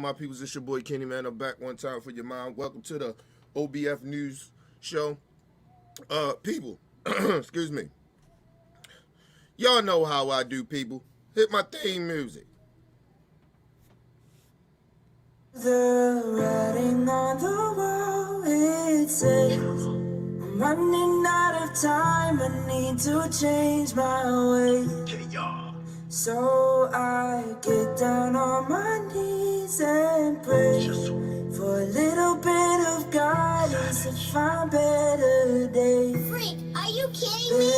my peoples? It's your boy Kenny, man. I'm back one time for your mind. Welcome to the OBF News Show. People, excuse me. Y'all know how I do, people. Hit my theme music. The writing on the wall, it says I'm running out of time, I need to change my ways. So I get down on my knees and pray for a little bit of guidance to find better days. Freak, are you kidding me?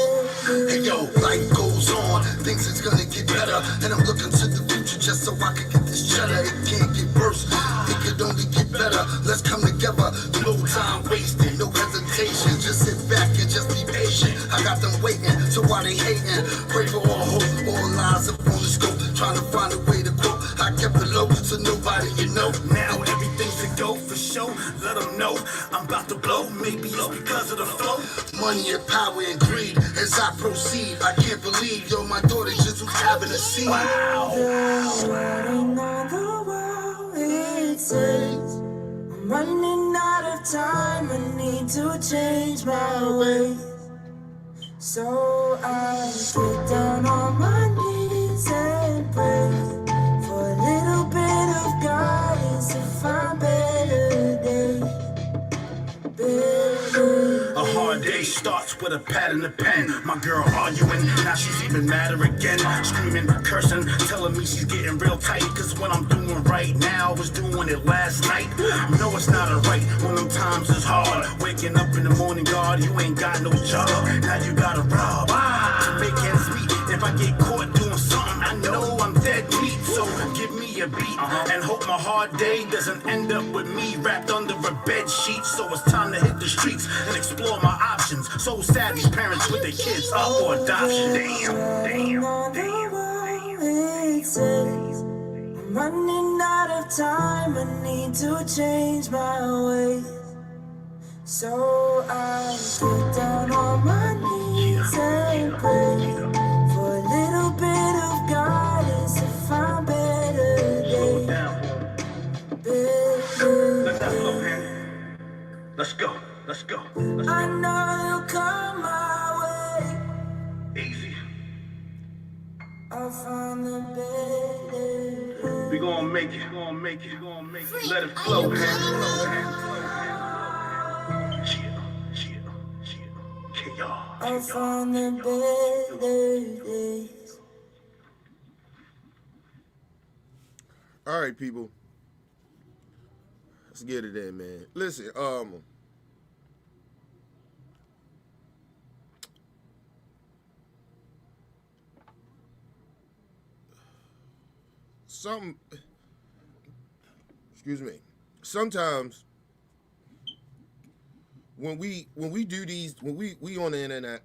Hey yo, life goes on, things is gonna get better, and I'm looking to the future just so I can get this cheddar. It can't get worse, it could only get better. Let's come together, no time wasted, no hesitation. Just sit back and just be patient. I got them waiting, so why they hating? Pray for all hope, all lies up on the scope, trying to find a way to cope. I kept it low, so nobody you know. Now everything's a go for show. Let them know I'm about to blow. Maybe it's because of the flow. Money and power and greed as I proceed. I can't believe, yo, my daughter just was having a scene. Wow. The writing on the wall, it says I'm running out of time, I need to change my ways. So I get down on my knees and pray for a little bit of guidance to find better days. A hard day starts with a pad and a pen. My girl arguing, now she's even madder again. Screaming, cursing, telling me she's getting real tight. Cause what I'm doing right now, I was doing it last night. No, it's not alright when them times is hard. Waking up in the morning, God, you ain't got no job. Now you gotta rob to make ends meet. If I get caught doing something, I know I'm dead meat. So give me a beat and hope my hard day doesn't end up with me wrapped under a bed sheet. So it's time to hit the streets and explore my options. So sad these parents with their kids up for adoption. It says I'm running out of time, I need to change my ways. So I get down on my knees and pray for a little bit of guidance to find better days. Let that flow, man. Let's go. I know you'll come my way. Easy. I'll find the better. We gonna make it. Freak, Let it are flow, you man. kidding me? I'll find the better days. All right, people. Let's get it in, man. Listen, sometimes when we do these, when we on the internet,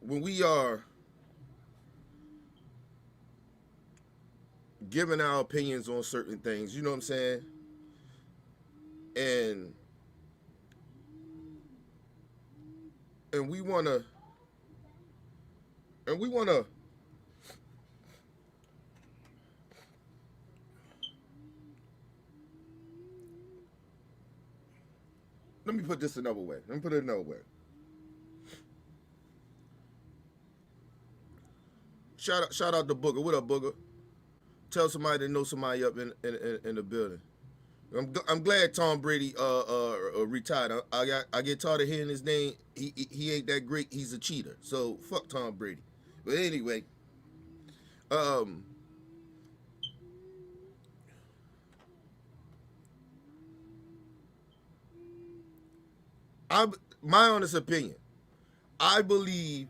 when we are giving our opinions on certain things, you know what I'm saying? And we wanna let me put this another way. Let me put it another way. Shout out to Booger. What up, Booger? Tell somebody to know somebody up in the building. I'm glad Tom Brady retired. I get tired of hearing his name. He ain't that great. He's a cheater. So fuck Tom Brady. But anyway, my honest opinion, I believe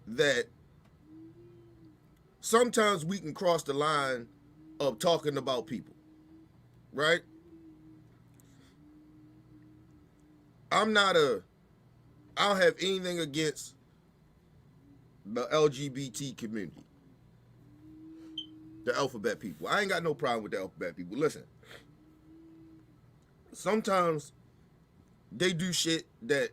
that sometimes we can cross the line of talking about people, right? I don't have anything against the LGBT community, the alphabet people. I ain't got no problem with the alphabet people. Listen, sometimes they do shit that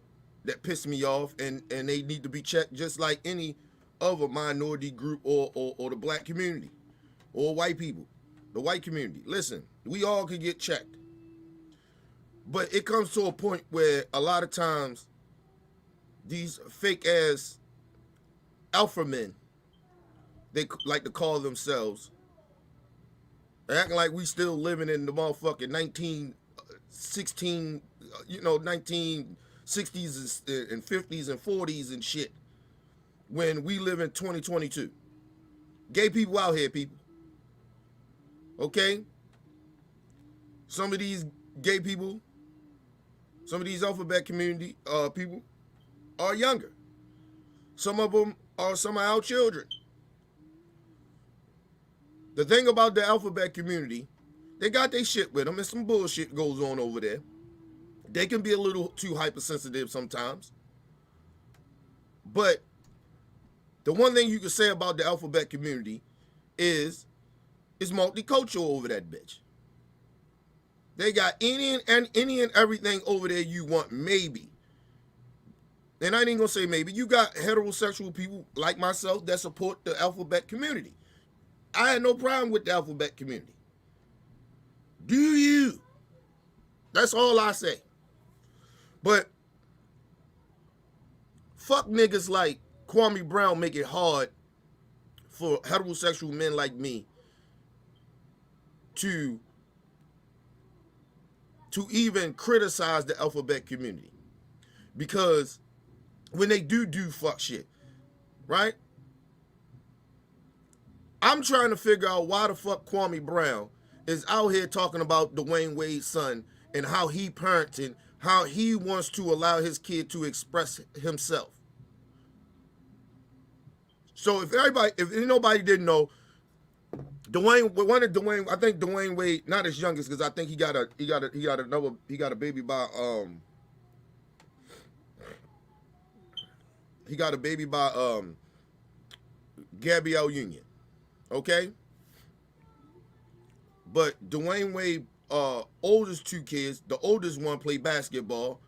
piss me off, and they need to be checked just like any other minority group or the black community. or white people, the white community. Listen, we all can get checked. But it comes to a point where a lot of times these fake ass alpha men, they like to call themselves, acting like we still living in the motherfucking 1916, 1960s and 50s and 40s and shit, when we live in 2022. Gay people out here, people. Okay? Some of these gay people, some of these alphabet community people are younger. Some of them are some of our children. The thing about the alphabet community, they got their shit with them, and some bullshit goes on over there. They can be a little too hypersensitive sometimes. But the one thing you can say about the alphabet community is it's multicultural over that bitch. They got any and everything over there you want, maybe. And I ain't gonna say maybe. You got heterosexual people like myself that support the alphabet community. I had no problem with the alphabet community. Do you? That's all I say. But fuck niggas like Kwame Brown make it hard for heterosexual men like me to even criticize the alphabet community. Because when they do fuck shit, right? I'm trying to figure out why the fuck Kwame Brown is out here talking about Dwayne Wade's son and how he parenting, how he wants to allow his kid to express himself. So if nobody didn't know, I think Dwayne Wade, not his youngest, because I think he got a baby by Gabrielle Union. Okay? But Dwayne Wade, oldest two kids, the oldest one played basketball,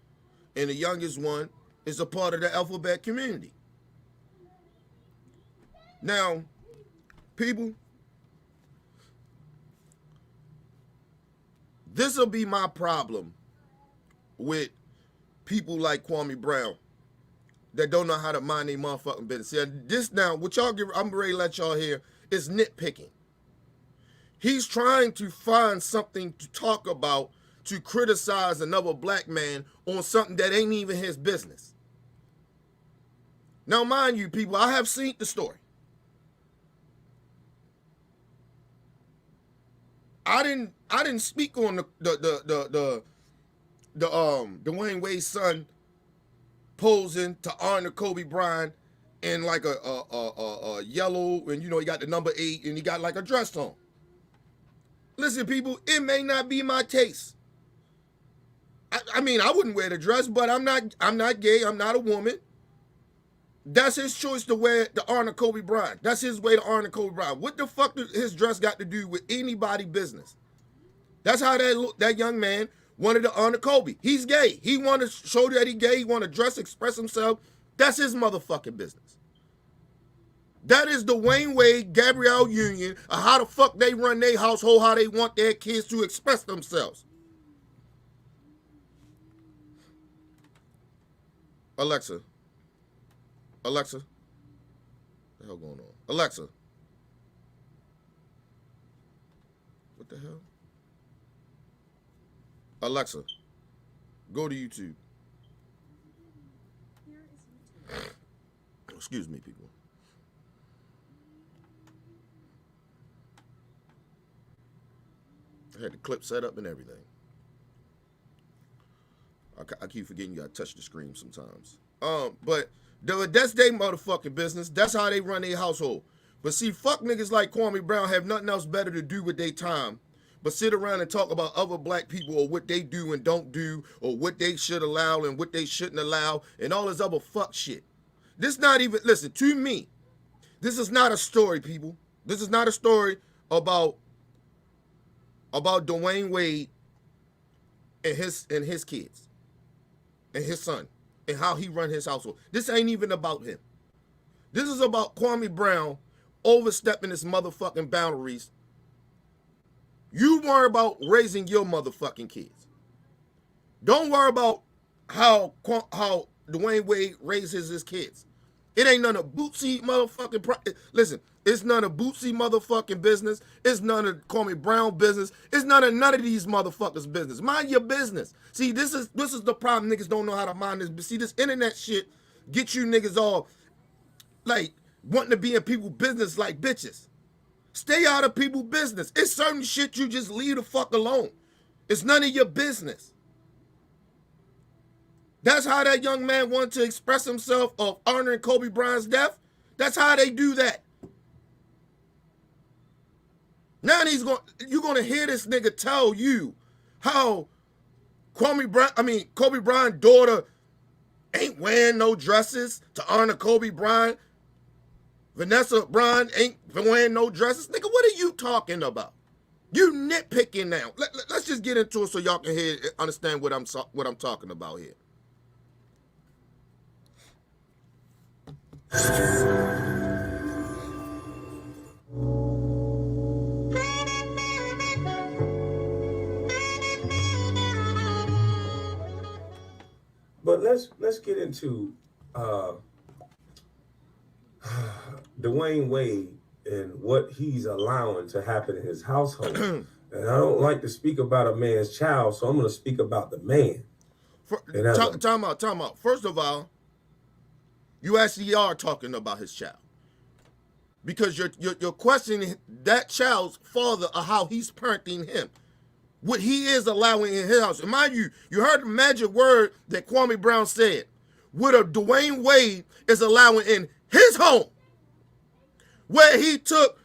and the youngest one is a part of the alphabet community. Now, people, this will be my problem with people like Kwame Brown that don't know how to mind their motherfucking business. See, this now, what y'all give, I'm ready to let y'all hear, is nitpicking. He's trying to find something to talk about to criticize another black man on something that ain't even his business. Now, mind you, people, I have seen the story. I didn't speak on the Dwayne Wade's son posing to honor Kobe Bryant in like a yellow, and he got the number 8 and he got like a dress on. Listen, people, it may not be my taste. I mean, I wouldn't wear the dress, but I'm not gay. I'm not a woman. That's his choice to wear to honor Kobe Bryant. That's his way to honor Kobe Bryant. What the fuck does his dress got to do with anybody's business? That's how that young man wanted to honor Kobe. He's gay. He wanted to show that he's gay. He wanted to dress, express himself. That's his motherfucking business. That is Dwayne Wade, Gabrielle Union, of how the fuck they run their household, how they want their kids to express themselves. Alexa. What the hell going on? Alexa. What the hell? Alexa, go to YouTube. Excuse me, people. I had the clip set up and everything. I keep forgetting you gotta touch the screen sometimes. But that's their motherfucking business. That's how they run their household. But see, fuck niggas like Kwame Brown have nothing else better to do with their time but sit around and talk about other black people or what they do and don't do or what they should allow and what they shouldn't allow and all this other fuck shit. This not even, listen, to me, this is not a story, people. This is not a story about Dwayne Wade and his kids and his son and how he run his household. This ain't even about him. This is about Kwame Brown overstepping his motherfucking boundaries. You worry about raising your motherfucking kids. Don't worry about how Dwayne Wade raises his kids. It ain't none of Bootsy motherfucking listen, it's none of Bootsy motherfucking business. It's none of Kwame Brown business. It's none of these motherfuckers' business. Mind your business. See, this is the problem. Niggas don't know how to mind this. But see, this internet shit get you niggas all like wanting to be in people's business like bitches. Stay out of people's business. It's certain shit you just leave the fuck alone. It's none of your business. That's how that young man wanted to express himself of honoring Kobe Bryant's death. That's how they do that. Now you're gonna hear this nigga tell you how Kobe Bryant's daughter ain't wearing no dresses to honor Kobe Bryant. Vanessa Bryant ain't wearing no dresses. Nigga, what are you talking about? You nitpicking now. Let's just get into it so y'all can understand what I'm talking about here. But let's get into Dwayne Wade and what he's allowing to happen in his household. And I don't like to speak about a man's child, so I'm going to speak about the man. Time out. First of all, you actually are talking about his child. Because you're questioning that child's father or how he's parenting him. What he is allowing in his house. And mind you, you heard the magic word that Kwame Brown said. What a Dwayne Wade is allowing in his home. Where he took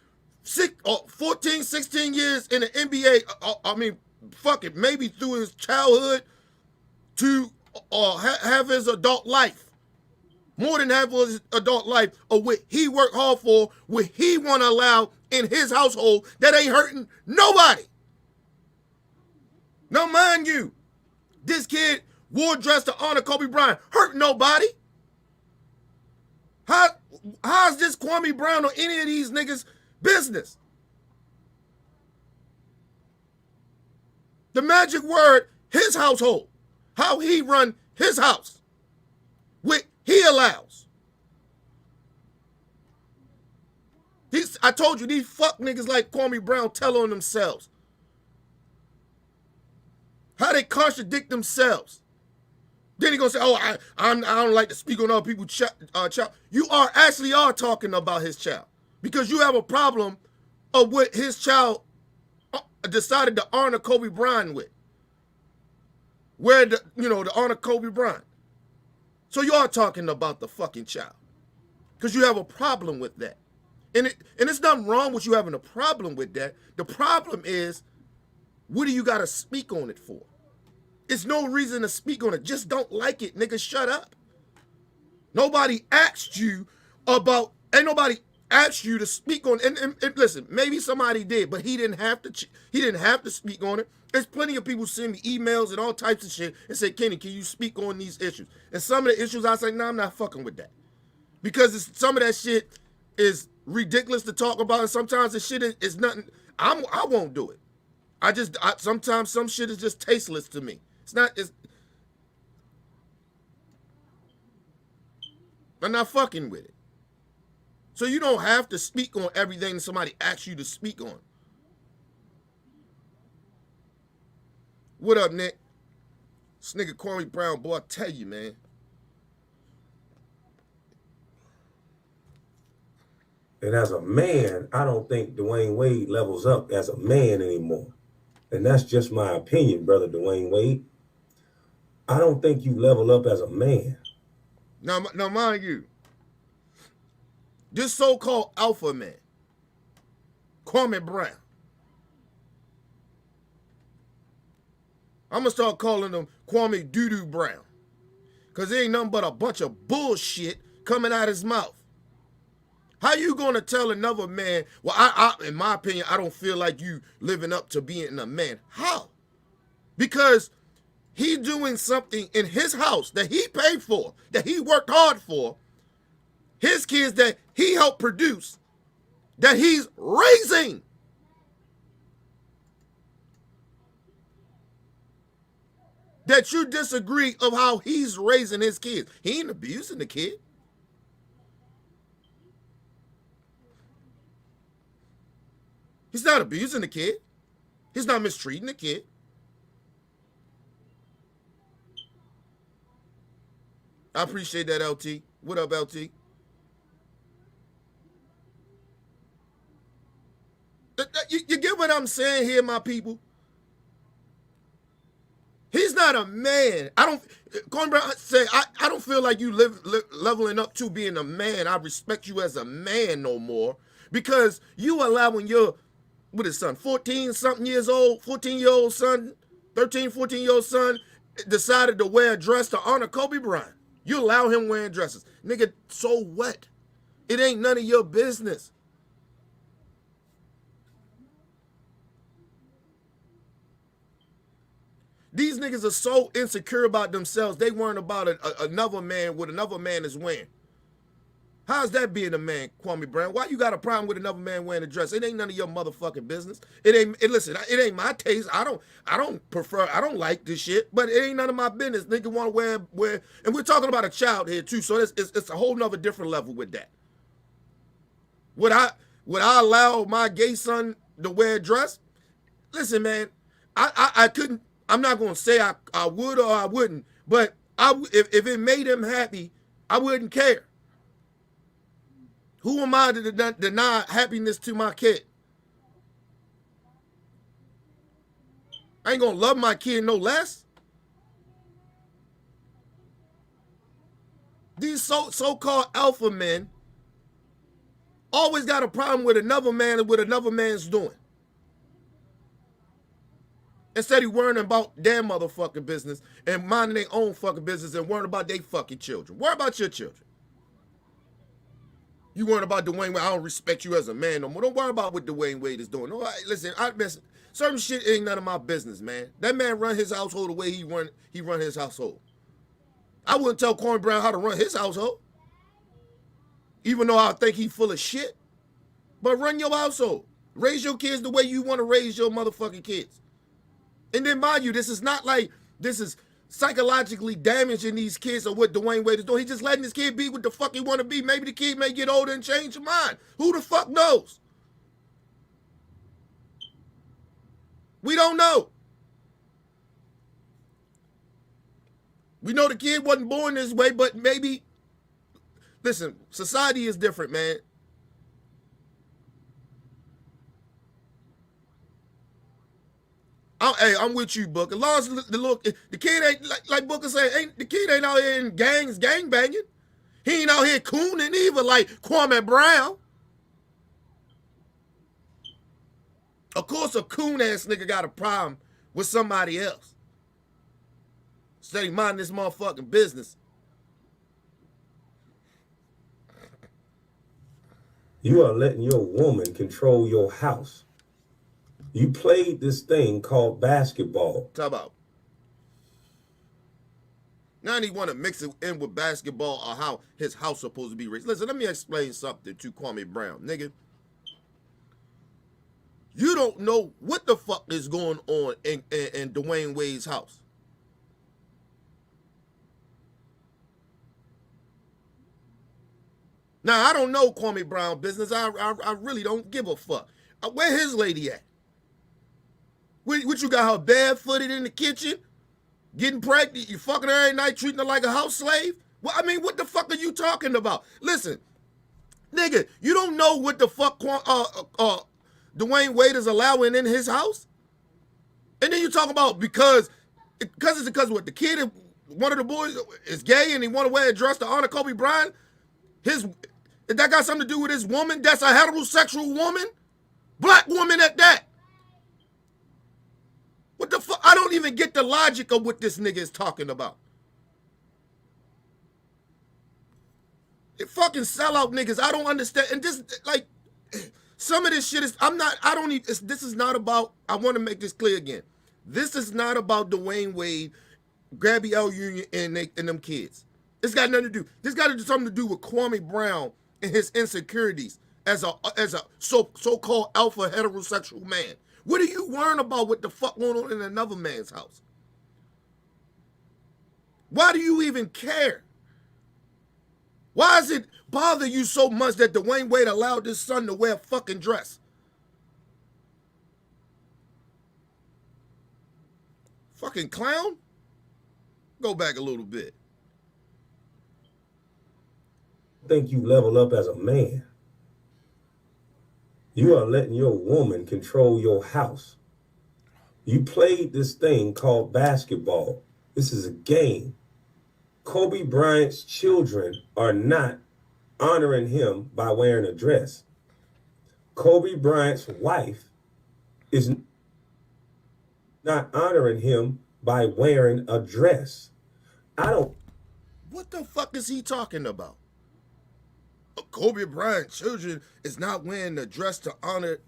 14, 16 years in the NBA, maybe through his childhood to have his adult life. More than half of his adult life of what he worked hard for, what he want to allow in his household that ain't hurting nobody. Now, mind you, this kid wore dress to honor Kobe Bryant. Hurt nobody. How's this Kwame Brown or any of these niggas business? The magic word, his household. How he run his house. What he allows. I told you, these fuck niggas like Kwame Brown tell on themselves. How they contradict themselves. Then he gonna say, "Oh, I don't like to speak on other people's child." You actually are talking about his child because you have a problem of what his child decided to honor Kobe Bryant with. To honor Kobe Bryant. So you are talking about the fucking child because you have a problem with that, and it's nothing wrong with you having a problem with that. The problem is, what do you got to speak on it for? It's no reason to speak on it. Just don't like it, nigga. Shut up. Nobody asked you ain't nobody asked you to speak on it. And listen, maybe somebody did, but he didn't have to. He didn't have to speak on it. There's plenty of people send me emails and all types of shit and say, "Kenny, can you speak on these issues?" And some of the issues I say, "No, I'm not fucking with that," because some of that shit is ridiculous to talk about, and sometimes the shit is nothing. I won't do it. Sometimes some shit is just tasteless to me. I'm not fucking with it. So you don't have to speak on everything somebody asks you to speak on. What up, Nick? This nigga Kwame Brown, boy, I tell you, man. And as a man, I don't think Dwayne Wade levels up as a man anymore. And that's just my opinion, brother Dwayne Wade. I don't think you level up as a man. Now mind you, this so-called alpha man, Kwame Brown, I'm going to start calling him Kwame Doo-Doo Brown, because there ain't nothing but a bunch of bullshit coming out his mouth. How you going to tell another man, well, I in my opinion, I don't feel like you living up to being a man. How? Because he's doing something in his house that he paid for, that he worked hard for, his kids that he helped produce, that he's raising. That you disagree of how he's raising his kids. He ain't abusing the kid. He's not abusing the kid. He's not mistreating the kid. I appreciate that, LT. What up, LT? You get what I'm saying here, my people? He's not a man. Corn Brown say, I don't feel like you leveling up to being a man. I respect you as a man no more because you allowing your, what is son, 14-year-old son, 13, 14-year-old son decided to wear a dress to honor Kobe Bryant. You allow him wearing dresses. Nigga, so what? It ain't none of your business. These niggas are so insecure about themselves, they weren't about another man what another man is wearing. How's that being a man, Kwame Brown? Why you got a problem with another man wearing a dress? It ain't none of your motherfucking business. Listen, it ain't my taste. I don't like this shit, but it ain't none of my business. Nigga want to wear, and we're talking about a child here too, so it's a whole nother different level with that. Would I allow my gay son to wear a dress? Listen, man, I couldn't. I'm not gonna say I would or I wouldn't, but if it made him happy, I wouldn't care. Who am I to deny happiness to my kid? I ain't gonna love my kid no less. These so-called alpha men always got a problem with another man and what another man's doing. Instead of worrying about their motherfucking business and minding their own fucking business and worrying about their fucking children. Worry about your children. You worrying about Dwayne Wade. I don't respect you as a man no more. Don't worry about what Dwayne Wade is doing. No, listen, certain shit ain't none of my business, man. That man run his household the way he run his household. I wouldn't tell Corn Brown how to run his household. Even though I think he full of shit. But run your household. Raise your kids the way you want to raise your motherfucking kids. And then mind you, this is not like this is psychologically damaging these kids or what Dwayne Wade is doing. He's just letting this kid be what the fuck he want to be. Maybe the kid may get older and change his mind. Who the fuck knows? We don't know. We know the kid wasn't born this way, but maybe, listen, society is different, man. I'm with you, Booker. As long as the kid ain't like Booker said, the kid ain't out here in gangs, gang banging. He ain't out here cooning either, like Kwame Brown. Of course, a coon ass nigga got a problem with somebody else. Instead of minding this motherfucking business. You are letting your woman control your house. You played this thing called basketball. Talk about. Now he want to mix it in with basketball or how his house supposed to be raised. Listen, let me explain something to Kwame Brown. Nigga, you don't know what the fuck is going on in Dwayne Wade's house. Now, I don't know Kwame Brown business. I really don't give a fuck. Where his lady at? What you got her barefooted in the kitchen? Getting pregnant? You fucking her every night, treating her like a house slave? Well, I mean, what the fuck are you talking about? Listen, nigga, you don't know what the fuck Dwayne Wade is allowing in his house? And then you talk about because what, the kid, one of the boys is gay and he want to wear a dress to honor Kobe Bryant? That got something to do with his woman? That's a heterosexual woman? Black woman at that. What the fuck? I don't even get the logic of what this nigga is talking about. It fucking sellout niggas. I don't understand. And this, like, some of this shit is, this is not about, I want to make this clear again. This is not about Dwayne Wade, Gabby L. Union, and them kids. It's got nothing to do. This got something to do with Kwame Brown and his insecurities as a so-called alpha heterosexual man? What are you worrying about what the fuck going on in another man's house? Why do you even care? Why does it bother you so much that Dwayne Wade allowed his son to wear a fucking dress? Fucking clown? Go back a little bit. Think you level up as a man. You are letting your woman control your house. You played this thing called basketball. This is a game. Kobe Bryant's children are not honoring him by wearing a dress. Kobe Bryant's wife is not honoring him by wearing a dress. What the fuck is he talking about? Kobe Bryant's children is not wearing a dress to honor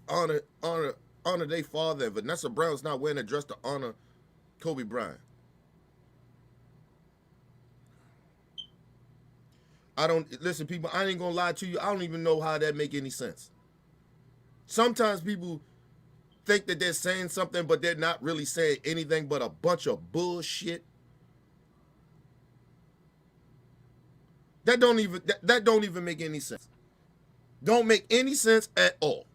their father, and Vanessa Brown's not wearing a dress to honor Kobe Bryant. Listen, people, I ain't gonna lie to you. I don't even know how that make any sense. Sometimes people think that they're saying something, but they're not really saying anything but a bunch of bullshit. That don't even make any sense. Don't make any sense at all.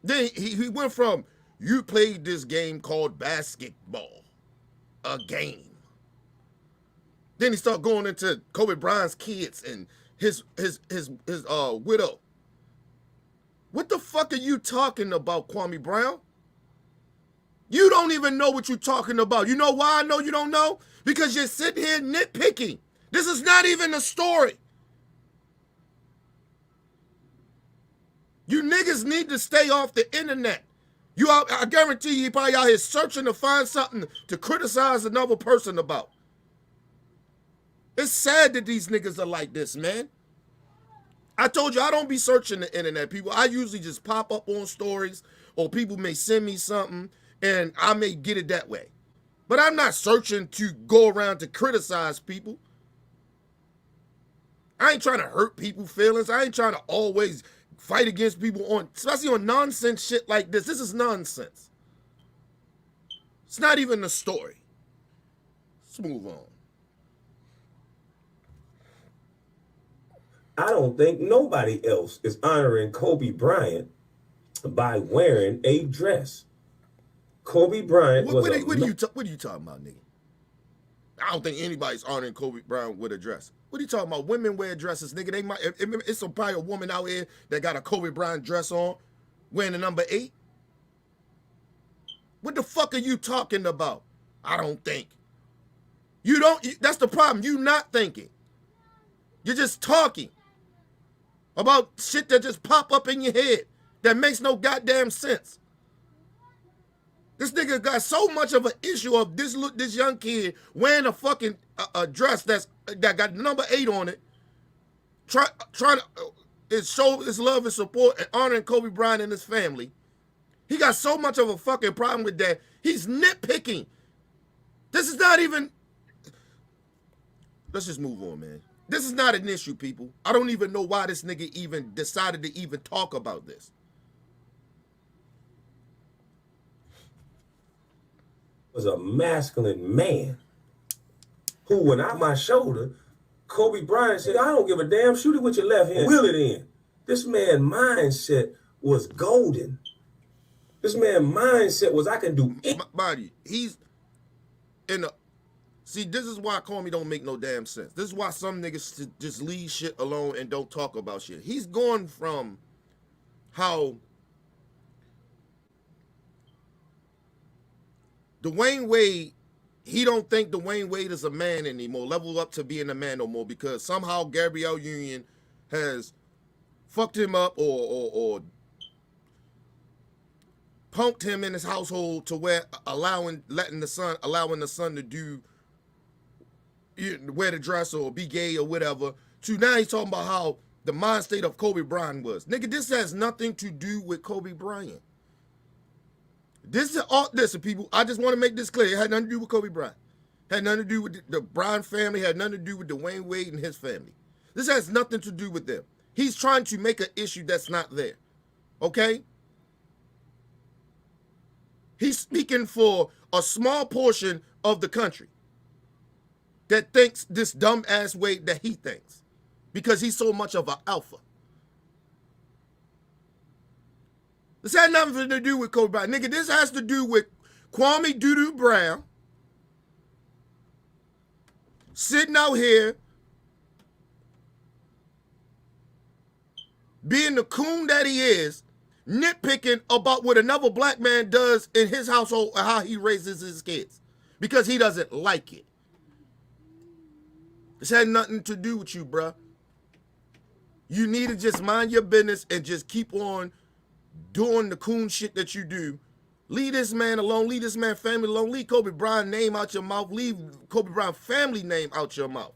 Then he went from, you played this game called basketball, a game. Then he started going into Kobe Bryant's kids and his widow. What the fuck are you talking about, Kwame Brown? You don't even know what you're talking about. You know why I know you don't know? Because you're sitting here nitpicking. This is not even a story. You niggas need to stay off the internet. I guarantee you probably out here searching to find something to criticize another person about. It's sad that these niggas are like this, man. I told you I don't be searching the internet, people. I usually just pop up on stories, or people may send me something and I may get it that way. But I'm not searching to go around to criticize people. I ain't trying to hurt people's feelings. I ain't trying to always fight against people especially on nonsense shit like this. This is nonsense. It's not even a story. Let's move on. I don't think nobody else is honoring Kobe Bryant by wearing a dress. Kobe Bryant What was are you talking about, nigga? I don't think anybody's honoring Kobe Bryant with a dress. What are you talking about? Women wear dresses, nigga. They might. It's probably a woman out here that got a Kobe Bryant dress on, wearing the number 8. What the fuck are you talking about? I don't think. You don't. That's the problem. You not thinking. You're just talking about shit that just pop up in your head that makes no goddamn sense. This nigga got so much of an issue of this young kid wearing a fucking a dress that got number 8 on it, trying to show his love and support and honoring Kobe Bryant and his family. He got so much of a fucking problem with that. He's nitpicking. This is not even. Let's just move on, man. This is not an issue, people. I don't even know why this nigga even decided to even talk about this. Was a masculine man who went out my shoulder. Kobe Bryant said, I don't give a damn, shoot it with your left hand, wheel it in. This man's mindset was golden. This man's mindset was, I can do it. Mind you, he's in the. See, this is why Comey don't make no damn sense. This is why some niggas just leave shit alone and don't talk about shit. He's gone from how Dwayne Wade, he don't think Dwayne Wade is a man anymore, level up to being a man no more, because somehow Gabrielle Union has fucked him up or punked him in his household to where allowing the son to do wear the dress or be gay or whatever, to now he's talking about how the mind state of Kobe Bryant was. Nigga, this has nothing to do with Kobe Bryant. This is all. Listen, people, I just want to make this clear. It had nothing to do with Kobe Bryant. Had nothing to do with the Bryant family. Had nothing to do with Dwayne Wade and his family. This has nothing to do with them. He's trying to make an issue that's not there. Okay? He's speaking for a small portion of the country that thinks this dumb-ass way that he thinks because he's so much of an alpha. This had nothing to do with Kobe Bryant. Nigga, this has to do with Kwame Dudu Brown sitting out here being the coon that he is, nitpicking about what another black man does in his household or how he raises his kids because he doesn't like it. This had nothing to do with you, bruh. You need to just mind your business and just keep on doing the coon shit that you do. Leave this man alone. Leave this man family alone. Leave Kobe Bryant name out your mouth. Leave Kobe Bryant family name out your mouth.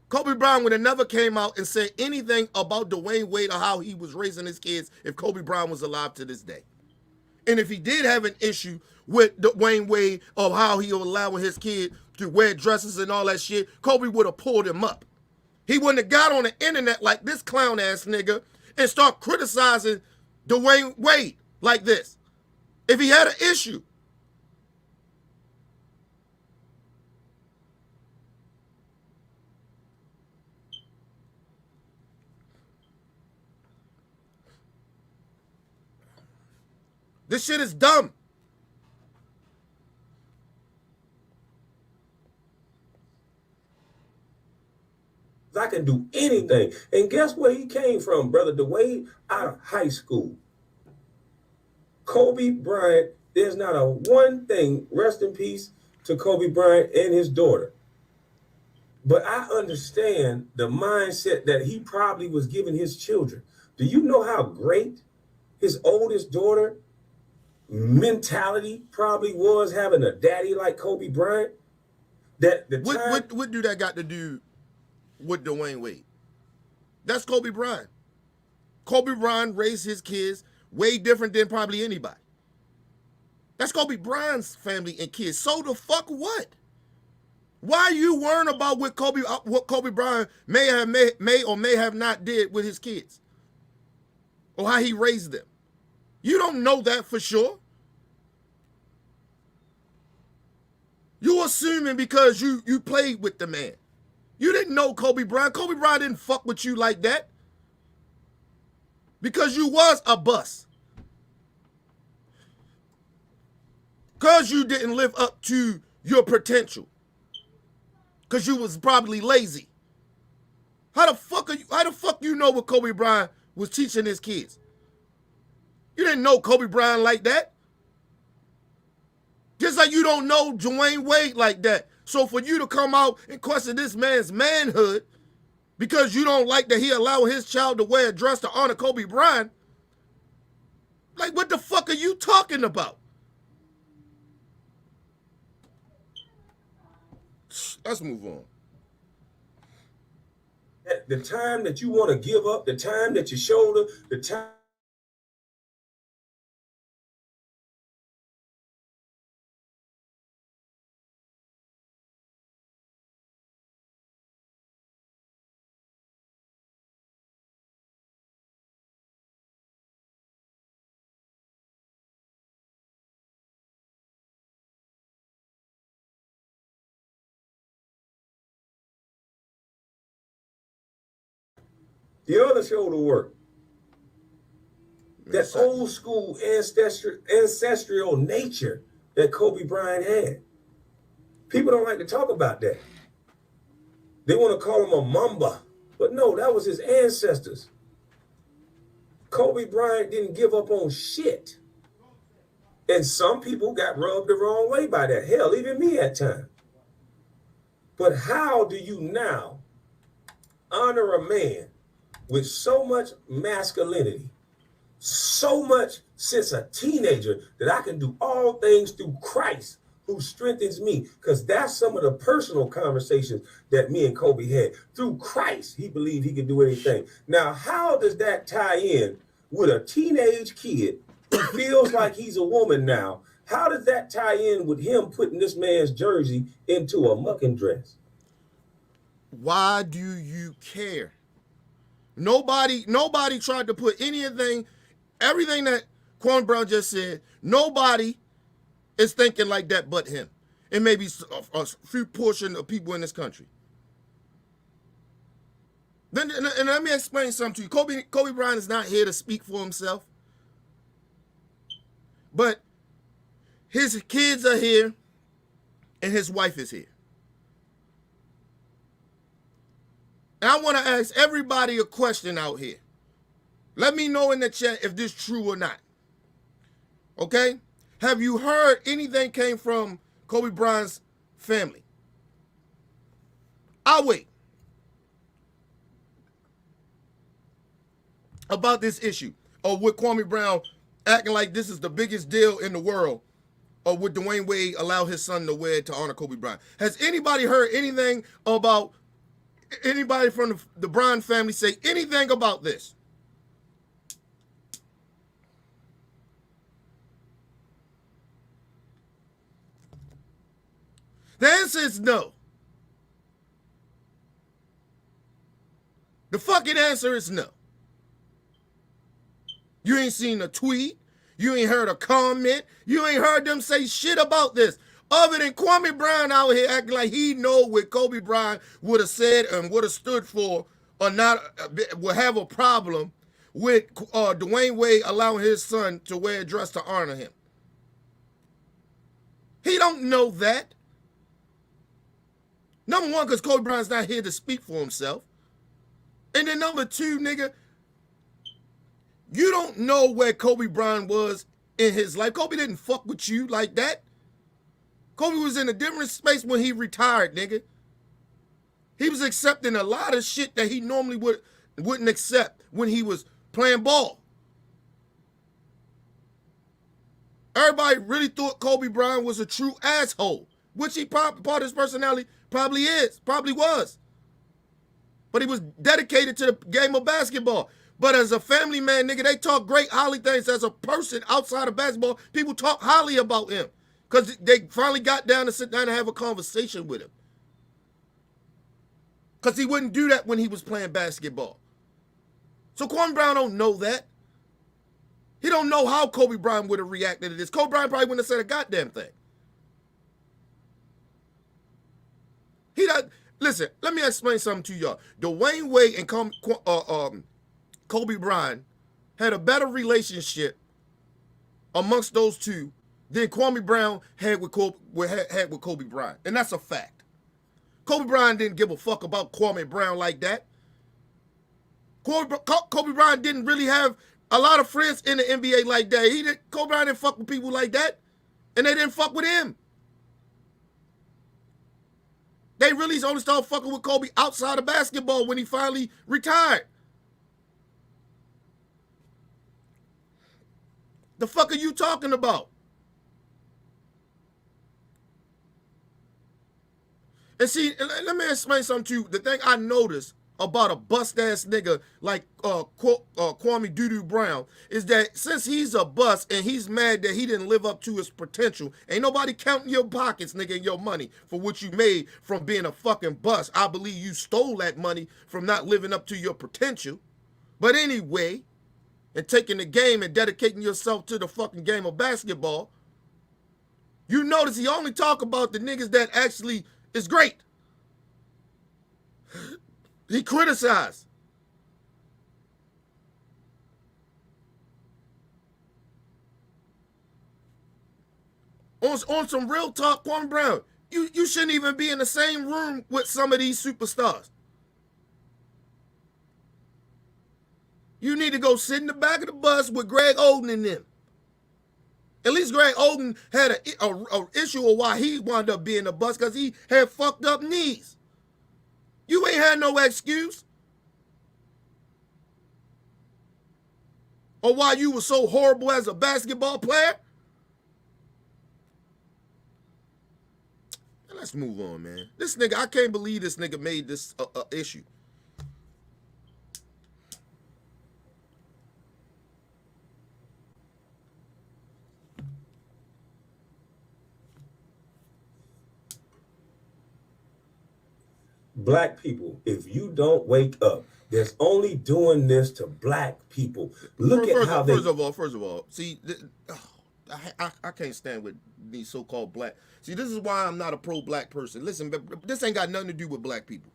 Kobe Bryant would have never came out and said anything about Dwayne Wade or how he was raising his kids if Kobe Bryant was alive to this day. And if he did have an issue with Dwayne Wade of how he was allowing his kid to wear dresses and all that shit, Kobe would have pulled him up. He wouldn't have got on the internet like this clown ass nigga and start criticizing Dwayne Wade like this if he had an issue. This shit is dumb. I can do anything. And guess where he came from, brother Dwayne? Out of high school. Kobe Bryant, there's not a one thing, rest in peace to Kobe Bryant and his daughter. But I understand the mindset that he probably was giving his children. Do you know how great his oldest daughter mentality probably was having a daddy like Kobe Bryant? That the What do that got to do with Dwayne Wade? That's Kobe Bryant. Kobe Bryant raised his kids way different than probably anybody. That's Kobe Bryant's family and kids. So the fuck what? Why are you worrying about what Kobe Bryant may or may have not did with his kids? Or how he raised them? You don't know that for sure. You assuming because you played with the man. You didn't know Kobe Bryant. Kobe Bryant didn't fuck with you like that. Because you was a bust. Because you didn't live up to your potential. Because you was probably lazy. How the fuck you know what Kobe Bryant was teaching his kids? You didn't know Kobe Bryant like that. Just like you don't know Dwayne Wade like that. So for you to come out and question this man's manhood because you don't like that he allowed his child to wear a dress to honor Kobe Bryant, like what the fuck are you talking about? Let's move on. The time that you want to give up, the time that you shoulder, the time. The other shoulder work. That old school ancestral nature that Kobe Bryant had. People don't like to talk about that. They want to call him a Mamba. But no, that was his ancestors. Kobe Bryant didn't give up on shit. And some people got rubbed the wrong way by that. Hell, even me at times. But how do you now honor a man with so much masculinity, so much since a teenager that I can do all things through Christ who strengthens me? Because that's some of the personal conversations that me and Kobe had. Through Christ, he believed he could do anything. Now, how does that tie in with a teenage kid who feels like he's a woman now? How does that tie in with him putting this man's jersey into a mucking dress? Why do you care? Nobody tried to put everything that Kwame Brown just said, nobody is thinking like that but him. And maybe a few portion of people in this country. Then, and let me explain something to you. Kobe Bryant is not here to speak for himself. But his kids are here and his wife is here. And I want to ask everybody a question out here. Let me know in the chat if this is true or not. Okay? Have you heard anything came from Kobe Bryant's family? I'll wait. About this issue, or with Kwame Brown acting like this is the biggest deal in the world, or would Dwayne Wade allow his son to wed to honor Kobe Bryant? Has anybody heard anything about anybody from the Bryant family say anything about this? The answer is no. The fucking answer is no. You ain't seen a tweet. You ain't heard a comment. You ain't heard them say shit about this. Other than Kwame Brown out here acting like he know what Kobe Bryant would have said and would have stood for, or not, would have a problem with Dwayne Wade allowing his son to wear a dress to honor him. He don't know that. Number one, because Kobe Bryant's not here to speak for himself. And then number two, nigga, you don't know where Kobe Bryant was in his life. Kobe didn't fuck with you like that. Kobe was in a different space when he retired, nigga. He was accepting a lot of shit that he normally wouldn't accept when he was playing ball. Everybody really thought Kobe Bryant was a true asshole, which he part of his personality probably was. But he was dedicated to the game of basketball. But as a family man, nigga, they talk great highly things. As a person outside of basketball, people talk highly about him. Because they finally got down to sit down and have a conversation with him. Because he wouldn't do that when he was playing basketball. So Kwame Brown don't know that. He don't know how Kobe Bryant would have reacted to this. Kobe Bryant probably wouldn't have said a goddamn thing. Listen, let me explain something to y'all. Dwayne Wade and Kobe Bryant had a better relationship amongst those two than Kwame Brown had with Kobe Bryant. And that's a fact. Kobe Bryant didn't give a fuck about Kwame Brown like that. Kobe Bryant didn't really have a lot of friends in the NBA like that. Kobe Bryant didn't fuck with people like that. And they didn't fuck with him. They really only started fucking with Kobe outside of basketball when he finally retired. The fuck are you talking about? And see, let me explain something to you. The thing I noticed about a bust-ass nigga like Kwame Doo-Doo Brown is that since he's a bust and he's mad that he didn't live up to his potential, ain't nobody counting your pockets, nigga, and your money for what you made from being a fucking bust. I believe you stole that money from not living up to your potential. But anyway, and taking the game and dedicating yourself to the fucking game of basketball, you notice he only talk about the niggas that actually is great. He criticized. On some real talk, Kwame Brown, you shouldn't even be in the same room with some of these superstars. You need to go sit in the back of the bus with Greg Oden and them. At least Greg Oden had a issue of why he wound up being a bus, because he had fucked up knees. You ain't had no excuse. Or why you were so horrible as a basketball player. Let's move on, man. This nigga, I can't believe this nigga made this issue. black people, if you don't wake up, that's only doing this to black people. Look at how they. First of all, see, I can't stand with these so-called black. See, this is why I'm not a pro-black person. Listen, but this ain't got nothing to do with black people.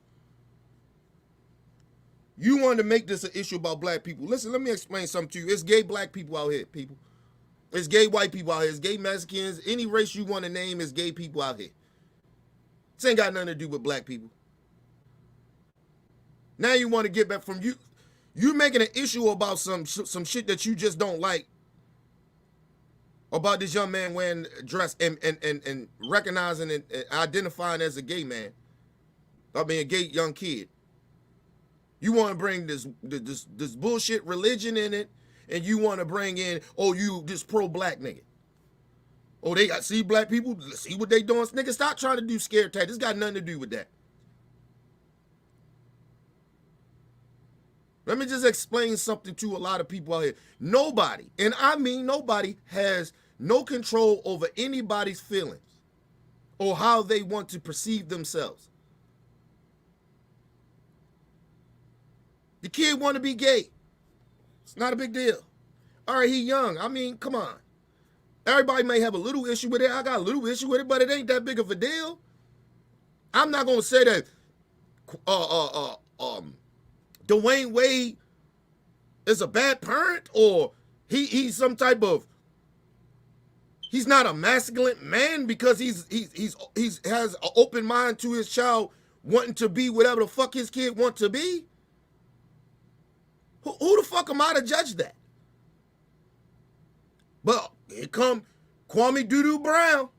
You wanted to make this an issue about black people. Listen, let me explain something to you. It's gay black people out here, people. It's gay white people out here. It's gay Mexicans. Any race you want to name is gay people out here. This ain't got nothing to do with black people. Now you want to get back from you. You making an issue about some shit that you just don't like. About this young man wearing a dress and recognizing and identifying as a gay man. I mean, a gay young kid. You want to bring this bullshit religion in it, and you want to bring in, oh, you this pro-black nigga. Oh, they got, see black people, see what they doing. Nigga, stop trying to do scare tactics. This got nothing to do with that. Let me just explain something to a lot of people out here. Nobody, and I mean nobody, has no control over anybody's feelings or how they want to perceive themselves. The kid want to be gay. It's not a big deal. All right, he young. I mean, come on. Everybody may have a little issue with it. I got a little issue with it, but it ain't that big of a deal. I'm not gonna say that Dwayne Wade is a bad parent or he's some type of, he's not a masculine man because he's has an open mind to his child wanting to be whatever the fuck his kid want to be. Who the fuck am I to judge that? But here come Kwame Doodoo Brown.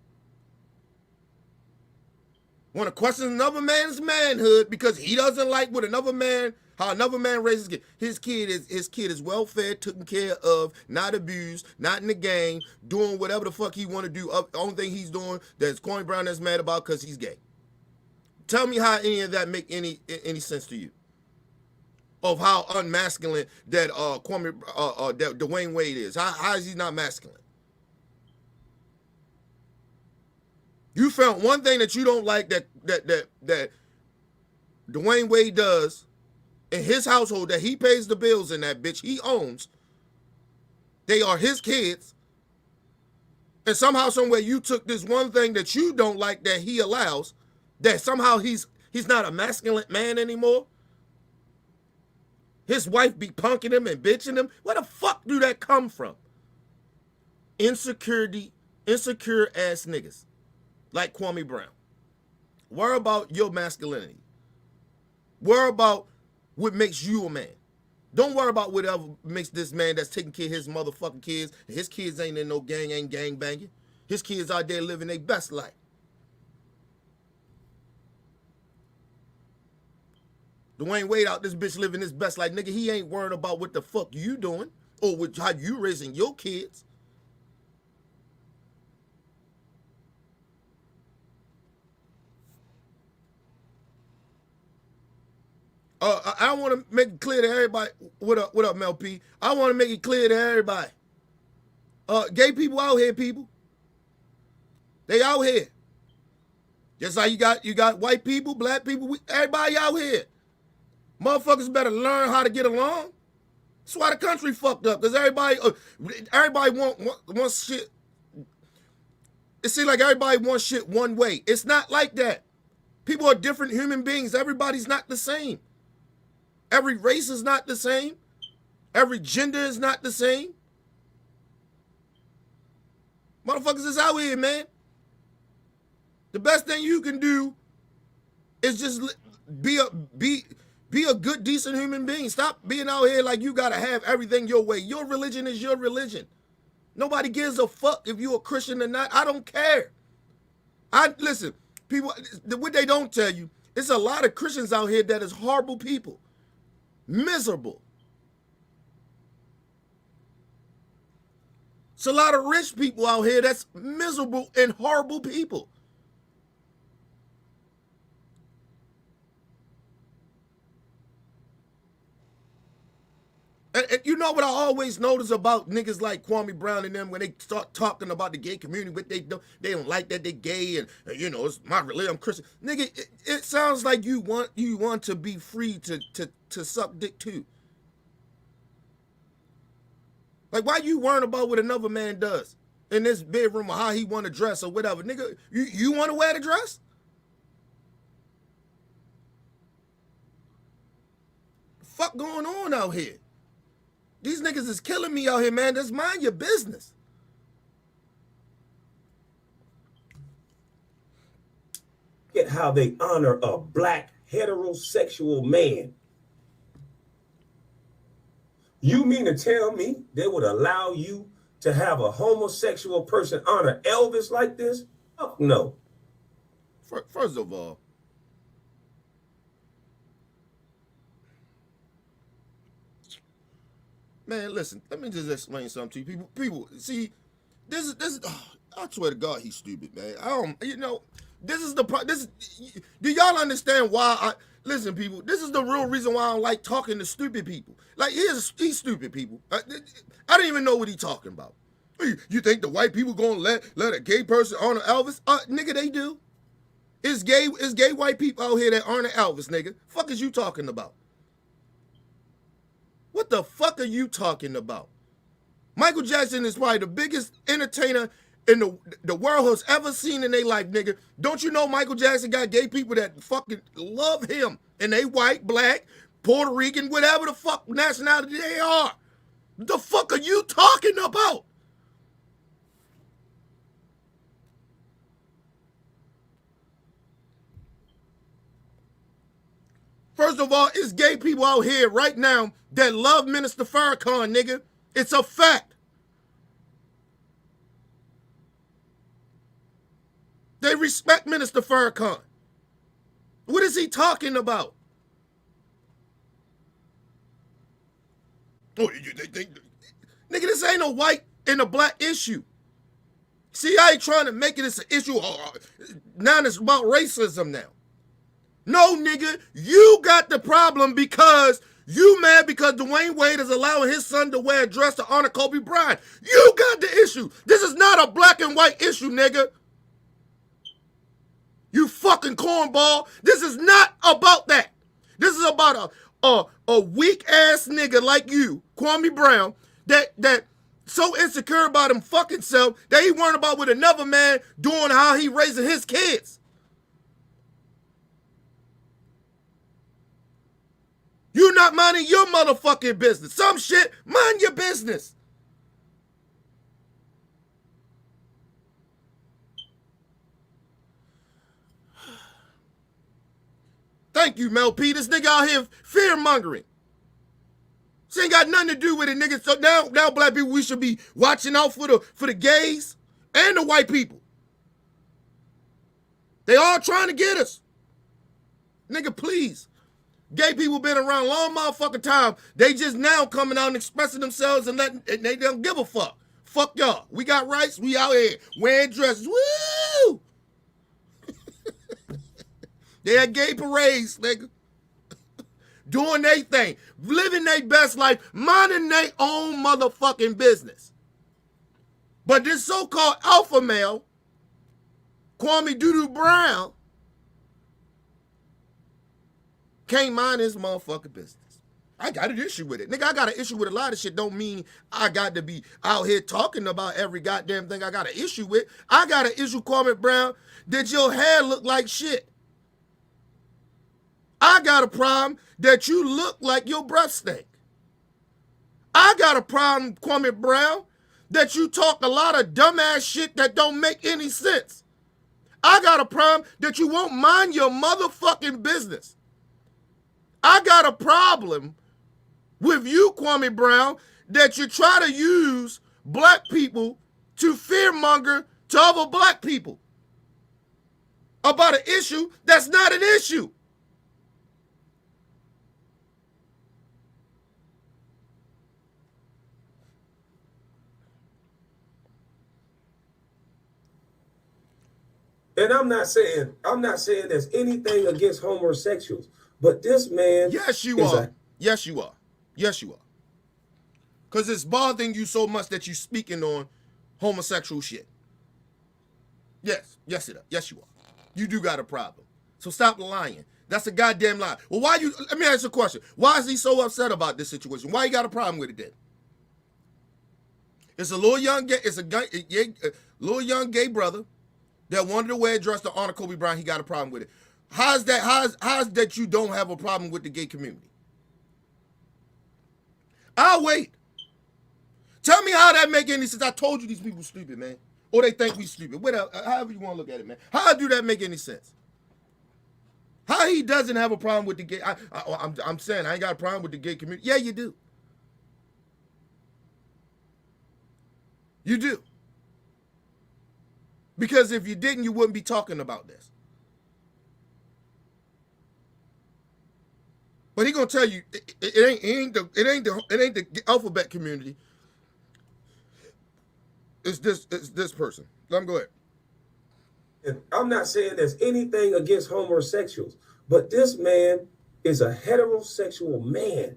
Want to question another man's manhood because he doesn't like what another man, how another man raises his kid. His kid is well fed, taken care of, not abused, not in the gang, doing whatever the fuck he want to do. The only thing he's doing that's Kwame Brown that's mad about because he's gay. Tell me how any of that make any sense to you? Of how unmasculine that that Dwayne Wade is. How is he not masculine? You found one thing that you don't like that Dwayne Wade does in his household, that he pays the bills in, that bitch he owns. They are his kids. And somehow, somewhere you took this one thing that you don't like that he allows, that somehow he's not a masculine man anymore. His wife be punking him and bitching him. Where the fuck do that come from? Insecure ass niggas like Kwame Brown. Worry about your masculinity. Worry about what makes you a man. Don't worry about whatever makes this man that's taking care of his motherfucking kids. His kids ain't in no gang, ain't gang banging. His kids out there living their best life. Dwayne Wade out this bitch living his best life. Nigga, he ain't worried about what the fuck you doing or with how you raising your kids. I want to make it clear to everybody. What up, Mel P? I want to make it clear to everybody. Gay people out here, people. They out here. Just like you got white people, black people, everybody out here. Motherfuckers better learn how to get along. That's why the country fucked up. Because everybody wants shit. It seems like everybody wants shit one way. It's not like that. People are different human beings. Everybody's not the same. Every race is not the same. Every gender is not the same. Motherfuckers is out here, man. The best thing you can do is just be a good, decent human being. Stop being out here like you gotta have everything your way. Your religion is your religion. Nobody gives a fuck if you're a Christian or not. I don't care. Listen, people, what they don't tell you, it's a lot of Christians out here that is horrible people. Miserable. It's a lot of rich people out here that's miserable and horrible people. And you know what I always notice about niggas like Kwame Brown and them when they start talking about the gay community, but they don't like that they gay and you know it's my religion, I'm Christian. Nigga, it sounds like you want to be free to suck dick too. Like why you worrying about what another man does in this bedroom or how he want to dress or whatever, nigga? You want to wear the dress? Fuck going on out here? These niggas is killing me out here, man. Just mind your business. Look at how they honor a black heterosexual man. You mean to tell me they would allow you to have a homosexual person honor Elvis like this? Fuck no. First of all, man, listen, let me just explain something to you. People, see, this is I swear to God, he's stupid, man. This is do y'all understand why listen, people, this is the real reason why I don't like talking to stupid people. Like, he's stupid, people. I don't even know what he's talking about. You think the white people gonna let a gay person honor Elvis? Nigga, they do. It's gay white people out here that honor Elvis, nigga. Fuck is you talking about? What the fuck are you talking about? Michael Jackson is probably the biggest entertainer in the world has ever seen in their life, nigga. Don't you know Michael Jackson got gay people that fucking love him and they white, black, Puerto Rican, whatever the fuck nationality they are. What the fuck are you talking about? First of all, it's gay people out here right now that love Minister Farrakhan, nigga. It's a fact. They respect Minister Farrakhan. What is he talking about? Oh, nigga, this ain't a white and a black issue. See, I ain't trying to make it as an issue. Now it's about racism now. No, nigga, you got the problem because you mad because Dwayne Wade is allowing his son to wear a dress to honor Kobe Bryant. You got the issue. This is not a black and white issue, nigga. You fucking cornball. This is not about that. This is about a weak ass nigga like you, Kwame Brown, that so insecure about him fucking self that he worried about what another man doing how he raising his kids. You not minding your motherfucking business. Some shit, mind your business. Thank you, Mel P. This nigga out here fear-mongering. This ain't got nothing to do with it, nigga. So now black people, we should be watching out for the gays and the white people. They all trying to get us. Nigga, please. Gay people been around a long motherfucking time. They just now coming out and expressing themselves and they don't give a fuck. Fuck y'all. We got rights. We out here wearing dresses. Woo! They had gay parades, nigga. Doing their thing. Living their best life. Minding their own motherfucking business. But this so-called alpha male, Kwame Doodoo Brown, can't mind his motherfucking business. I got an issue with it. Nigga, I got an issue with a lot of shit. Don't mean I got to be out here talking about every goddamn thing I got an issue with. I got an issue, Kwame Brown, that your hair look like shit. I got a problem that you look like your breath stink. I got a problem, Kwame Brown, that you talk a lot of dumbass shit that don't make any sense. I got a problem that you won't mind your motherfucking business. I got a problem with you, Kwame Brown, that you try to use black people to fearmonger to other black people about an issue that's not an issue. And I'm not saying there's anything against homosexuals, but this man. Yes, you are. Yes, you are. Yes, you are. Because it's bothering you so much that you speaking on homosexual shit. Yes, yes it is. Yes you are. You do got a problem. So stop lying. That's a goddamn lie. Well, why you, let me ask you a question. Why is he so upset about this situation? Why you got a problem with it then? It's a little young gay, little young gay brother that wanted to wear a dress to honor Kobe Bryant. He got a problem with it. How's that you don't have a problem with the gay community? I'll wait. Tell me how that make any sense. I told you these people stupid, man. Or they think we stupid. Whatever, however you want to look at it, man. How do that make any sense? How he doesn't have a problem with the gay? I'm saying I ain't got a problem with the gay community. Yeah, you do. You do. Because if you didn't, you wouldn't be talking about this. But he gonna tell you it ain't the alphabet community. It's this person. Let him go ahead. And I'm not saying there's anything against homosexuals, but this man is a heterosexual man.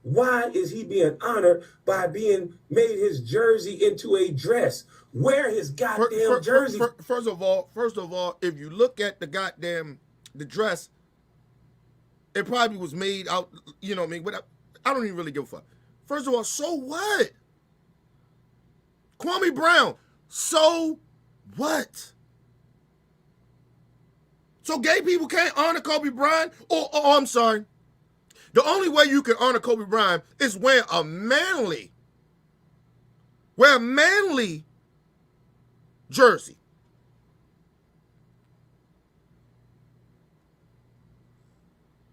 Why is he being honored by being made his jersey into a dress? Wear his goddamn jersey. First of all, if you look at the dress, it probably was made out, you know what I mean? I don't even really give a fuck. First of all, so what? Kwame Brown, so what? So gay people can't honor Kobe Bryant? Oh, I'm sorry. The only way you can honor Kobe Bryant is wear a manly jersey.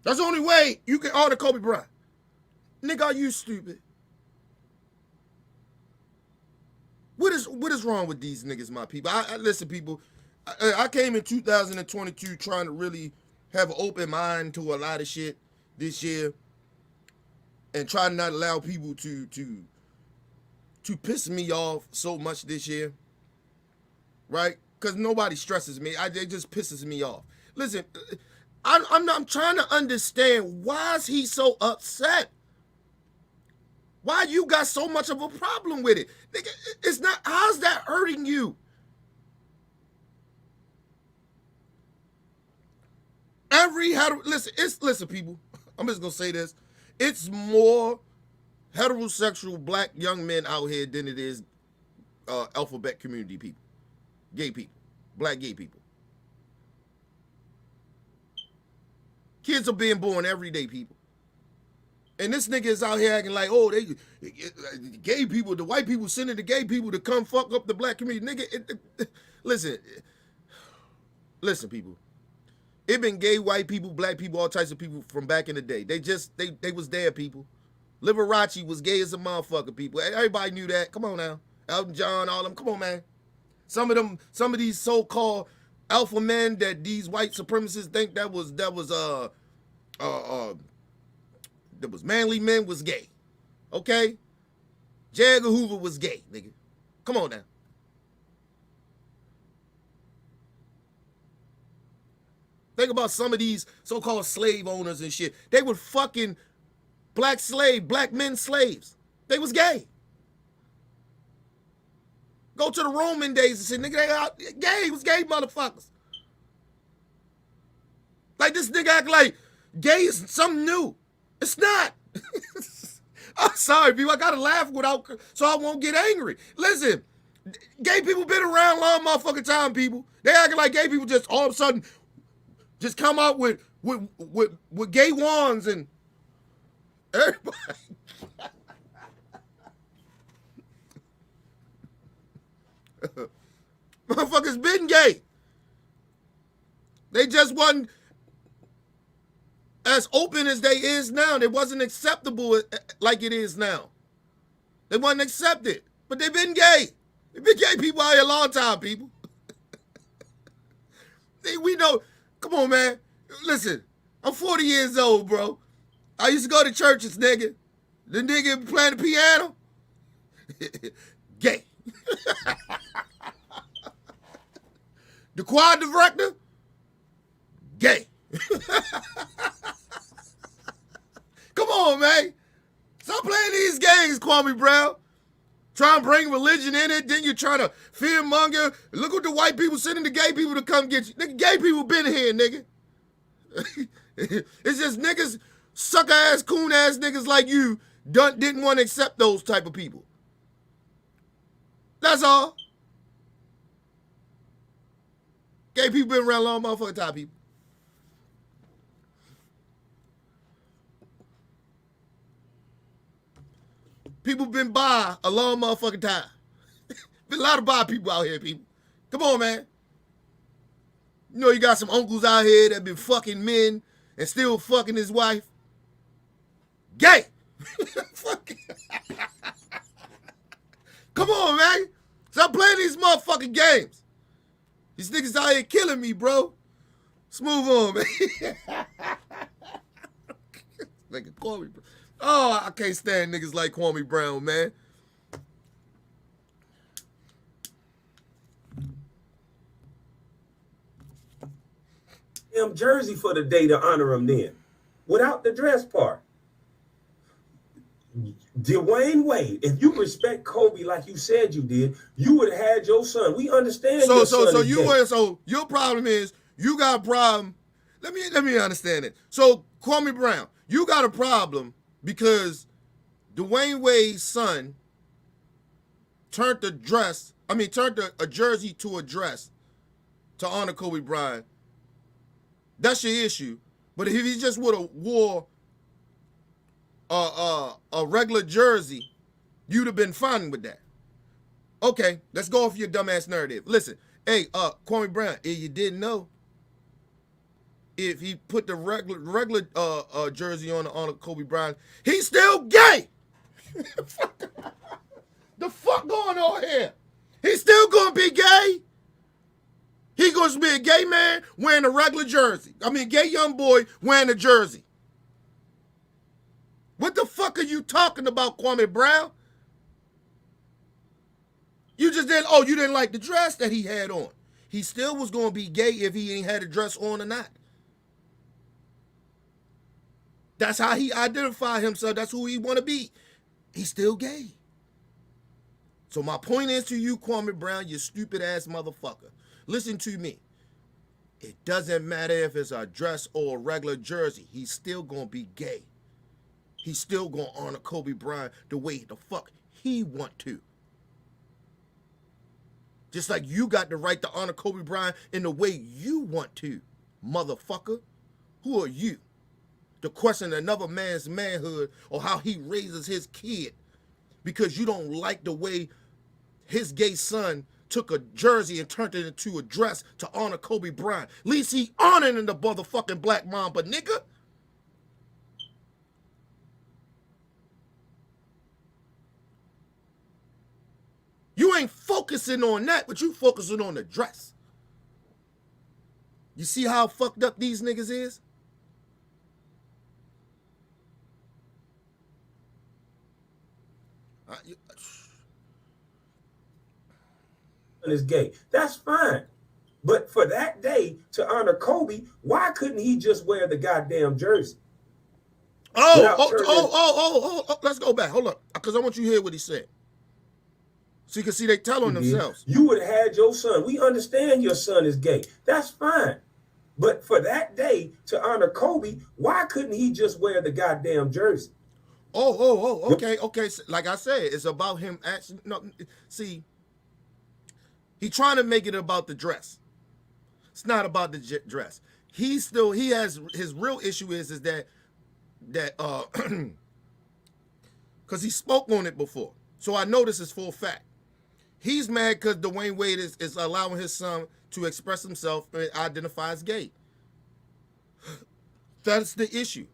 That's the only way you can honor Kobe Bryant. Nigga, are you stupid? What is wrong with these niggas, my people? Listen, people, I came in 2022 trying to really have an open mind to a lot of shit this year and try to not allow people to piss me off so much this year, right? Because nobody stresses me. It just pisses me off. Listen, I'm trying to understand, why is he so upset? Why you got so much of a problem with it? Nigga, it's not, how's that hurting you? Listen, people, I'm just gonna say this. It's more heterosexual black young men out here than it is alphabet community people, gay people, black gay people. Kids are being born every day, people. And this nigga is out here acting like, oh, they gay people, the white people sending the gay people to come fuck up the black community. Nigga, listen, people. It been gay, white people, black people, all types of people from back in the day. They was there, people. Liberace was gay as a motherfucker, people. Everybody knew that. Come on now. Elton John, all them. Come on, man. Some of these so-called alpha men that these white supremacists think that was manly men was gay. Okay? J. Edgar Hoover was gay, nigga. Come on now. Think about some of these so-called slave owners and shit. They were fucking black men slaves. They was gay. Go to the Roman days and say, nigga, they out gay. Was gay motherfuckers. Like this nigga act like gay is something new. It's not. I'm sorry, people. I gotta laugh so I won't get angry. Listen, gay people been around long motherfucking time, people. They acting like gay people just all of a sudden just come out with gay wands and everybody. Motherfuckers been gay. They just wasn't as open as they is now. They wasn't acceptable like it is now. They wasn't accepted, but they been gay. They been gay people out here a long time, people. We know. Come on, man. Listen, I'm 40 years old, bro. I used to go to churches, nigga. The nigga playing the piano. Gay. The choir director. Gay. Come on, man. So Stop playing these games, Kwame Brown. Trying to bring religion in it, then you're trying to fearmonger. Look what the white people sending the gay people to come get you. Nigga, gay people been here, nigga. It's just niggas, sucker-ass, coon-ass niggas like you didn't want to accept those type of people. That's all. Gay people been around a long motherfucking time, people. People been by a long motherfucking time. Been a lot of bi people out here, people. Come on, man. You know you got some uncles out here that been fucking men and still fucking his wife. Gay. Fucking. Come on, man. Stop playing these motherfucking games. These niggas out here killing me, bro. Let's move on, man. Nigga, Kwame Brown. Oh, I can't stand niggas like Kwame Brown, man. Damn jersey for the day to honor him then, without the dress part. Dwayne Wade, if you respect Kobe like you said you did, you would have had your son. We understand. So your problem is you got a problem. Let me understand it. So Kwame Brown, you got a problem because Dwayne Wade's son turned a jersey to a dress to honor Kobe Bryant. That's your issue. But if he just would have wore a regular jersey, you'd have been fine with that. Okay, let's go off your dumbass narrative. Listen, hey, Kwame Brown, if you didn't know, if he put the regular jersey on Kobe Bryant, he's still gay. The fuck going on here? He's still gonna be gay. He's gonna be a gay man wearing a regular jersey. I mean, gay young boy wearing a jersey. What the fuck are you talking about, Kwame Brown? You didn't like the dress that he had on. He still was gonna be gay if he ain't had a dress on or not. That's how he identified himself. That's who he want to be. He's still gay. So my point is to you, Kwame Brown, you stupid ass motherfucker. Listen to me. It doesn't matter if it's a dress or a regular jersey. He's still going to be gay. He's still going to honor Kobe Bryant the way the fuck he want to. Just like you got the right to honor Kobe Bryant in the way you want to, motherfucker. Who are you to question another man's manhood or how he raises his kid because you don't like the way his gay son took a jersey and turned it into a dress to honor Kobe Bryant? At least he honoring the motherfucking Black Mamba, nigga. You ain't focusing on that, but you focusing on the dress. You see how fucked up these niggas is? Is gay. That's fine. But for that day to honor Kobe, why couldn't he just wear the goddamn jersey? Let's go back. Hold up. Because I want you to hear what he said. So you can see they telling themselves. You would have had your son. We understand your son is gay. That's fine. But for that day to honor Kobe, why couldn't he just wear the goddamn jersey? Okay. So, like I said, it's about him actually. No, see, he trying to make it about the dress. It's not about the dress. He has his real issue is that because he spoke on it before. So I know this is full fact. He's mad because Dwayne Wade is allowing his son to express himself and identify as gay. That's the issue.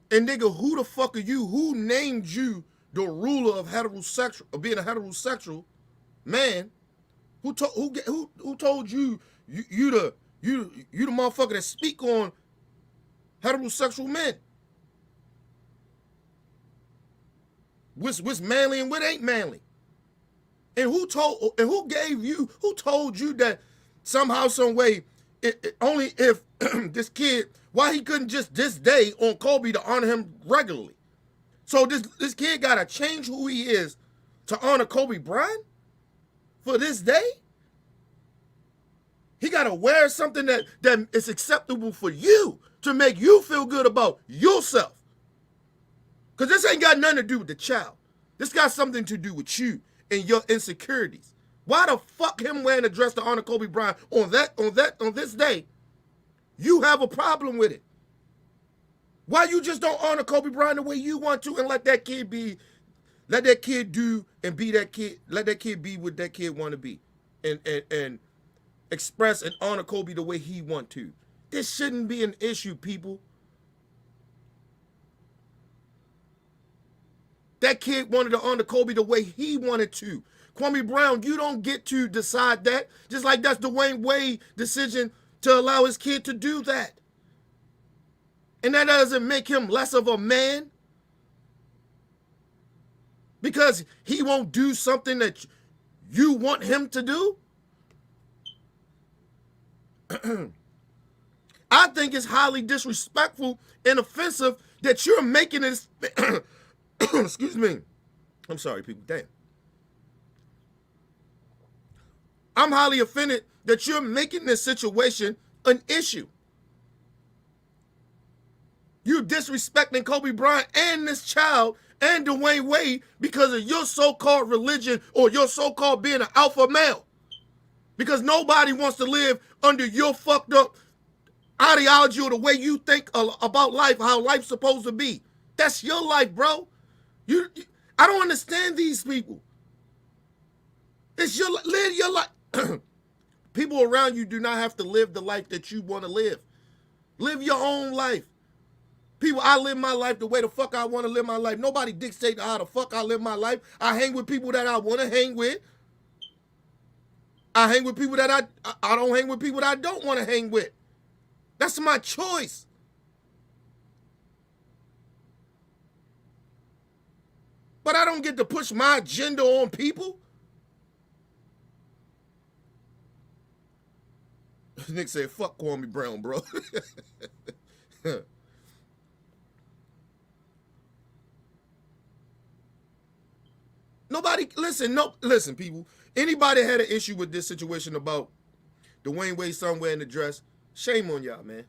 And nigga, who the fuck are you? Who named you the ruler of being a heterosexual man? Who told you the motherfucker that speak on heterosexual men? What's manly and what ain't manly? And who told you that somehow, some way, only if this kid, why he couldn't just this day on Kobe to honor him regularly? So this kid gotta change who he is to honor Kobe Bryant for this day? He gotta wear something that is acceptable for you to make you feel good about yourself. Because this ain't got nothing to do with the child. This got something to do with you and your insecurities. Why the fuck him wearing a dress to honor Kobe Bryant on this day? You have a problem with it. Why you just don't honor Kobe Bryant the way you want to and let that kid do and be that kid, let that kid be what that kid want to be and express and honor Kobe the way he want to. This shouldn't be an issue, people. That kid wanted to honor Kobe the way he wanted to. Kwame Brown, you don't get to decide that. Just like that's Dwayne Wade's decision to allow his kid to do that. And that doesn't make him less of a man. Because he won't do something that you want him to do. I think it's highly disrespectful and offensive that you're making this... Excuse me. I'm sorry, people. Damn. I'm highly offended that you're making this situation an issue. You disrespecting Kobe Bryant and this child and Dwayne Wade because of your so-called religion or your so-called being an alpha male. Because nobody wants to live under your fucked up ideology or the way you think about life, how life's supposed to be. That's your life, bro. I don't understand these people. Live your life. People around you do not have to live the life that you want to live. Live your own life. People, I live my life the way the fuck I want to live my life. Nobody dictates how the fuck I live my life. I hang with people that I want to hang with. I hang with people that I don't hang with people that I don't want to hang with. That's my choice. But I don't get to push my agenda on people. Nick said, fuck Kwame Brown, bro. Listen, people. Anybody had an issue with this situation about Dwayne Wade son wearing the dress, shame on y'all, man.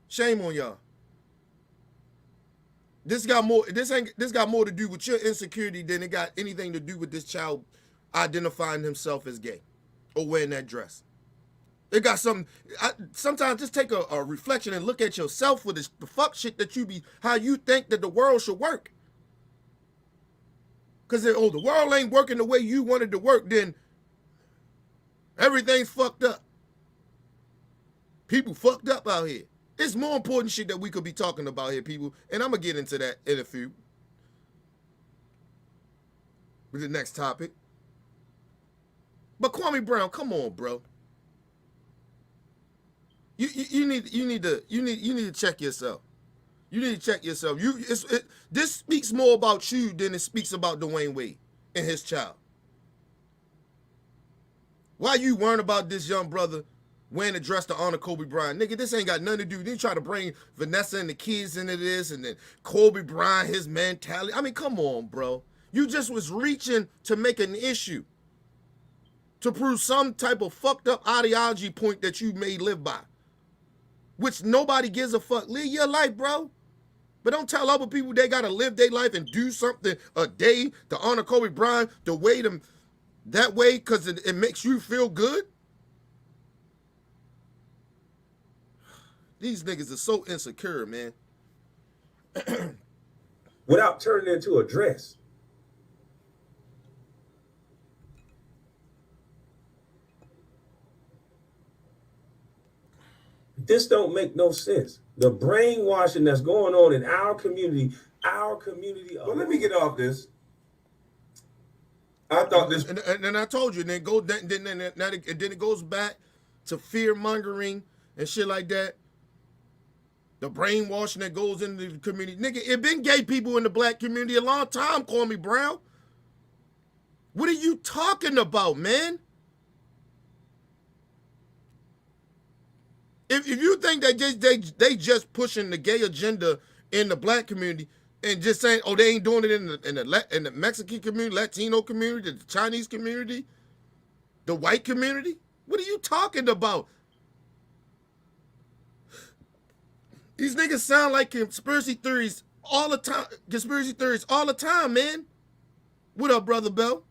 Shame on y'all. This got more to do with your insecurity than it got anything to do with this child identifying himself as gay or wearing that dress. It got something. Sometimes just take a reflection and look at yourself for the fuck shit that you be, how you think that the world should work. Because the world ain't working the way you wanted to work, then everything's fucked up. People fucked up out here. It's more important shit that we could be talking about here, people. And I'm going to get into that in a few. With the next topic. But Kwame Brown, come on, bro. You need to check yourself. You need to check yourself. This speaks more about you than it speaks about Dwayne Wade and his child. Why you worrying about this young brother wearing a dress to honor Kobe Bryant? Nigga, this ain't got nothing to do. They try to bring Vanessa and the kids into this and then Kobe Bryant, his mentality. I mean, come on, bro. You just was reaching to make an issue. To prove some type of fucked up ideology point that you may live by. Which nobody gives a fuck. Live your life, bro. But don't tell other people they gotta live their life and do something a day to honor Kobe Bryant, to weigh them that way because it makes you feel good. These niggas are so insecure, man. Without turning it into a dress. This don't make no sense. The brainwashing that's going on in our community. Well, let me get off this. I thought this, and I told you, then it goes back to fear mongering and shit like that. The brainwashing that goes into the community, nigga. It been gay people in the black community a long time. Kwame Brown. What are you talking about, man? If you think that they just pushing the gay agenda in the black community, and just saying, oh, they ain't doing it in the Mexican community, Latino community, the Chinese community, the white community? What are you talking about? These niggas sound like conspiracy theories all the time. Conspiracy theories all the time, man. What up, Brother Bell?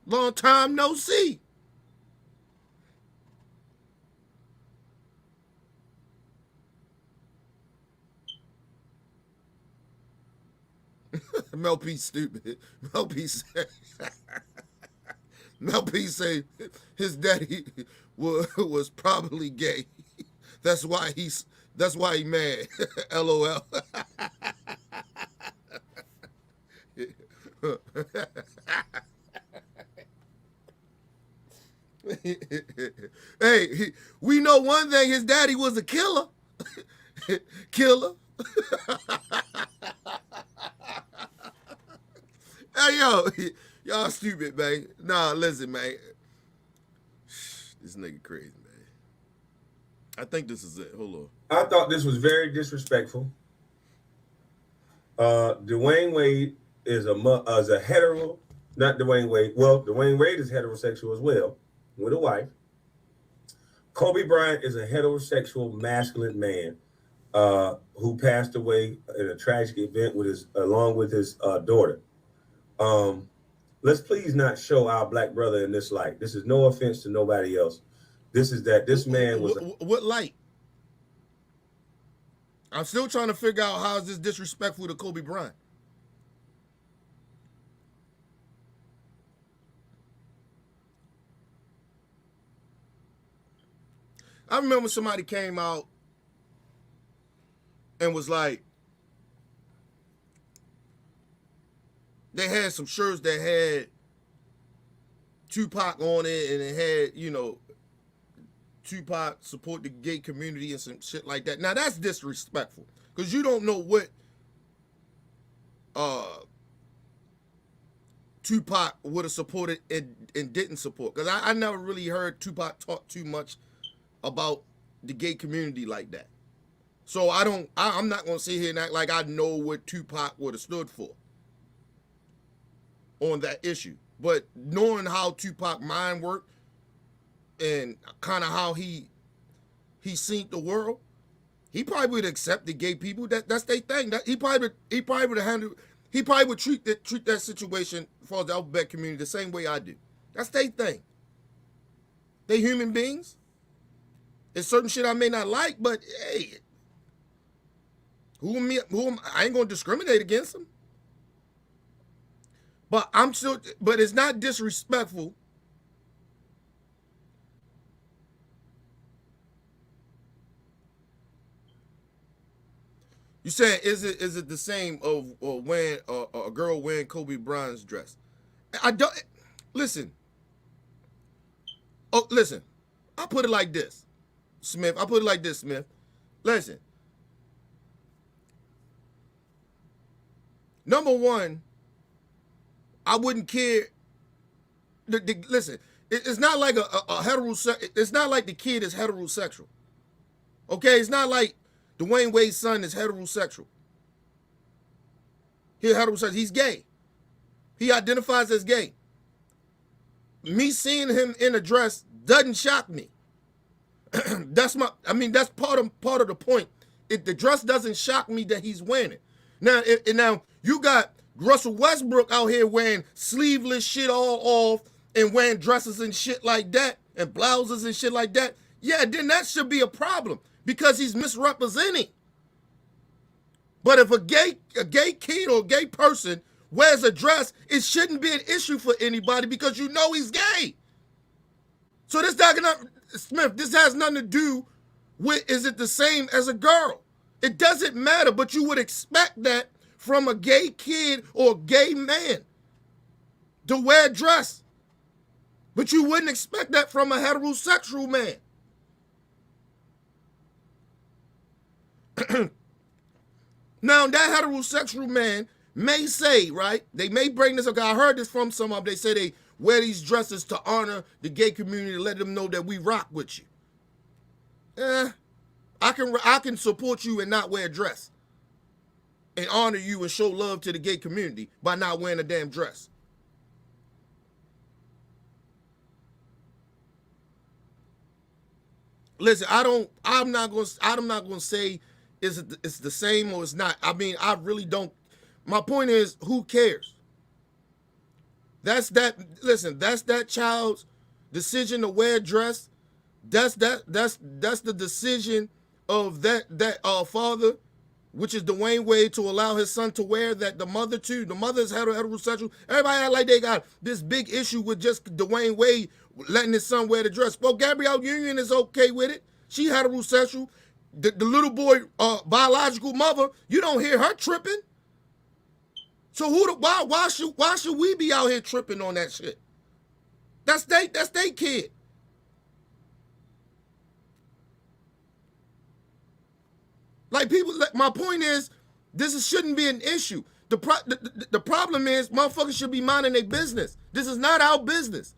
Long time no see. Mel P stupid. Mel P say, Mel P say his daddy was probably gay. That's why he mad. LOL. Hey, we know one thing, his daddy was a killer. Killer. Hey, yo, y'all stupid, man. Nah, listen, man. This nigga crazy, man. I think this is it. Hold on. I thought this was very disrespectful. Dwayne Wade is a hetero, not Dwayne Wade. Well, Dwayne Wade is heterosexual as well, with a wife. Kobe Bryant is a heterosexual, masculine man who passed away in a tragic event along with his daughter. Let's please not show our black brother in this light. This is no offense to nobody else. This is that this man was. What light? I'm still trying to figure out how is this disrespectful to Kobe Bryant. I remember somebody came out and was like, they had some shirts that had Tupac on it, and it had, you know, Tupac support the gay community and some shit like that. Now that's disrespectful because you don't know what Tupac would have supported and didn't support. Because I never really heard Tupac talk too much about the gay community like that. So I'm not gonna sit here and act like I know what Tupac would have stood for on that issue. But knowing how Tupac mind worked and kind of how he seen the world, he probably would accept the gay people. That's their thing. That he probably would handle. He probably would treat that situation for the alphabet community the same way I do. That's their thing. They human beings. It's certain shit I may not like, but hey, I ain't gonna discriminate against them. But it's not disrespectful. You saying is it the same of when a girl wearing Kobe Bryant's dress? I don't listen. Oh, listen. I'll put it like this, Smith. Smith. Listen. Number one, I wouldn't care. Listen, it's not like a heterosexual. It's not like the kid is heterosexual. Okay, it's not like Dwayne Wade's son is heterosexual. He's heterosexual. He's gay. He identifies as gay. Me seeing him in a dress doesn't shock me. That's part of the point. The dress doesn't shock me that he's wearing it. Now you got Russell Westbrook out here wearing sleeveless shit all off and wearing dresses and shit like that and blouses and shit like that. Yeah, then that should be a problem because he's misrepresenting. But if a gay kid or a gay person wears a dress, it shouldn't be an issue for anybody because you know he's gay. So this Smith, this has nothing to do with is it the same as a girl? It doesn't matter, but you would expect that from a gay kid or a gay man to wear a dress. But you wouldn't expect that from a heterosexual man. Now, that heterosexual man may say, right, they may bring this up. I heard this from some of them. They say they wear these dresses to honor the gay community, to let them know that we rock with you. I can support you and not wear a dress. and honor you and show love to the gay community by not wearing a damn dress. Listen, I'm not gonna say it's the same or it's not. I mean, I really don't. My point is, who cares? That's that child's decision to wear a dress. That's the decision of that father, which is Dwayne Wade, to allow his son to wear that. The mother too. The mother is heterosexual. Everybody act like they got this big issue with just Dwayne Wade letting his son wear the dress. Well, Gabrielle Union is okay with it. She heterosexual. The little boy biological mother, you don't hear her tripping. So why should we be out here tripping on that shit? That's they kid. Like people, my point is, shouldn't be an issue. The problem is, motherfuckers should be minding their business. This is not our business.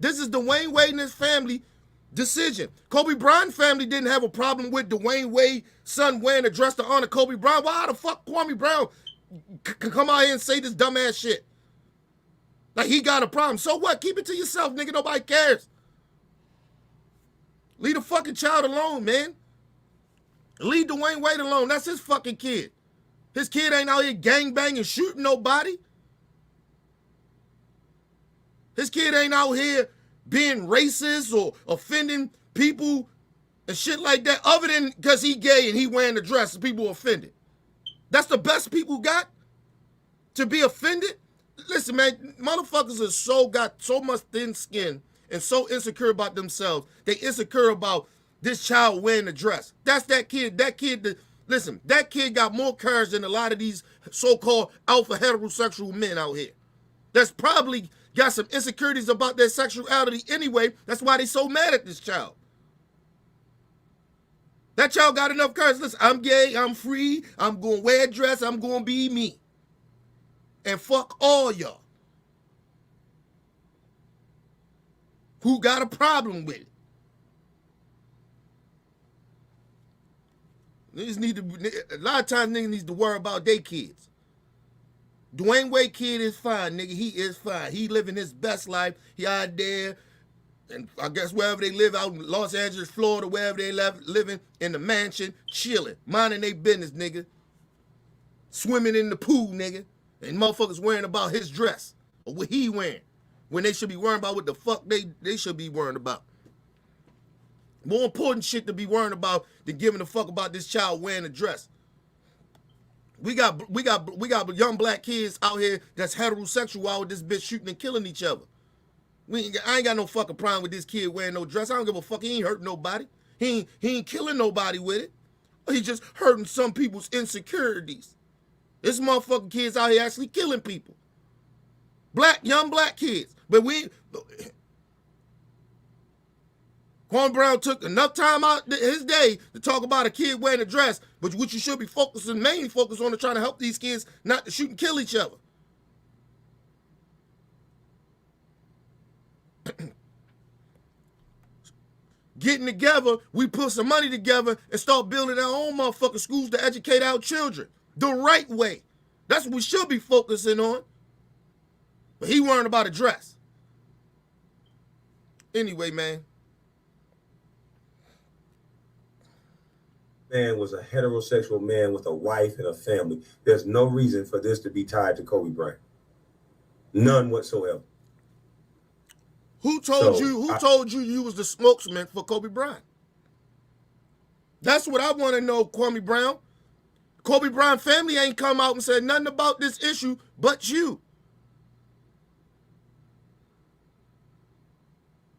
This is Dwayne Wade and his family decision. Kobe Bryant family didn't have a problem with Dwayne Wade's son wearing a dress to honor Kobe Bryant. Why the fuck Kwame Brown can come out here and say this dumbass shit? Like he got a problem. So what? Keep it to yourself, nigga. Nobody cares. Leave the fucking child alone, man. Leave Dwayne Wade alone. That's his fucking kid. His kid ain't out here gangbanging, shooting nobody. His kid ain't out here being racist or offending people and shit like that, other than because he gay and he wearing a dress and people offended. That's the best people got to be offended? Listen, man, motherfuckers got so much thin skin and so insecure about themselves. They insecure about this child wearing a dress. That's that kid. Listen, that kid got more courage than a lot of these so-called alpha heterosexual men out here. That's probably got some insecurities about their sexuality anyway. That's why they so mad at this child. That child got enough courage. Listen, I'm gay, I'm free, I'm going to wear a dress, I'm going to be me. And fuck all y'all who got a problem with it. A lot of times niggas need to worry about their kids. Dwayne Wade kid is fine, nigga. He is fine. He living his best life. He out there, and I guess wherever they live, out in Los Angeles, Florida, wherever they living, in the mansion, chilling, minding their business, nigga. Swimming in the pool, nigga. And motherfuckers worrying about his dress or what he wearing, when they should be worrying about what the fuck they should be worrying about. More important shit to be worrying about than giving a fuck about this child wearing a dress. We got young black kids out here that's heterosexual out with this bitch shooting and killing each other. I ain't got no fucking problem with this kid wearing no dress. I don't give a fuck. He ain't hurting nobody. He ain't killing nobody with it. He just hurting some people's insecurities. This motherfucking kids out here actually killing people. Young black kids. But Kwame Brown took enough time out his day to talk about a kid wearing a dress, but what you should be mainly focused on is trying to help these kids not to shoot and kill each other. Getting together, we put some money together and start building our own motherfucking schools to educate our children the right way. That's what we should be focusing on. But he worrying about a dress. Anyway, man. Man was a heterosexual man with a wife and a family. There's no reason for this to be tied to Kobe Bryant. None whatsoever. Who told you you was the spokesman for Kobe Bryant? That's what I want to know, Kwame Brown. Kobe Bryant family ain't come out and said nothing about this issue but you.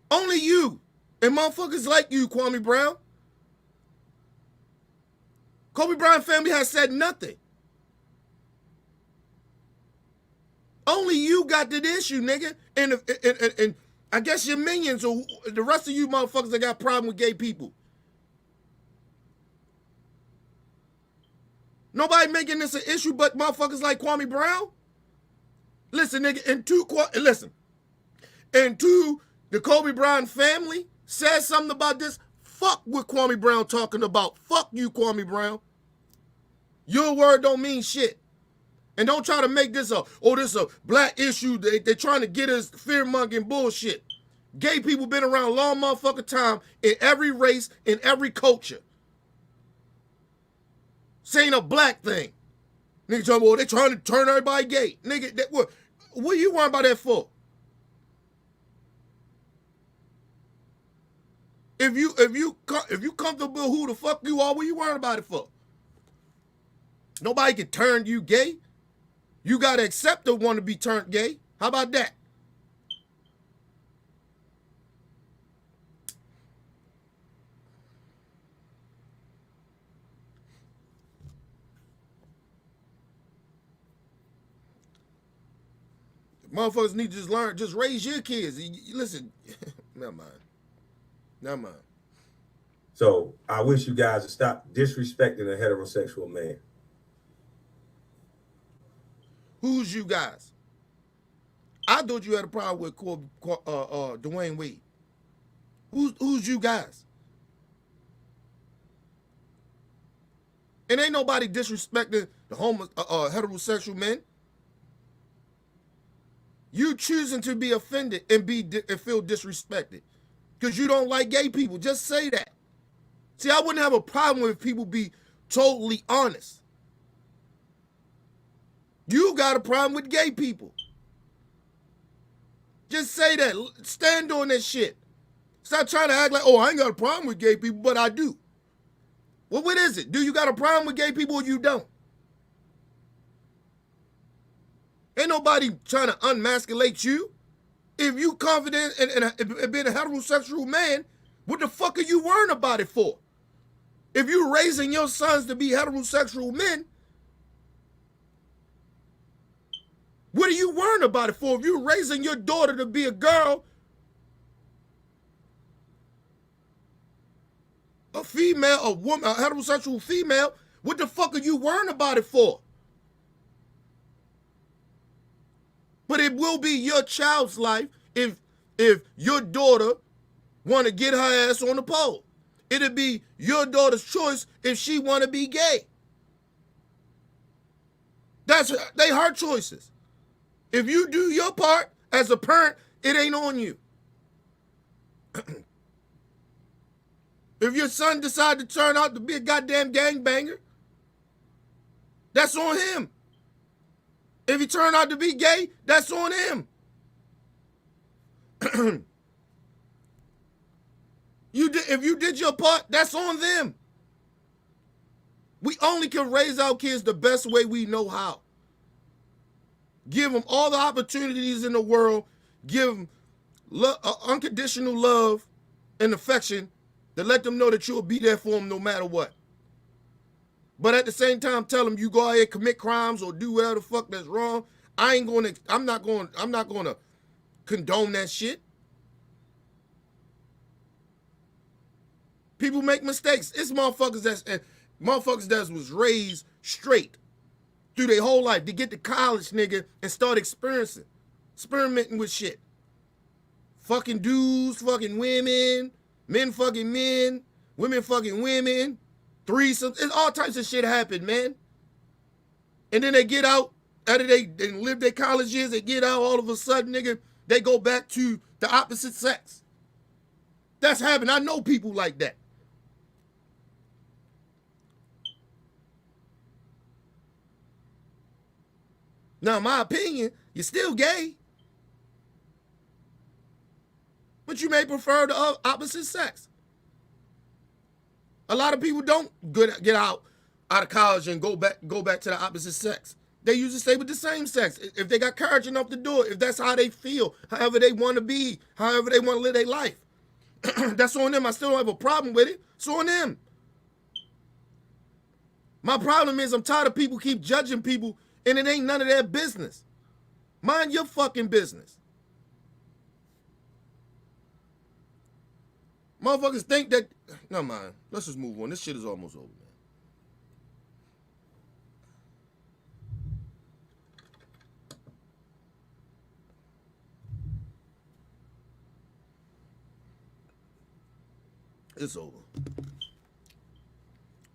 Only you. And motherfuckers like you, Kwame Brown. Kobe Bryant family has said nothing. Only you got the issue, nigga. And I guess your minions or the rest of you motherfuckers that got a problem with gay people. Nobody making this an issue but motherfuckers like Kwame Brown? Listen, nigga, until the Kobe Bryant family says something about this, fuck what Kwame Brown talking about. Fuck you, Kwame Brown. Your word don't mean shit. And don't try to make this this a black issue. They're trying to get us fear-mongering bullshit. Gay people been around a long motherfucking time in every race, in every culture. This ain't a black thing. Nigga talking about they trying to turn everybody gay. Nigga, what are you worrying about that for? If you comfortable who the fuck you are, what you worrying about it for? Nobody can turn you gay. You gotta accept the one to be turned gay. How about that? Motherfuckers need to just learn, just raise your kids. Listen, never mind. So I wish you guys would stop disrespecting a heterosexual man. Who's you guys? I thought you had a problem with Dwayne Wade. Who's you guys? And ain't nobody disrespecting the heterosexual men. You choosing to be offended and feel disrespected because you don't like gay people. Just say that. See, I wouldn't have a problem if people be totally honest. You got a problem with gay people. Just say that. Stand on that shit. Stop trying to act like, oh, I ain't got a problem with gay people, but I do. Well, what is it? Do you got a problem with gay people or you don't? Ain't nobody trying to unmasculate you. If you confident in being a heterosexual man, what the fuck are you worrying about it for? If you raising your sons to be heterosexual men, what are you worrying about it for? If you're raising your daughter to be a girl, a female, a woman, a heterosexual female, what the fuck are you worrying about it for? But it will be your child's life if your daughter want to get her ass on the pole. It'll be your daughter's choice if she want to be gay. They her choices. If you do your part as a parent, it ain't on you. If your son decide to turn out to be a goddamn gangbanger, that's on him. If he turn out to be gay, that's on him. If you did your part, that's on them. We only can raise our kids the best way we know how. Give them all the opportunities in the world. Give them unconditional love and affection to let them know that you'll be there for them no matter what. But at the same time, tell them you go ahead and commit crimes or do whatever the fuck that's wrong. I'm not going to condone that shit. People make mistakes. It's motherfuckers that was raised straight through their whole life to get to college, nigga, and start experimenting with shit. Fucking dudes, fucking women, men fucking men, women fucking women, threesomes. It's all types of shit happen, man. And then they get out, after they live their college years, they get out, all of a sudden, nigga, they go back to the opposite sex. That's happened. I know people like that. Now, in my opinion, you're still gay. But you may prefer the opposite sex. A lot of people don't get out of college and go back to the opposite sex. They usually stay with the same sex. If they got courage enough to do it, if that's how they feel, however they want to be, however they want to live their life. That's on them. I still don't have a problem with it. It's on them. My problem is I'm tired of people keep judging people and it ain't none of their business. Mind your fucking business. Motherfuckers think that, never mind. Let's just move on. This shit is almost over, man. It's over.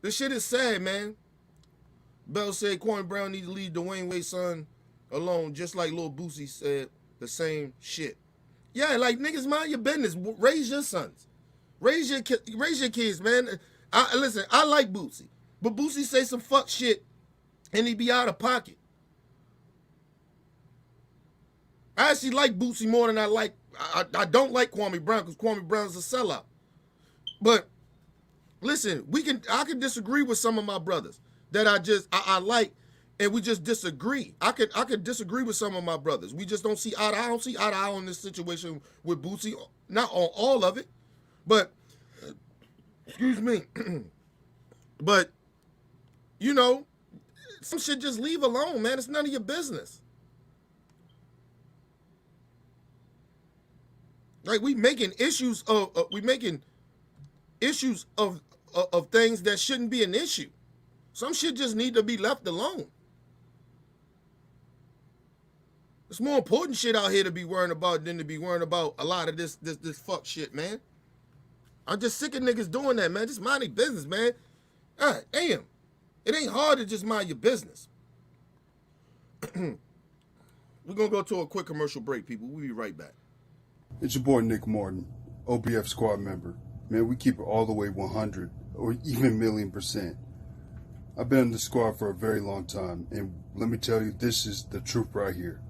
This shit is sad, man. Bell said Kwame Brown needs to leave Dwayne Wade's son alone, just like Lil Boosie said the same shit. Yeah, like, niggas, mind your business. Raise your sons. Raise your kids, man. Listen, I like Boosie, but Boosie say some fuck shit and he be out of pocket. I actually like Boosie more than I don't like Kwame Brown, because Kwame Brown's a sellout. But listen, I can disagree with some of my brothers that I like, and we just disagree. I could disagree with some of my brothers. We just don't see eye to eye. I don't see eye to eye on this situation with Boosie. Not on all of it, but excuse me. But you know, some shit just leave alone, man. It's none of your business. Like, we making issues of things that shouldn't be an issue. Some shit just need to be left alone. There's more important shit out here to be worrying about than to be worrying about a lot of this fuck shit, man. I'm just sick of niggas doing that, man. Just mind their business, man. God damn. It ain't hard to just mind your business. We're gonna go to a quick commercial break, people. We'll be right back. It's your boy Nick Martin, OBF squad member. Man, we keep it all the way 100 or even $1,000,000%. I've been in the squad for a very long time, and let me tell you, this is the truth right here.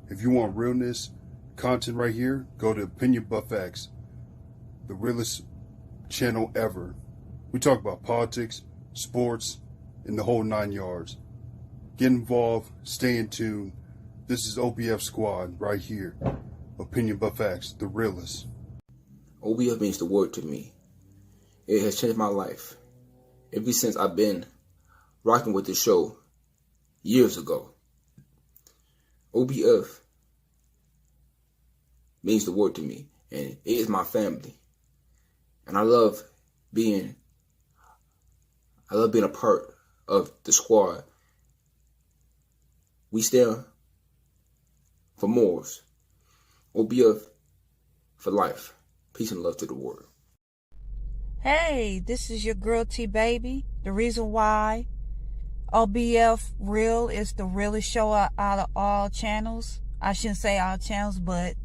If you want realness, content right here, go to Opinion Buff X, the realest channel ever. We talk about politics, sports, and the whole 9 yards. Get involved, stay in tune. This is OBF squad right here. Opinion Buff X, the realest. OBF means the word to me. It has changed my life ever since I've been rocking with the show years ago. OBF means the word to me, and it is my family. And I love being a part of the squad. We stand for morals. OBF for life. Peace and love to the world. Hey, this is your girl T Baby. The reason why OBF Real is the realest show out of all channels. I shouldn't say all channels, but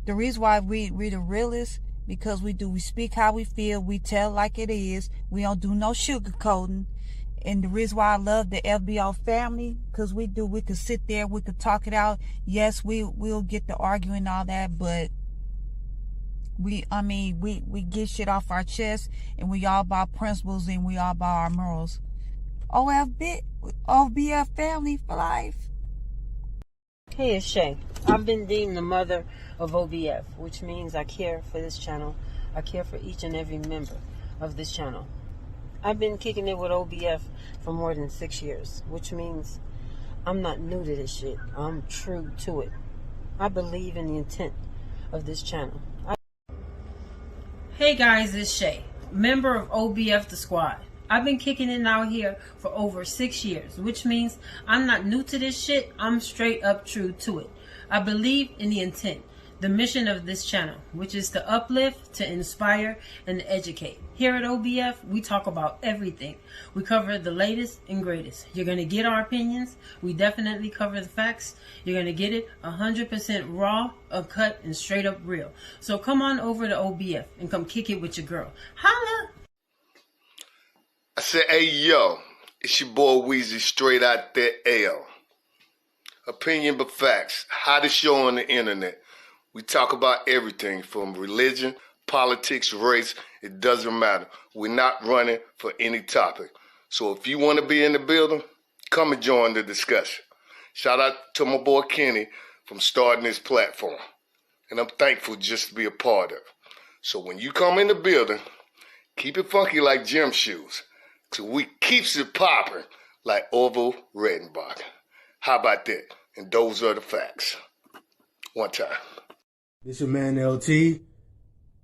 the reason why we the realest, because we speak how we feel, we tell like it is, we don't do no sugarcoating. And the reason why I love the FBO family, because we could sit there, we could talk it out. Yes, we'll get to arguing and all that, but we get shit off our chest, and we all about principles, and we all about our morals. OBF family for life. Hey, it's Shay. I've been deemed the mother of OBF, which means I care for this channel. I care for each and every member of this channel. I've been kicking it with OBF for more than 6 years, which means I'm not new to this shit. I'm true to it. I believe in the intent of this channel. Hey guys, it's Shay, member of OBF the Squad. I've been kicking it out here for over 6 years, which means I'm not new to this shit. I'm straight up true to it. I believe in the intent, the mission of this channel, which is to uplift, to inspire, and to educate. Here at OBF, we talk about everything. We cover the latest and greatest. You're going to get our opinions. We definitely cover the facts. You're going to get it 100% raw, uncut, and straight up real. So come on over to OBF and come kick it with your girl. Holla! I said, hey, yo, it's your boy Weezy, straight out there, L. Opinion but facts, hottest show on the internet. We talk about everything from religion, politics, race, it doesn't matter. We're not running for any topic. So if you want to be in the building, come and join the discussion. Shout out to my boy Kenny from starting this platform. And I'm thankful just to be a part of it. So when you come in the building, keep it funky like gym shoes. So we keeps it popping like Orville Redenbach. How about that? And those are the facts. One time. This your man LT,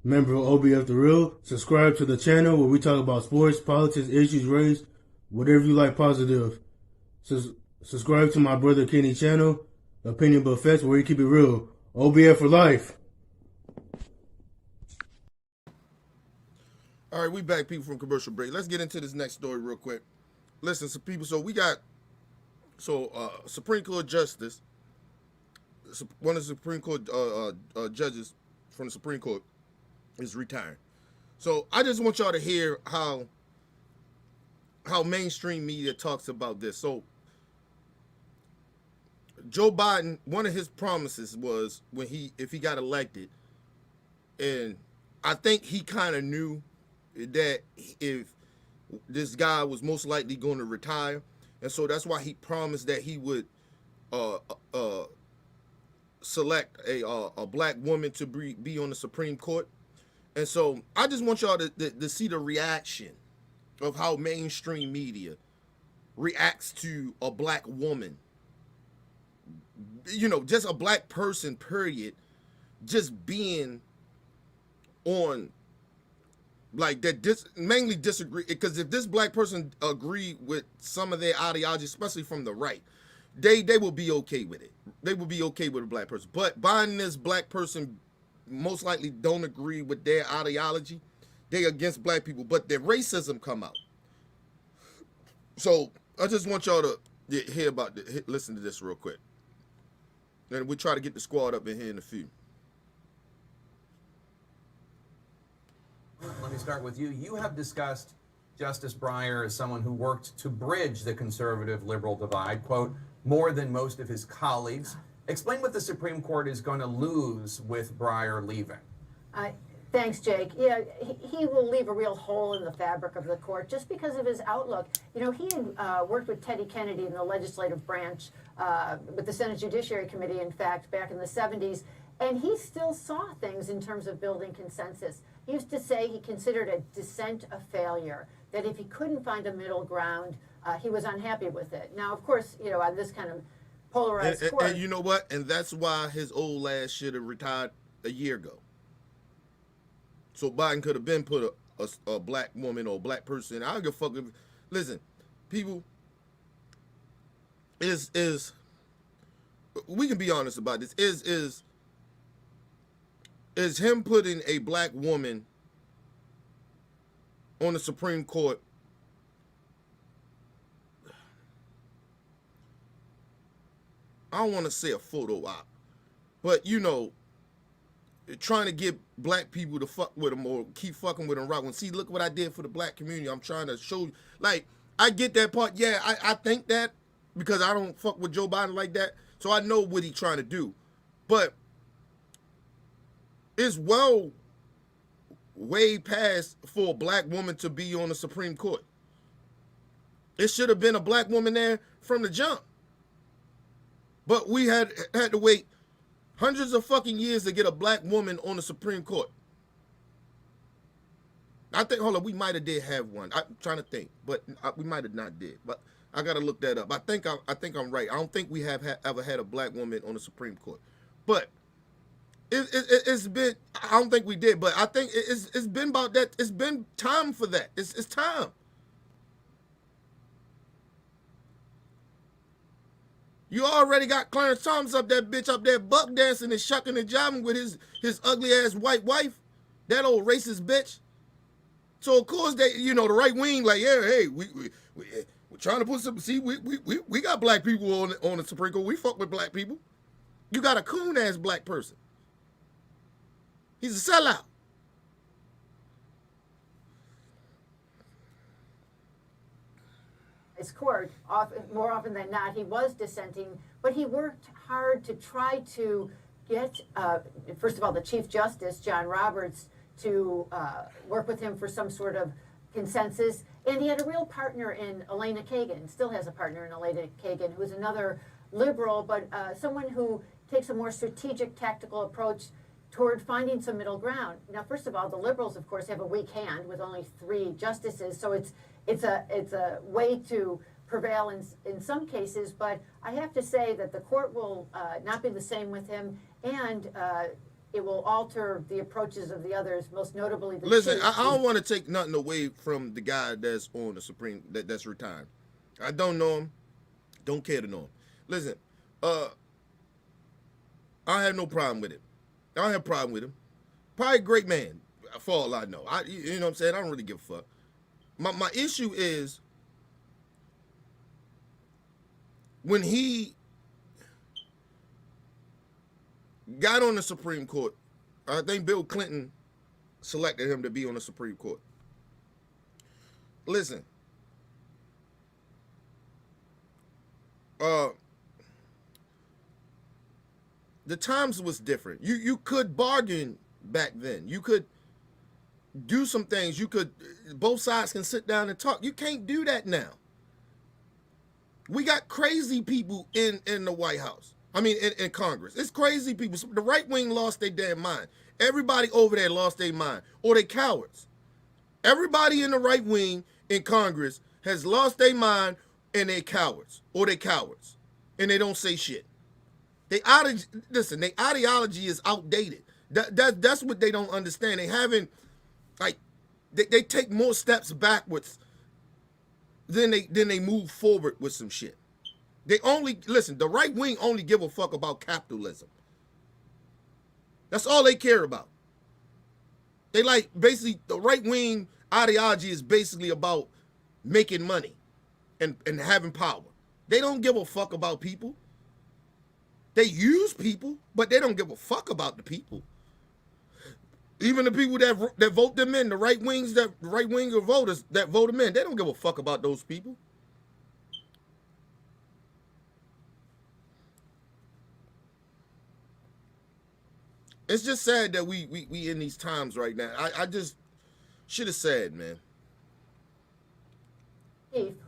member of OBF The Real. Subscribe to the channel where we talk about sports, politics, issues, race, whatever you like positive. Subscribe to my brother Kenny channel, Opinion Buffets, where we keep it real. OBF for life. All right, we back, people, from commercial break. Let's get into this next story real quick. Listen, some people, so we got So, Supreme Court Justice, one of the Supreme Court judges from the Supreme Court is retiring. So, I just want y'all to hear how mainstream media talks about this. So, Joe Biden, one of his promises was if he got elected, and I think he kind of knew that if this guy was most likely going to retire, and so that's why he promised that he would select a black woman to be on the Supreme Court. And so I just want y'all to see the reaction of how mainstream media reacts to a black woman. You know, just a black person, period, just being on, like, that mainly disagree, because if this black person agree with some of their ideology, especially from the right, they will be okay with it. They will be okay with a black person. But buying this black person most likely don't agree with their ideology. They against black people, but their racism come out. So I just want y'all to hear about listen to this real quick. And we'll try to get the squad up in here in a few. Let me start with you. You have discussed Justice Breyer as someone who worked to bridge the conservative-liberal divide, quote, more than most of his colleagues. Explain what the Supreme Court is going to lose with Breyer leaving. Thanks, Jake. Yeah, he will leave a real hole in the fabric of the court just because of his outlook. You know, he had worked with Teddy Kennedy in the legislative branch, with the Senate Judiciary Committee, in fact, back in the 70s, and he still saw things in terms of building consensus. He used to say he considered a dissent a failure, that if he couldn't find a middle ground, he was unhappy with it. Now, of course, you know, on this kind of polarized court. And you know what? And that's why his old ass should have retired a year ago. So Biden could have been put a black woman or a black person. I don't give a fuck. Listen, people, is we can be honest about this. Is him putting a black woman on the Supreme Court I don't want to say a photo op, but you know, trying to get black people to fuck with them or keep fucking with them right. When see, look what I did for the black community. I'm trying to show you. Like, I get that part. Yeah, I think that because I don't fuck with Joe Biden like that. So I know what he's trying to do. But it's well way past for a black woman to be on the Supreme Court. It should have been a black woman there from the jump. But we had to wait hundreds of fucking years to get a black woman on the Supreme Court. I think, hold on, we might have did have one. I'm trying to think, but we might have not did. But I gotta look that up. I think I'm right. I don't think we have ever had a black woman on the Supreme Court. But it's been, I don't think we did, but I think it's been about that. It's been time for that. It's time. You already got Clarence Thomas up that bitch up there buck dancing and shucking and jiving with his ugly ass white wife, that old racist bitch. So of course they, you know, the right wing like, yeah, hey, we're trying to put some. See, we got black people on the Supreme Court. We fuck with black people. You got a coon ass black person. He's a sellout. His court, more often than not, he was dissenting, but he worked hard to try to get, first of all, the Chief Justice, John Roberts, to work with him for some sort of consensus. And he had a real partner in Elena Kagan, still has a partner in Elena Kagan, who is another liberal, but someone who takes a more strategic, tactical approach toward finding some middle ground. Now, first of all, the liberals, of course, have a weak hand with only 3 justices, so it's a way to prevail in some cases, but I have to say that the court will not be the same with him, and it will alter the approaches of the others, most notably the Listen, chief. I don't want to take nothing away from the guy that's on the Supreme, that's retired. I don't know him, don't care to know him. Listen, I have no problem with it. I don't have a problem with him. Probably a great man, for all I know. You know what I'm saying? I don't really give a fuck. My issue is when he got on the Supreme Court, I think Bill Clinton selected him to be on the Supreme Court. Listen, the times was different. You could bargain back then. You could do some things. You could, both sides can sit down and talk. You can't do that now. We got crazy people in the White House. I mean, in Congress. It's crazy people. The right wing lost their damn mind. Everybody over there lost their mind. Or they cowards. Everybody in the right wing in Congress has lost their mind and they cowards. Or they cowards. And they don't say shit. Their ideology is outdated. That's what they don't understand. They haven't, like, they take more steps backwards than they move forward with some shit. They only, listen, the right wing only give a fuck about capitalism. That's all they care about. They like, basically, the right wing ideology is basically about making money and having power. They don't give a fuck about people. They use people, but they don't give a fuck about the people. Even the people that vote them in, the right wing voters that vote them in, they don't give a fuck about those people. It's just sad that we in these times right now. I just should have said, man.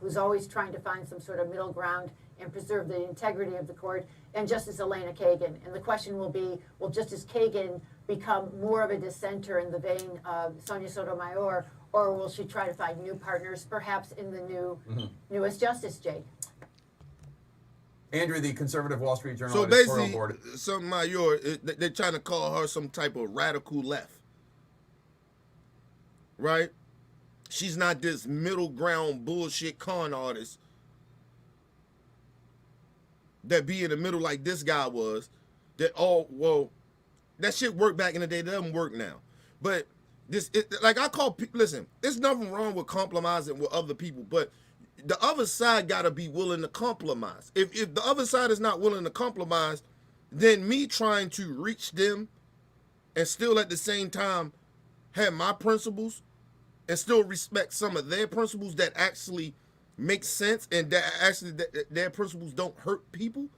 Who's always trying to find some sort of middle ground and preserve the integrity of the court, and Justice Elena Kagan. And the question will be, will Justice Kagan become more of a dissenter in the vein of Sonia Sotomayor, or will she try to find new partners, perhaps in the newest justice, Jake? Andrew, the conservative Wall Street Journal So editorial basically, board. Sotomayor, they're trying to call her some type of radical left. Right? She's not this middle ground bullshit con artist that be in the middle like this guy was. That shit worked back in the day. That doesn't work now. But listen, there's nothing wrong with compromising with other people, but the other side got to be willing to compromise. If the other side is not willing to compromise, then me trying to reach them and still at the same time have my principles and still respect some of their principles that actually make sense and that actually their principles don't hurt people,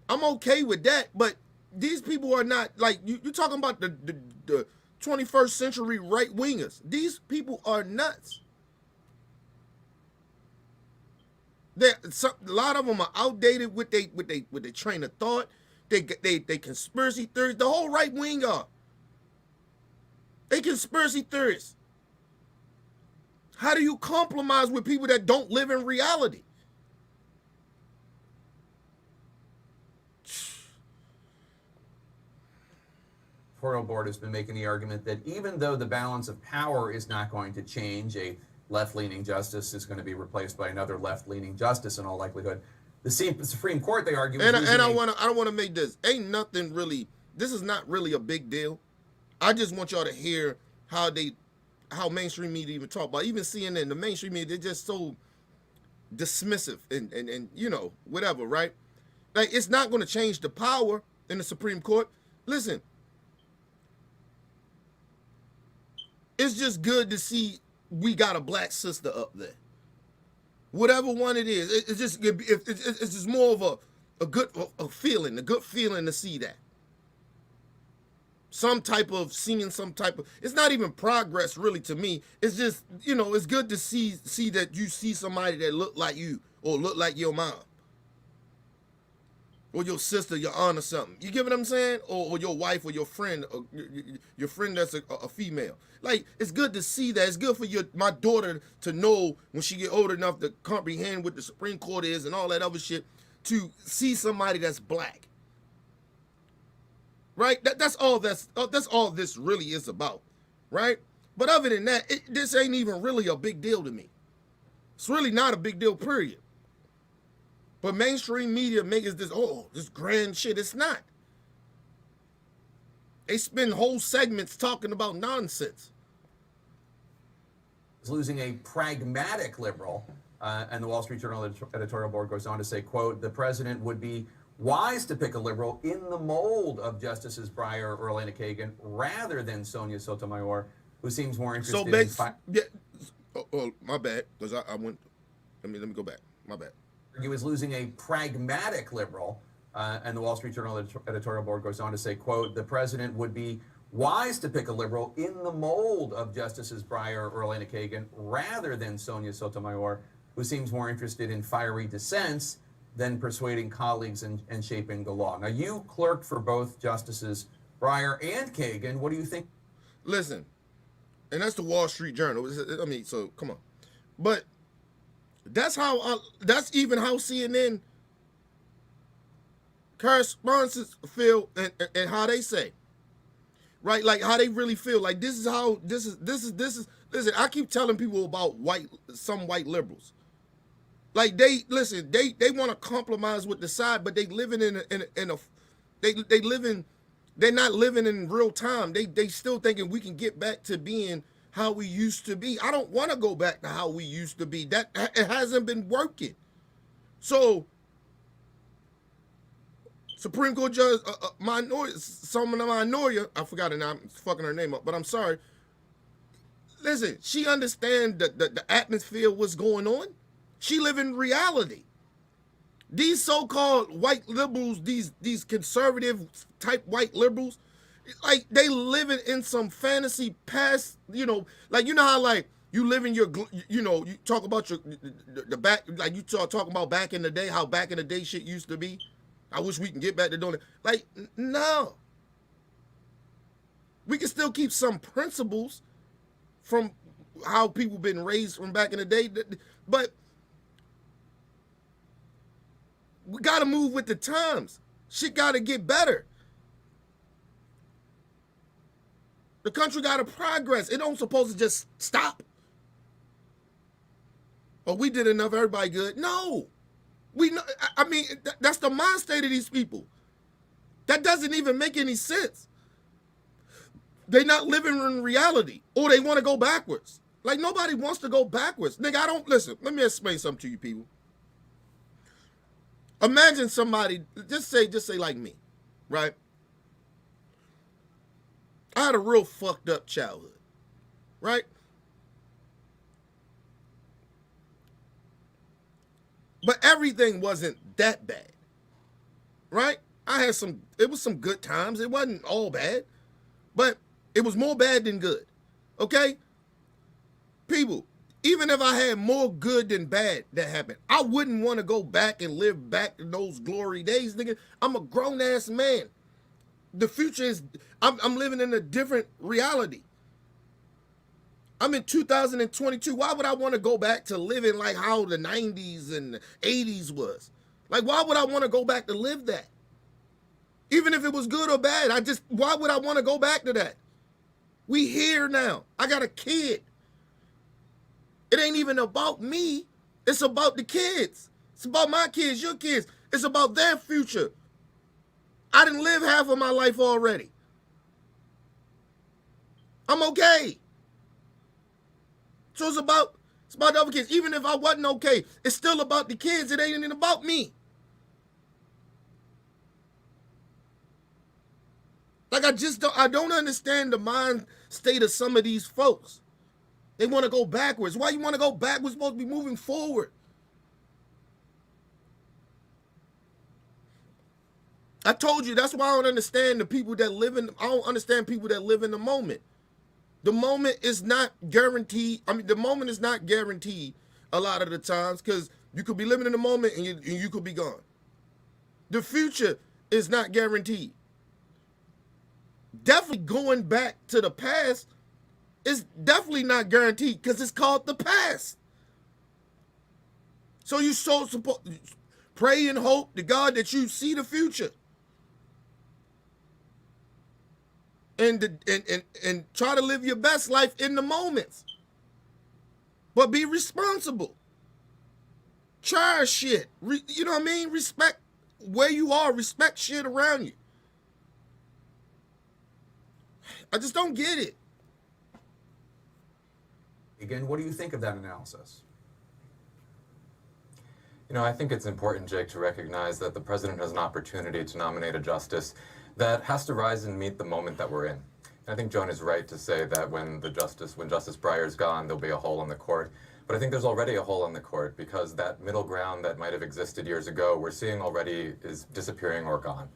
I'm okay with that. But these people are not, like, you're talking about the 21st century right wingers. These people are nuts. A lot of them are outdated with their train of thought. They conspiracy theories. The whole right wing are. They conspiracy theorists. How do you compromise with people that don't live in reality? The editorial board has been making the argument that even though the balance of power is not going to change, a left-leaning justice is going to be replaced by another left-leaning justice in all likelihood. The Supreme Court, they argue, and I want to make this. Ain't nothing really. This is not really a big deal. I just want y'all to hear how mainstream media even talk about. Even CNN, the mainstream media, they're just so dismissive and you know, whatever, right? Like, it's not going to change the power in the Supreme Court. Listen, it's just good to see we got a black sister up there. Whatever one it is, it's just more of a good feeling to see that. It's not even progress really to me. It's just, you know, it's good to see that you see somebody that look like you or look like your mom or your sister, your aunt or something. You get what I'm saying? Or your wife or your friend, or your friend that's a female. Like, it's good to see that. It's good for my daughter to know when she get old enough to comprehend what the Supreme Court is and all that other shit, to see somebody that's black. Right? That's all this really is about. Right? But other than that, this ain't even really a big deal to me. It's really not a big deal, period. But mainstream media makes this grand shit. It's not. They spend whole segments talking about nonsense. Is losing a pragmatic liberal And the Wall Street Journal editorial board goes on to say, quote, the president would be wise to pick a liberal in the mold of Justices Breyer or Elena Kagan rather than Sonia Sotomayor, who seems more interested my bad, because I went, let me go back. My bad. He was losing a pragmatic liberal, and the Wall Street Journal editorial board goes on to say, quote, the president would be wise to pick a liberal in the mold of Justices Breyer or Elena Kagan rather than Sonia Sotomayor, who seems more interested in fiery dissents than persuading colleagues and shaping the law. Now, you clerked for both Justices Breyer and Kagan. What do you think? Listen, and that's the Wall Street Journal. I mean, so come on. But that's even how CNN correspondents feel and how they say, right? Like how they really feel. Like this is listen, I keep telling people about some white liberals. Like they want to compromise with the side, but they living they're not living in real time. They still thinking we can get back to being how we used to be. I don't want to go back to how we used to be. That it hasn't been working. So Supreme Court Judge Sotomayor, I forgot her name, I'm fucking her name up, but I'm sorry. Listen, she understands the atmosphere, what's going on. She live in reality. These so-called white liberals, these conservative type white liberals, like they living in some fantasy past, like how like you live in your, you talk about the back, like you talking about back in the day, how back in the day shit used to be. I wish we can get back to doing it. Like, no. We can still keep some principles from how people been raised from back in the day, but we got to move with the times. Shit got to get better. The country got to progress. It don't supposed to just stop. Oh, we did enough, everybody good. No. I mean, that's the mind state of these people. That doesn't even make any sense. They're not living in reality, or they want to go backwards. Like, nobody wants to go backwards. Nigga, listen, let me explain something to you people. Imagine somebody, just say like me, right? I had a real fucked up childhood, right? But everything wasn't that bad, right? It was some good times. It wasn't all bad, but it was more bad than good, okay? People, even if I had more good than bad that happened, I wouldn't want to go back and live back in those glory days, nigga. I'm a grown-ass man. The future is, I'm living in a different reality. I'm in 2022. Why would I want to go back to living like how the 90s and the 80s was? Like, why would I want to go back to live that? Even if it was good or bad, why would I want to go back to that? We here now. I got a kid. It ain't even about me. It's about the kids. It's about my kids, your kids. It's about their future. I didn't live half of my life already. I'm okay. So it's about the other kids. Even if I wasn't okay, it's still about the kids. It ain't even about me. Like, I don't understand the mind state of some of these folks. They want to go backwards. Why you want to go backwards? We're supposed to be moving forward. I told you, that's why I don't understand I don't understand people that live in the moment. The moment is not guaranteed. I mean, the moment is not guaranteed a lot of the times, because you could be living in the moment and you could be gone. The future is not guaranteed. Definitely going back to the past is definitely not guaranteed, because it's called the past. So you pray and hope to God that you see the future. And try to live your best life in the moments. But be responsible. Try shit. You know what I mean? Respect where you are. Respect shit around you. I just don't get it. Again, what do you think of that analysis? You know, I think it's important, Jake, to recognize that the president has an opportunity to nominate a justice that has to rise and meet the moment that we're in. And I think Joan is right to say that when Justice Breyer's gone, there'll be a hole in the court. But I think there's already a hole in the court because that middle ground that might have existed years ago, we're seeing already is disappearing or gone.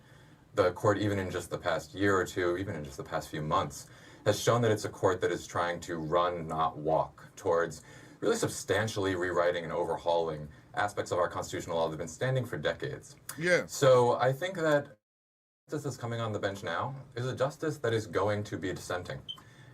The court, even in just the past year or two, even in just the past few months, has shown that it's a court that is trying to run, not walk, towards really substantially rewriting and overhauling aspects of our constitutional law that have been standing for decades. Yeah. So I think that justice that's coming on the bench now is a justice that is going to be dissenting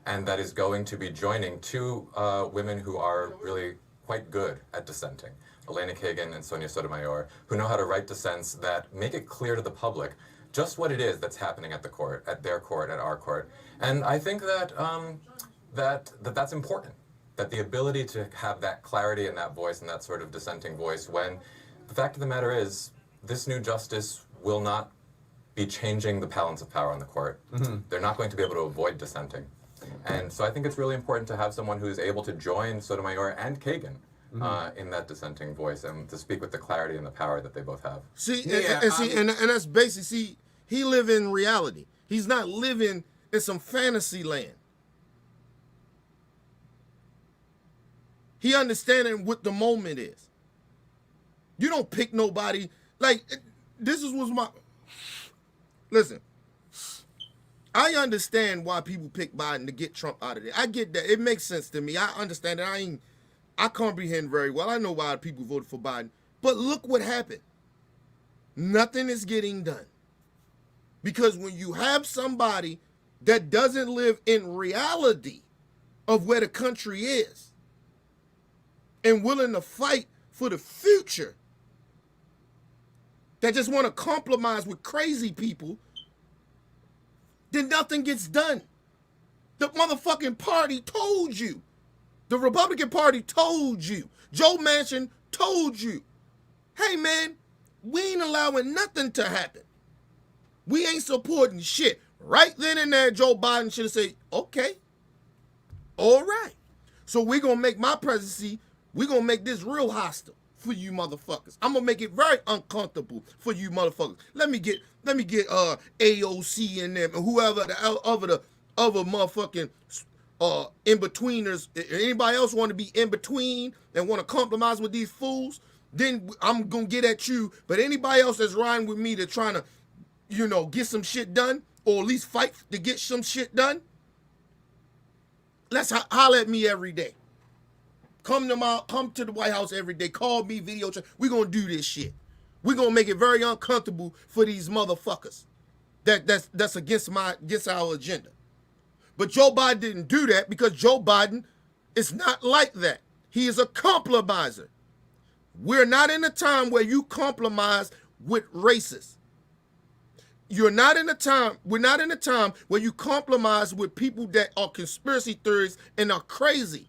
and that is going to be joining two women who are really quite good at dissenting, Elena Kagan and Sonia Sotomayor, who know how to write dissents that make it clear to the public just what it is that's happening at the court, at their court, at our court. And I think that that's important. That the ability to have that clarity and that voice and that sort of dissenting voice, when the fact of the matter is this new justice will not be changing the balance of power on the court. Mm-hmm. They're not going to be able to avoid dissenting. And so I think it's really important to have someone who is able to join Sotomayor and Kagan in that dissenting voice and to speak with the clarity and the power that they both have. See, and that's basically, see, he live in reality. He's not living in some fantasy land. He understanding what the moment is. You don't pick nobody. Like, this was my... Listen, I understand why people pick Biden to get Trump out of there. I get that. It makes sense to me. I understand it. I comprehend very well. I know why people voted for Biden. But look what happened. Nothing is getting done. Because when you have somebody that doesn't live in reality of where the country is, and willing to fight for the future, that just want to compromise with crazy people, then nothing gets done. The motherfucking party told you. The Republican Party told you. Joe Manchin told you. Hey, man, we ain't allowing nothing to happen. We ain't supporting shit. Right then and there, Joe Biden should have said, okay, all right. So we're going to make my presidency, we're going to make this real hostile for you motherfuckers. I'm going to make it very uncomfortable for you motherfuckers. Let me get AOC and them and whoever the other motherfucking in-betweeners. Anybody else want to be in between and want to compromise with these fools, then I'm going to get at you. But anybody else that's riding with me to trying to, get some shit done or at least fight to get some shit done, let's holler at me every day. Come to the White House every day. Call me, video chat. We're going to do this shit. We're going to make it very uncomfortable for these motherfuckers. That's against our agenda. But Joe Biden didn't do that because Joe Biden is not like that. He is a compromiser. We're not in a time where you compromise with racists. We're not in a time where you compromise with people that are conspiracy theorists and are crazy.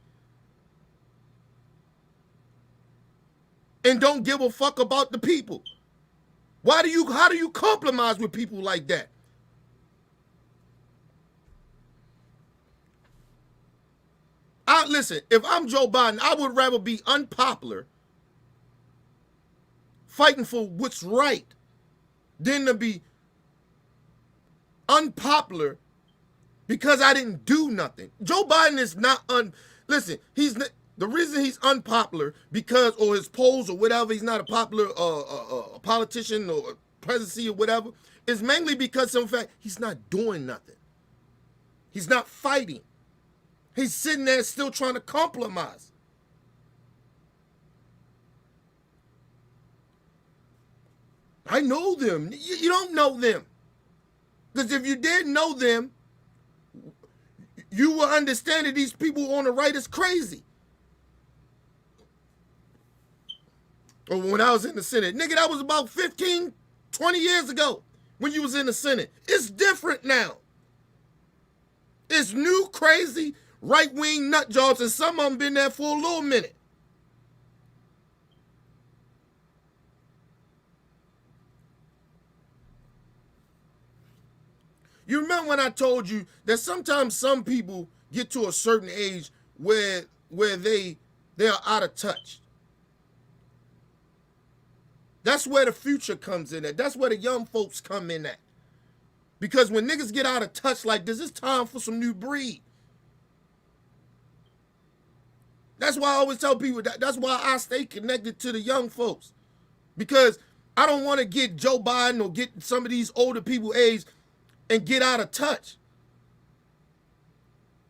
And don't give a fuck about the people. How do you compromise with people like that? Listen, if I'm Joe Biden, I would rather be unpopular, fighting for what's right, than to be unpopular because I didn't do nothing. Joe Biden is not listen, the reason he's unpopular because, or his polls or whatever, he's not a popular politician or presidency or whatever, is mainly because of the fact he's not doing nothing. He's not fighting. He's sitting there still trying to compromise. I know them. You don't know them. Because if you did know them, you will understand that these people on the right is crazy. Or when I was in the Senate. Nigga, that was about 15, 20 years ago when you was in the Senate. It's different now. It's new, crazy, right-wing nut jobs, and some of them been there for a little minute. You remember when I told you that sometimes some people get to a certain age where they are out of touch. That's where the future comes in at. That's where the young folks come in at. Because when niggas get out of touch like this, it's time for some new breed. That's why I always tell people that's why I stay connected to the young folks. Because I don't want to get Joe Biden or get some of these older people age and get out of touch.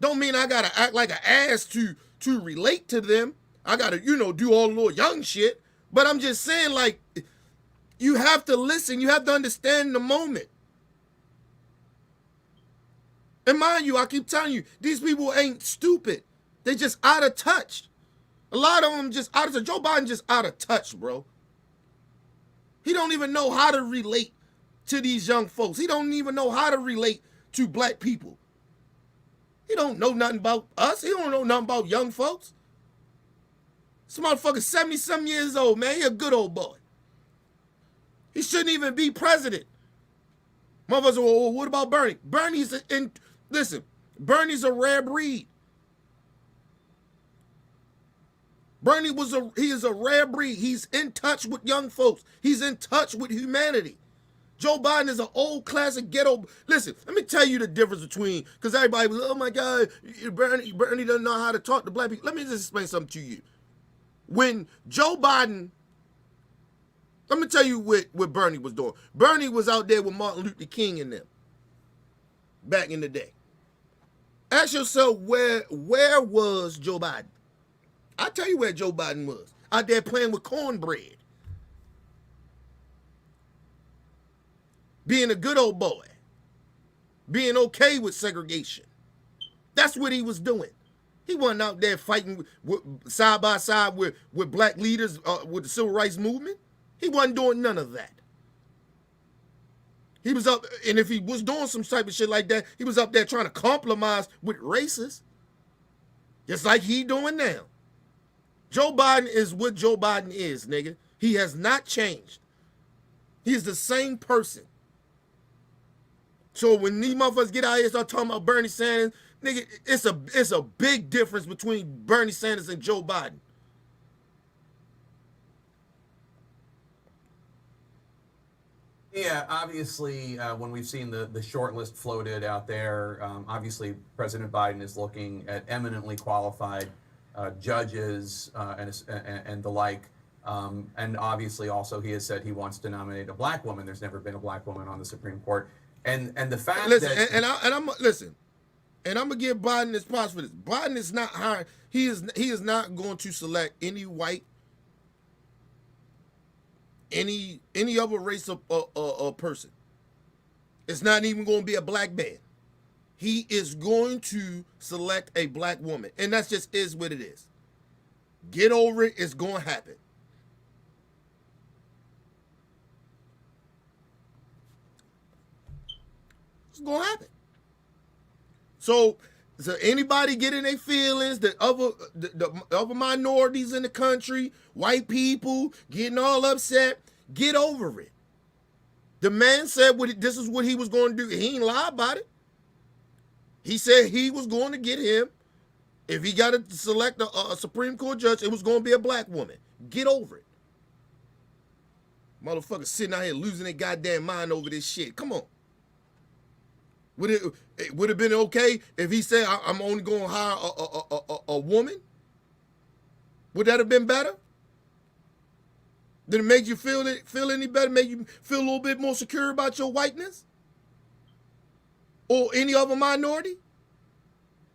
Don't mean I gotta act like an ass to relate to them. I gotta, do all the little young shit. But I'm just saying, like, you have to listen. You have to understand the moment. And mind you, I keep telling you, these people ain't stupid. They just out of touch. A lot of them just out of touch. Joe Biden just out of touch, bro. He don't even know how to relate to these young folks. He don't even know how to relate to black people. He don't know nothing about us. He don't know nothing about young folks. This motherfucker 70-something years old, man. He a good old boy. He shouldn't even be president. Motherfuckers, well, what about Bernie? Listen, Bernie's a rare breed. He is a rare breed. He's in touch with young folks. He's in touch with humanity. Joe Biden is an old classic ghetto. Listen, let me tell you the difference between, because everybody was, oh my God, Bernie doesn't know how to talk to black people. Let me just explain something to you. When Joe Biden, let me tell you what Bernie was doing. Bernie was out there with Martin Luther King and them back in the day. Ask yourself, where was Joe Biden? I'll tell you where Joe Biden was. Out there playing with cornbread. Being a good old boy. Being okay with segregation. That's what he was doing. He wasn't out there fighting side by side with black leaders with the civil rights movement. He wasn't doing none of that. He was up, and if he was doing some type of shit like that, he was up there trying to compromise with racists. Just like he doing now. Joe Biden is what Joe Biden is, nigga. He has not changed. He's the same person. So when these motherfuckers get out here and start talking about Bernie Sanders, nigga, it's a big difference between Bernie Sanders and Joe Biden. Yeah, obviously, when we've seen the short list floated out there, obviously President Biden is looking at eminently qualified judges and the like. And obviously also he has said he wants to nominate a black woman. There's never been a black woman on the Supreme Court. And the fact that... And I'm gonna give Biden his props for this. Biden is not hiring. He is not going to select any white, any other race of person. It's not even going to be a black man. He is going to select a black woman, and that just is what it is. Get over it. It's going to happen. It's going to happen. So anybody getting their feelings, the other minorities in the country, white people getting all upset, get over it. The man said this is what he was going to do. He ain't lie about it. He said he was going to get him. If he got to select a Supreme Court judge, it was going to be a black woman. Get over it. Motherfuckers sitting out here losing their goddamn mind over this shit. Come on. Would it have been okay if he said, I'm only going to hire a woman? Would that have been better? Did it make you feel any better? Make you feel a little bit more secure about your whiteness? Or any other minority?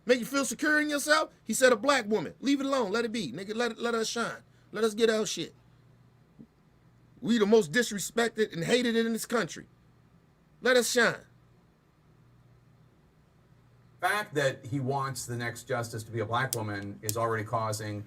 Make you feel secure in yourself? He said a black woman. Leave it alone. Let it be. Nigga, let us shine. Let us get our shit. We the most disrespected and hated in this country. Let us shine. Fact that he wants the next justice to be a black woman is already causing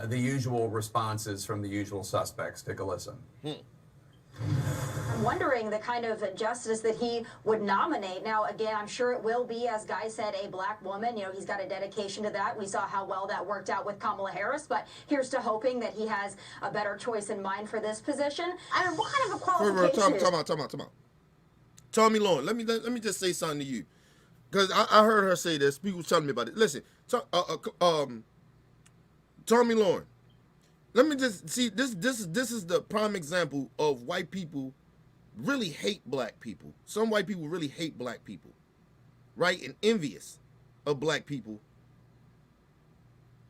the usual responses from the usual suspects. Take a listen. I'm wondering the kind of justice that he would nominate. Now, again, I'm sure it will be, as Guy said, a black woman. You know, he's got a dedication to that. We saw how well that worked out with Kamala Harris, but here's to hoping that he has a better choice in mind for this position. I mean, what kind of a qualification? Time out. Tommy Lauren, let me just say something to you. Because I heard her say this. People telling me about it. Listen, Tommy Lauren, let me just see this is the prime example of white people really hate black people. Some white people really hate black people, right? And envious of black people,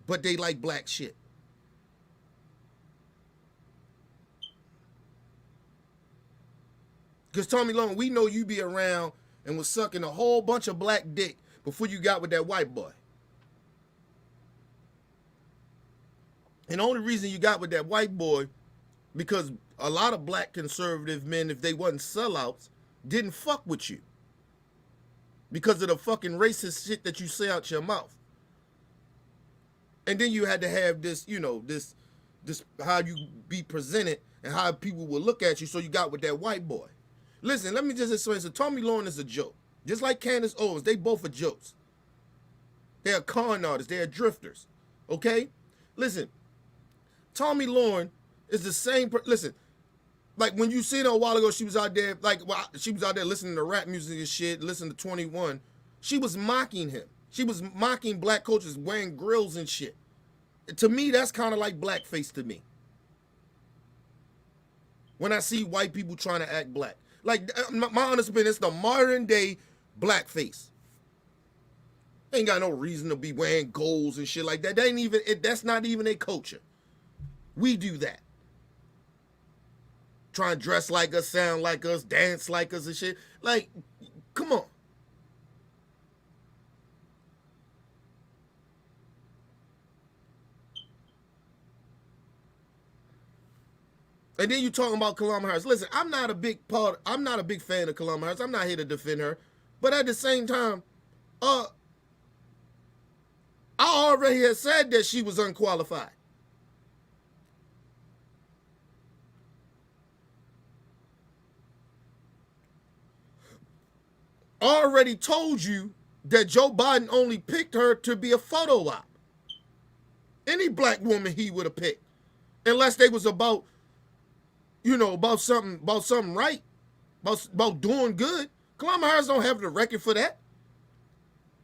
but they like black shit. Because Tommy Long, we know you be around and was sucking a whole bunch of black dick before you got with that white boy. And the only reason you got with that white boy, because a lot of black conservative men, if they wasn't sellouts, didn't fuck with you. Because of the fucking racist shit that you say out your mouth. And then you had to have this, you know, this how you be presented and how people will look at you, so you got with that white boy. Listen, let me just explain. So Tommy Lauren is a joke. Just like Candace Owens, they both are jokes. They are con artists. They are drifters. Okay? Listen, Tommy Lauren is the same. Listen, like when you seen her a while ago, she was out there, she was out there listening to rap music and shit, listening to 21. She was mocking him. She was mocking black coaches wearing grills and shit. To me, that's kind of like blackface to me. When I see white people trying to act black. Like, my honest opinion, it's the modern day blackface. Ain't got no reason to be wearing golds and shit like that. That ain't even, that's not even a culture. We do that. Try and dress like us, sound like us, dance like us and shit. Like, come on. And then you talking about Kamala Harris. Listen, I'm not a big fan of Kamala Harris. I'm not here to defend her. But at the same time, I already had said that she was unqualified. I already told you that Joe Biden only picked her to be a photo op. Any black woman he would have picked. Unless they was about, you know, about something right, about doing good. Kamala Harris don't have the record for that.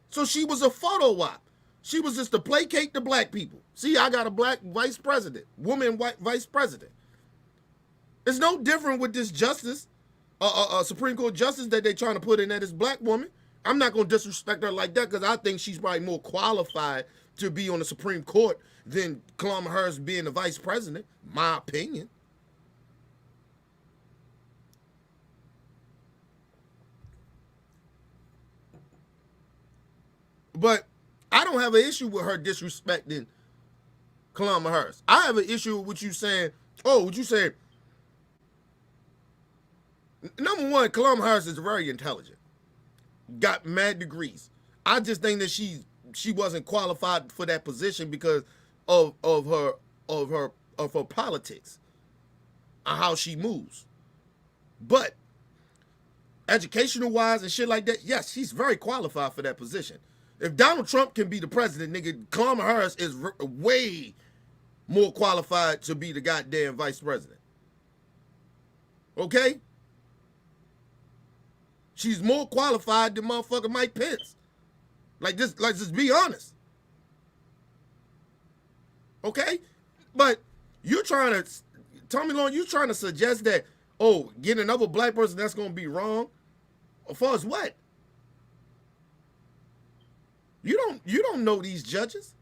So she was a photo op. She was just to placate the black people. See, I got a black vice president, woman white vice president. It's no different with this justice, Supreme Court justice that they trying to put in that is black woman. I'm not going to disrespect her like that because I think she's probably more qualified to be on the Supreme Court than Kamala Harris being the vice president, my opinion. But I don't have an issue with her disrespecting Kamala Harris. I have an issue with what you saying. Oh, what you saying? Number one, Kamala Harris is very intelligent. Got mad degrees. I just think that she wasn't qualified for that position because of her politics and how she moves. But educational wise and shit like that, yes, she's very qualified for that position. If Donald Trump can be the president, nigga, Kamala Harris is way more qualified to be the goddamn vice president. Okay? She's more qualified than motherfucking Mike Pence. Like, just be honest. Okay? But you're trying to, Tommy Lauren, you trying to suggest that, oh, getting another black person, that's going to be wrong? As far as what? You don't know these judges.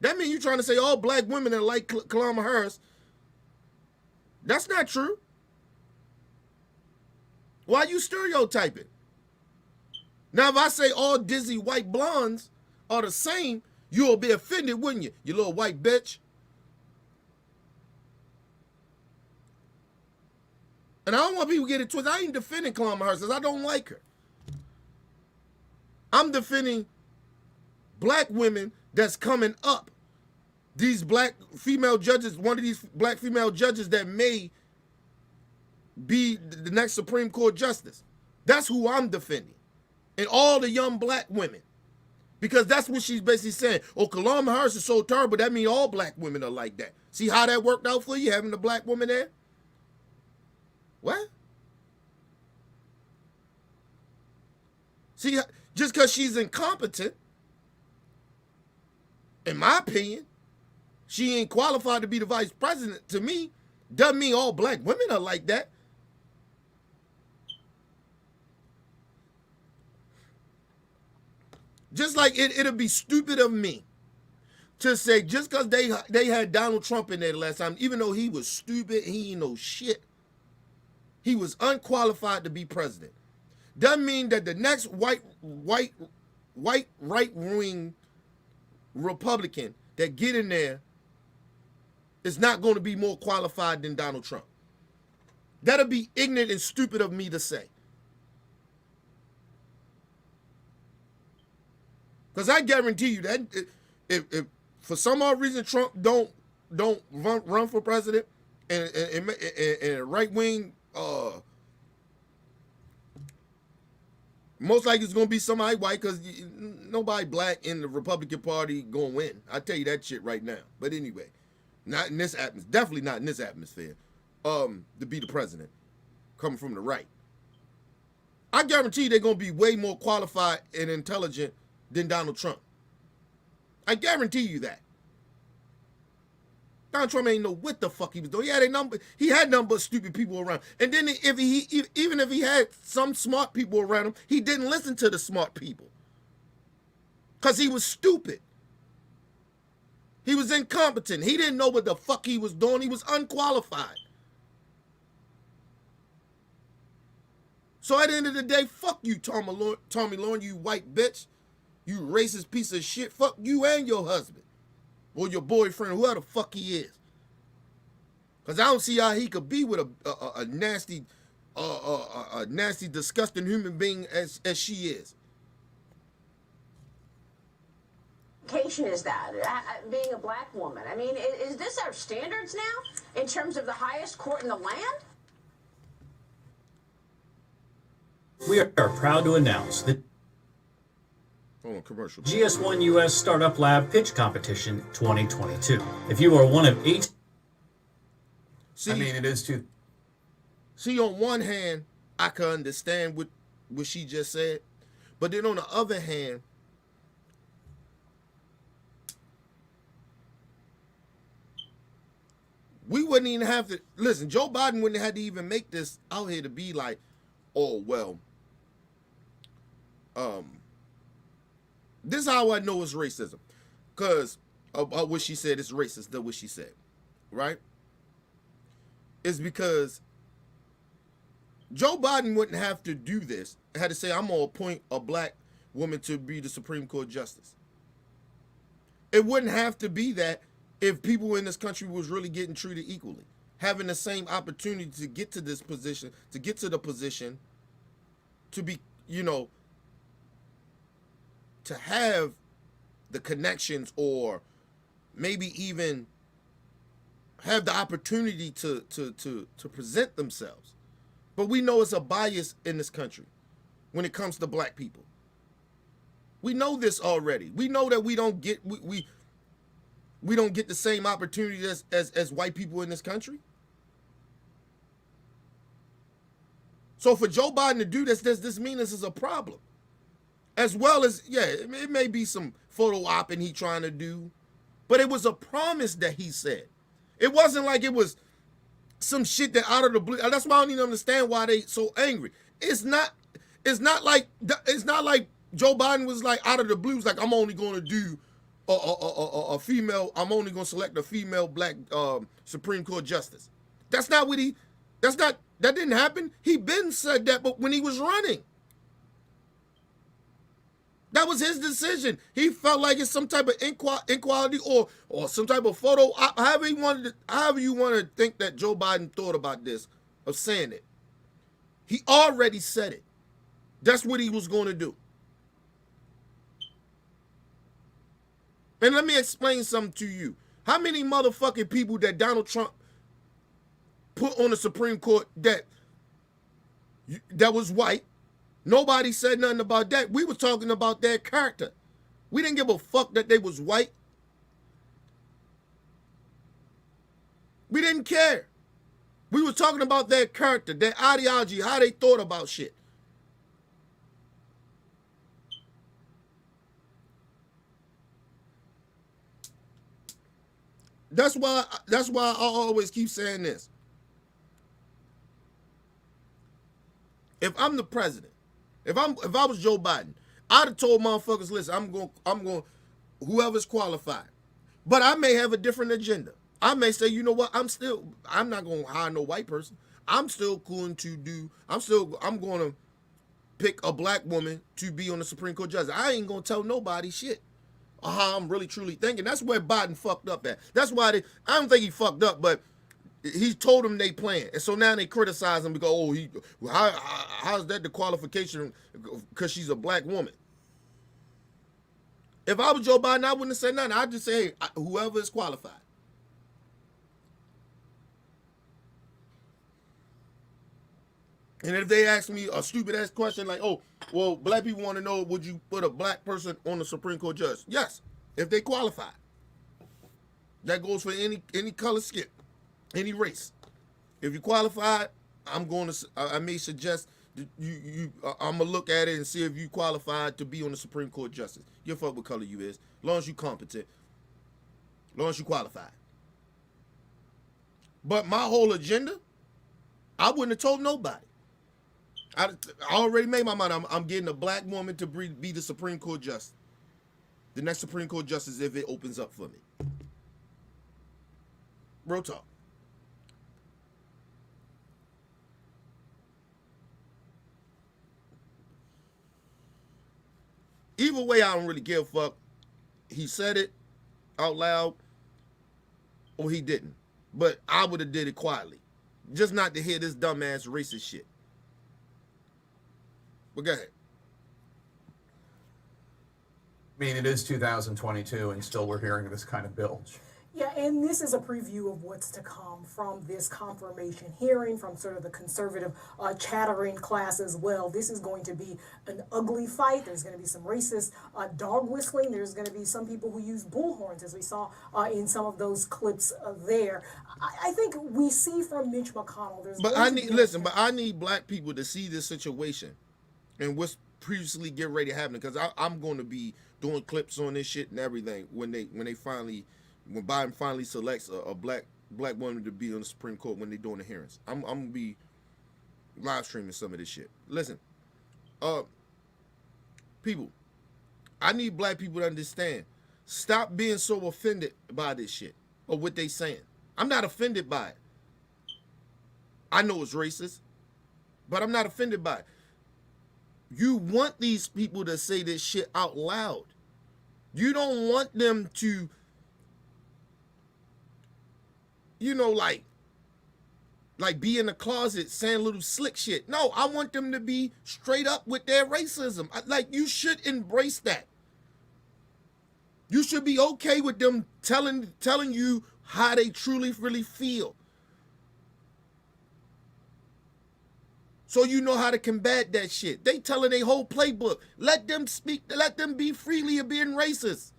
That means you're trying to say all black women are like Kamala Harris. That's not true. Why you stereotyping? Now, if I say all dizzy white blondes are the same, you'll be offended, wouldn't you? You little white bitch. And I don't want people to get it twisted. I ain't defending Kamala Harris because I don't like her. I'm defending black women that's coming up. These black female judges, one of these black female judges that may be the next Supreme Court justice. That's who I'm defending. And all the young black women. Because that's what she's basically saying. Oh, Kamala Harris is so terrible, that means all black women are like that. See how that worked out for you, having the black woman there? What? See, just because she's incompetent, in my opinion, she ain't qualified to be the vice president, to me, doesn't mean all black women are like that. Just like it'll be stupid of me to say just because they had Donald Trump in there the last time, even though he was stupid, he ain't no shit. He was unqualified to be president. Doesn't mean that the next white right-wing Republican that get in there is not going to be more qualified than Donald Trump. That'll be ignorant and stupid of me to say. Because I guarantee you that if for some odd reason Trump don't run for president and a right wing, most likely it's gonna be somebody white, because nobody black in the Republican Party gonna win. I tell you that shit right now. But anyway, not in this atmosphere. Definitely not in this atmosphere. To be the president, coming from the right. I guarantee you they're gonna be way more qualified and intelligent than Donald Trump. I guarantee you that. Donald Trump ain't know what the fuck he was doing. He had number of stupid people around. And then even if he had some smart people around him, he didn't listen to the smart people. Because he was stupid. He was incompetent. He didn't know what the fuck he was doing. He was unqualified. So at the end of the day, fuck you, Tommy Lauren, you white bitch. You racist piece of shit. Fuck you and your husband. Or your boyfriend, whoever the fuck he is. Because I don't see how he could be with a nasty, disgusting human being as she is. Is that being a black woman? I mean, is this our standards now in terms of the highest court in the land? We are proud to announce that commercial. GS1 US Startup Lab Pitch Competition 2022. If you are one of 8... See, I mean, it is too... See, on one hand, I can understand what she just said. But then on the other hand, we wouldn't even have to... Listen, Joe Biden wouldn't have had to even make this out here to be like, oh, well... This is how I know it's racism. Because of what she said, it's racist, what she said. Right? It's because Joe Biden wouldn't have to do this. Had to say, I'm going to appoint a black woman to be the Supreme Court Justice. It wouldn't have to be that if people in this country was really getting treated equally. Having the same opportunity to get to this position, to get to the position, to be, to have the connections or maybe even have the opportunity to present themselves. But we know it's a bias in this country when it comes to black people. We know this already. We know that we don't get we don't get the same opportunity as white people in this country. So for Joe Biden to do this means this is a problem. As well as, yeah, it may be some photo opping he trying to do, but it was a promise that he said. It wasn't like it was some shit that out of the blue. That's why I don't even understand why they so angry. It's not like Joe Biden was like out of the blue. Like, I'm only going to do a female. I'm only going to select a female black Supreme Court justice. That's not what that didn't happen. He been said that, but when he was running. That was his decision. He felt like it's some type of inequality or some type of photo op. However you want to think that Joe Biden thought about this, of saying it. He already said it. That's what he was going to do. And let me explain something to you. How many motherfucking people that Donald Trump put on the Supreme Court that was white? Nobody said nothing about that. We were talking about their character. We didn't give a fuck that they was white. We didn't care. We were talking about their character, their ideology, how they thought about shit. That's why I always keep saying this. If I'm the president, if I was Joe Biden, I'd have told motherfuckers, listen, I'm going whoever's qualified. But I may have a different agenda. I may say, you know what, I'm not going to hire no white person. I'm going to pick a black woman to be on the Supreme Court justice. I ain't going to tell nobody shit or how I'm really truly thinking. That's where Biden fucked up at. That's why I don't think he fucked up, but he told them they plan. And so now they criticize him because, how's that the qualification because she's a black woman? If I was Joe Biden, I wouldn't have said nothing. I'd just say, hey, whoever is qualified. And if they ask me a stupid ass question like, oh, well, black people want to know, would you put a black person on the Supreme Court judge? Yes, if they qualify. That goes for any color skin, any race. If you qualify, I may suggest that I'm gonna look at it and see if you qualified to be on the Supreme Court justice. Give a fuck what color you is, as long as you competent, as long as you qualified. But my whole agenda, I wouldn't have told nobody. I already made my mind. I'm getting a black woman to be the Supreme Court justice. The next Supreme Court justice if it opens up for me. Real talk. Either way, I don't really give a fuck. He said it out loud or he didn't. But I would have did it quietly. Just not to hear this dumbass racist shit. But go ahead. I mean, it is 2022 and still we're hearing this kind of bilge. Yeah, and this is a preview of what's to come from this confirmation hearing, from sort of the conservative chattering class as well. This is going to be an ugly fight. There's going to be some racist dog whistling. There's going to be some people who use bullhorns, as we saw in some of those clips there. I think we see from Mitch McConnell. I need black people to see this situation and what's previously get ready to happen, because I'm going to be doing clips on this shit and everything when Biden finally selects a black woman to be on the Supreme Court when they're doing the hearings. I'm gonna be live streaming some of this shit. Listen, people, I need black people to understand. Stop being so offended by this shit or what they saying. I'm not offended by it. I know it's racist, but I'm not offended by it. You want these people to say this shit out loud. You don't want them to, like be in the closet saying little slick shit. No, I want them to be straight up with their racism. You should embrace that. You should be okay with them telling you how they truly, really feel. So you know how to combat that shit. They telling their whole playbook. Let them speak. Let them be freely of being racist.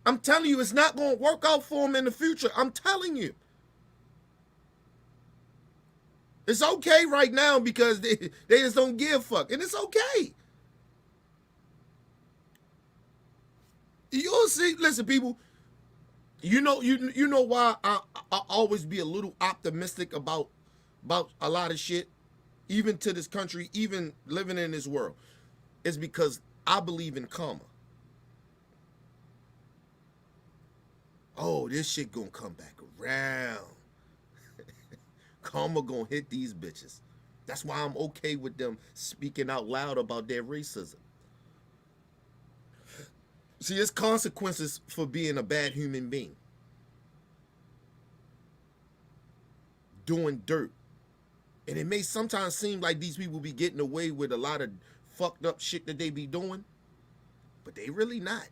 I'm telling you, it's not going to work out for them in the future. I'm telling you. It's okay right now because they just don't give a fuck. And it's okay. You'll see. Listen, people. You know why I always be a little optimistic about a lot of shit, even to this country, even living in this world. It's because I believe in karma. Oh, this shit gonna come back around. Karma gonna hit these bitches. That's why I'm okay with them speaking out loud about their racism. See, there's consequences for being a bad human being. Doing dirt. And it may sometimes seem like these people be getting away with a lot of fucked up shit that they be doing, but they really not.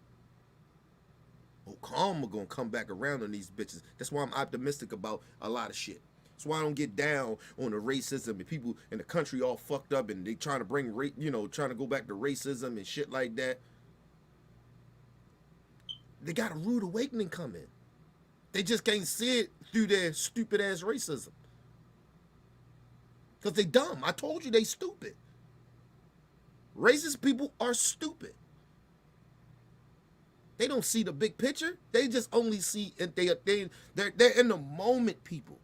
Oh, karma gonna come back around on these bitches. That's why I'm optimistic about a lot of shit. That's why I don't get down on the racism and people in the country all fucked up and they trying to bring trying to go back to racism and shit like that. They got a rude awakening coming. They just can't see it through their stupid ass racism. Because they dumb. I told you they stupid. Racist people are stupid. They don't see the big picture. They just only see, and they're in the moment, people.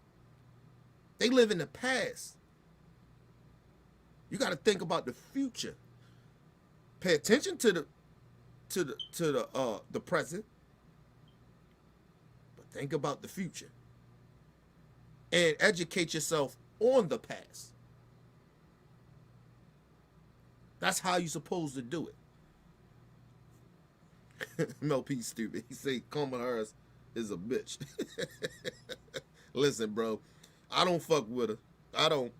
They live in the past. You got to think about the future. Pay attention to the present, but think about the future. And educate yourself on the past. That's how you're supposed to do it. Mel P stupid. He say Kamala Harris is a bitch. Listen, bro, I don't fuck with her. I don't.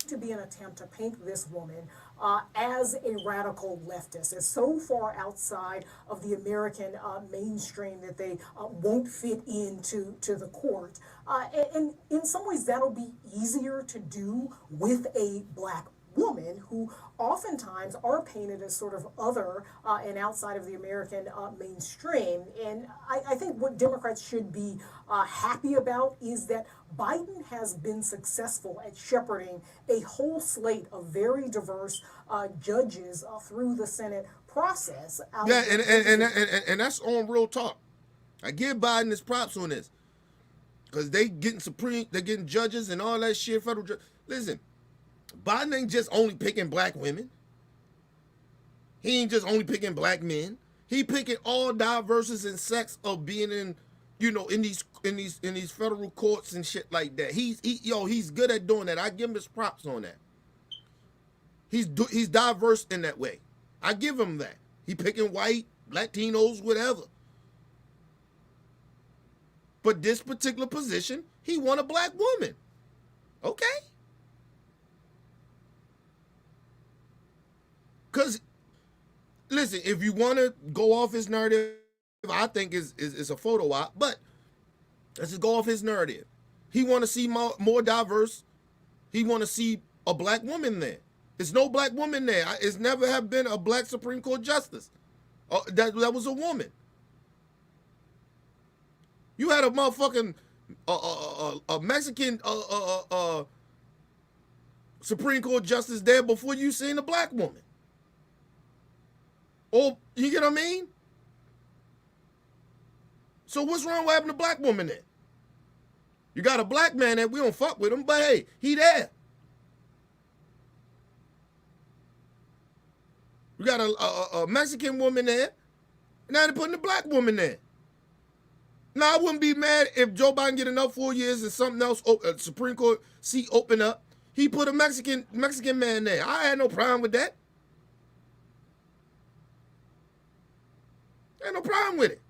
To be an attempt to paint this woman as a radical leftist, as so far outside of the American mainstream that they won't fit into the court. And in some ways, that'll be easier to do with a black woman who oftentimes are painted as sort of other and outside of the American mainstream. And I think what Democrats should be happy about is that Biden has been successful at shepherding a whole slate of very diverse judges through the Senate process. Yeah, and that's on real talk. I give Biden his props on this, because they're getting judges and all that shit. Federal judge. Listen, Biden ain't just only picking black women. He ain't just only picking black men. He picking all diverses and sex of being in, in these federal courts and shit like that. He's good at doing that. I give him his props on that. He's diverse in that way. I give him that. He picking white, Latinos, whatever. But this particular position, he want a black woman. Okay. Because, listen, if you want to go off his narrative, I think is a photo op, but let's just go off his narrative. He want to see more diverse. He want to see a black woman there. There's no black woman there. It's never have been a black Supreme Court justice. That was a woman. You had a motherfucking a Mexican Supreme Court justice there before you seen a black woman. Oh, you get what I mean? So what's wrong with having a black woman there? You got a black man that we don't fuck with him, but hey, he there. You got a Mexican woman there, and now they're putting a black woman there. Now, I wouldn't be mad if Joe Biden get enough 4 years and something else, Supreme Court seat open up. He put a Mexican man there. I had no problem with that. Ain't no problem with it.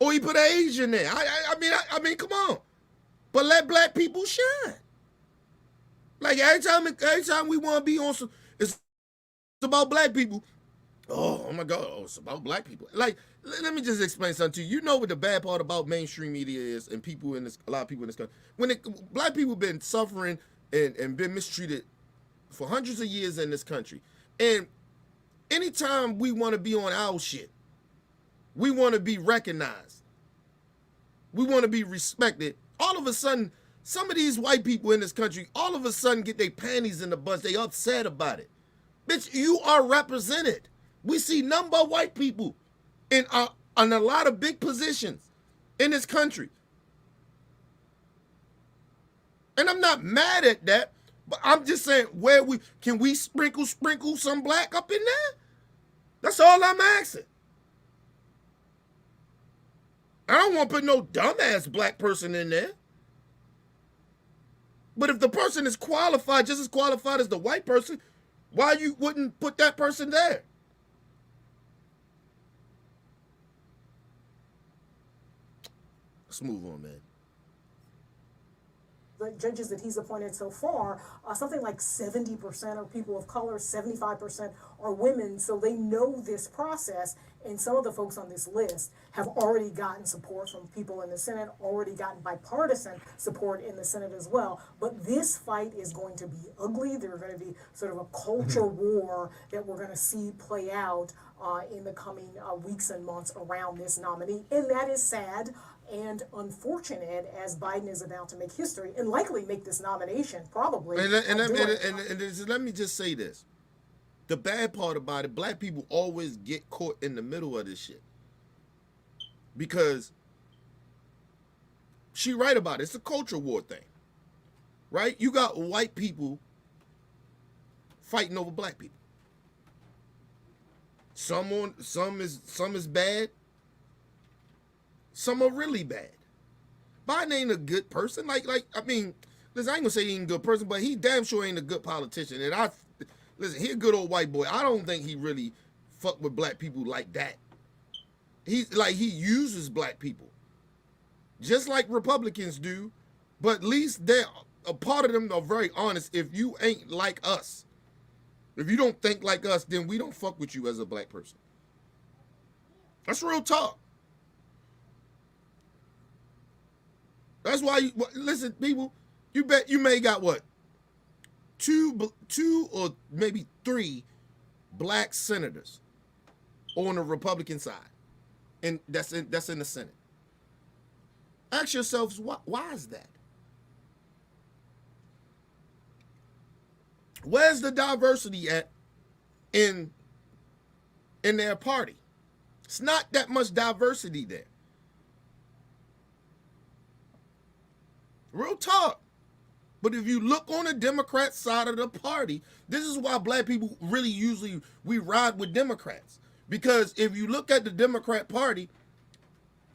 Or he put an Asian there. I mean, come on. But let black people shine. Like every time we want to be on some, it's about black people. Oh my God, it's about black people. Like, let me just explain something to you. You know what the bad part about mainstream media is, and people in this, a lot of people in this country, black people been suffering and been mistreated for hundreds of years in this country. And anytime we want to be on our shit, we want to be recognized, we want to be respected, all of a sudden, some of these white people in this country, all of a sudden get their panties in a bunch. They upset about it. Bitch, you are represented. We see number of white people in a lot of big positions in this country. And I'm not mad at that, but I'm just saying, can we sprinkle some black up in there? That's all I'm asking. I don't want to put no dumbass black person in there. But if the person is qualified, just as qualified as the white person, why you wouldn't put that person there? Let's move on, man. The judges that he's appointed so far, something like 70% are people of color, 75% are women, so they know this process. And some of the folks on this list have already gotten support from people in the Senate, already gotten bipartisan support in the Senate as well. But this fight is going to be ugly. There's going to be sort of a culture war that we're going to see play out in the coming weeks and months around this nominee. And that is sad and unfortunate, as Biden is about to make history and likely make this nomination, probably. And let me just say this. the bad part about it, black people always get caught in the middle of this shit. Because she right about it. It's a culture war thing. Right? You got white people fighting over black people. Some is bad. Some are really bad. Biden ain't a good person. Like I mean, listen, I ain't gonna say he ain't a good person, but he damn sure ain't a good politician. And listen, he a good old white boy. I don't think he really fuck with black people like that. He uses black people. Just like Republicans do, but at least a part of them are very honest. If you ain't like us, if you don't think like us, then we don't fuck with you as a black person. That's real talk. That's why listen, people, you bet you may got what? Two or maybe 3 black senators on the Republican side. And that's in the Senate. Ask yourselves, why is that? Where's the diversity at in their party? It's not that much diversity there. Real talk. But if you look on the Democrat side of the party, this is why black people really usually we ride with Democrats. Because if you look at the Democrat Party,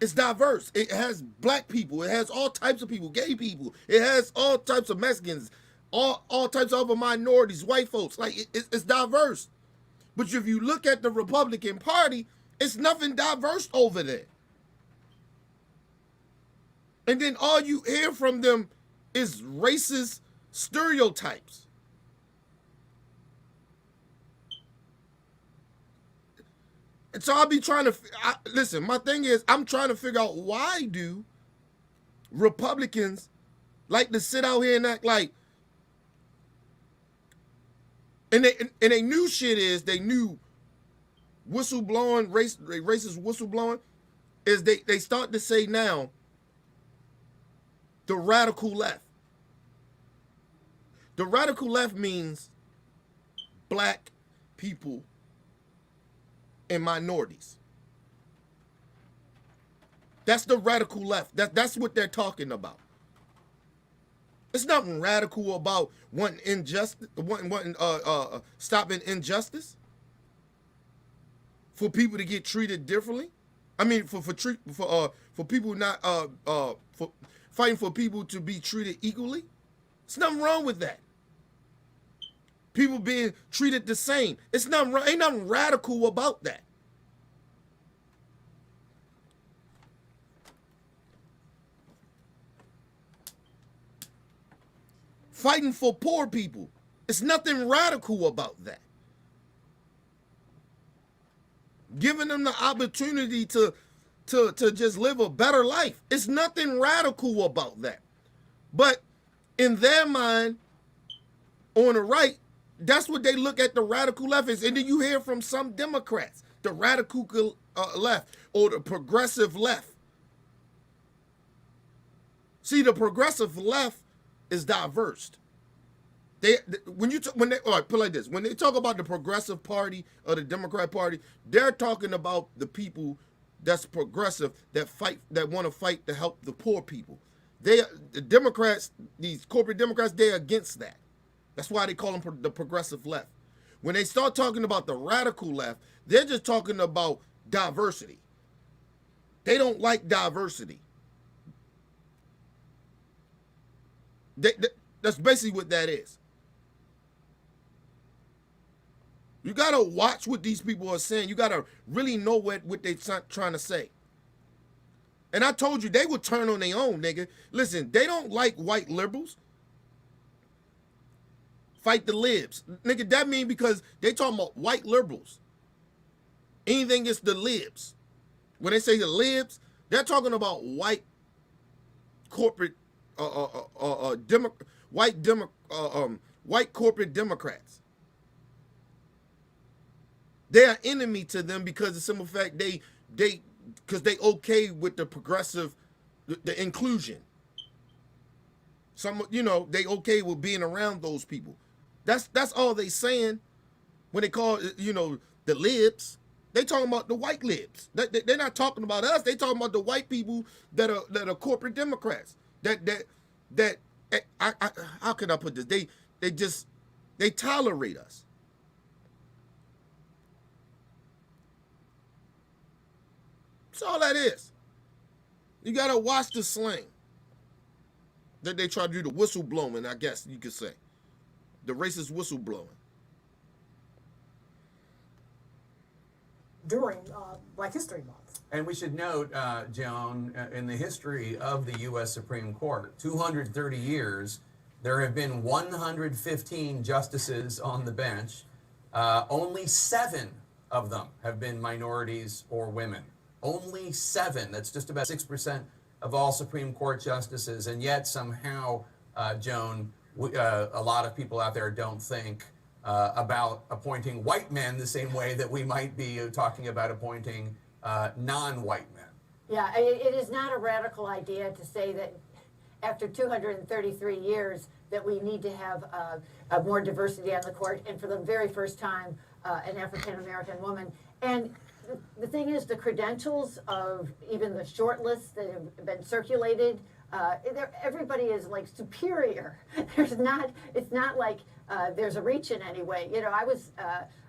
it's diverse. It has black people. It has all types of people, gay people. It has all types of Mexicans, all types of other minorities, white folks. Like it's diverse. But if you look at the Republican Party, it's nothing diverse over there. And then all you hear from them is racist stereotypes. And so I'll be trying to, listen, my thing is, I'm trying to figure out why do Republicans like to sit out here and act like, and they new shit is, they new whistleblowing, racist whistleblowing, is they start to say now, the radical left. The radical left means black people and minorities. That's the radical left. That's what they're talking about. There's nothing radical about wanting injustice, stopping injustice, for people to get treated differently. I mean, for people not for fighting for people to be treated equally. There's nothing wrong with that. People being treated the same. It's not ain't nothing radical about that. Fighting for poor people. It's nothing radical about that. Giving them the opportunity to just live a better life. It's nothing radical about that. But in their mind, on the right, that's what they look at the radical left is. And then you hear from some Democrats, the radical left or the progressive left. See, the progressive left is diverse. All right, put it like this. When they talk about the Progressive Party or the Democrat Party, they're talking about the people that's progressive that want to fight to help the poor people. The Democrats, these corporate Democrats, they're against that. That's why they call them the progressive left. When they start talking about the radical left, they're just talking about diversity. They don't like diversity. That's basically what that is. You got to watch what these people are saying. You got to really know what they're trying to say. And I told you, they would turn on their own, nigga. Listen, they don't like white liberals. Fight the libs. Nigga, that mean because they talking about white liberals. Anything is the libs. When they say the libs, they're talking about white corporate white corporate Democrats. They are enemy to them because of the simple fact they okay with the progressive, the inclusion. Some, they okay with being around those people. That's all they saying. when they call, you know, the libs, they talking about the white libs. They're not talking about us. They talking about the white people that are corporate Democrats. How can I put this? They tolerate us. That's all that is. You gotta watch the slang that they try to do, the whistleblowing, I guess you could say. The racist whistleblowing. During Black History Month. And we should note, Joan, in the history of the U.S. Supreme Court, 230 years, there have been 115 justices on the bench. Only 7 of them have been minorities or women. Only 7. That's just about 6% of all Supreme Court justices. And yet somehow, Joan, a lot of people out there don't think about appointing white men the same way that we might be talking about appointing non-white men. Yeah, it is not a radical idea to say that after 233 years that we need to have more diversity on the court, and for the very first time, an African-American woman. And the thing is, the credentials of even the short lists that have been circulated, everybody is like superior. It's not like there's a reach in any way. You know,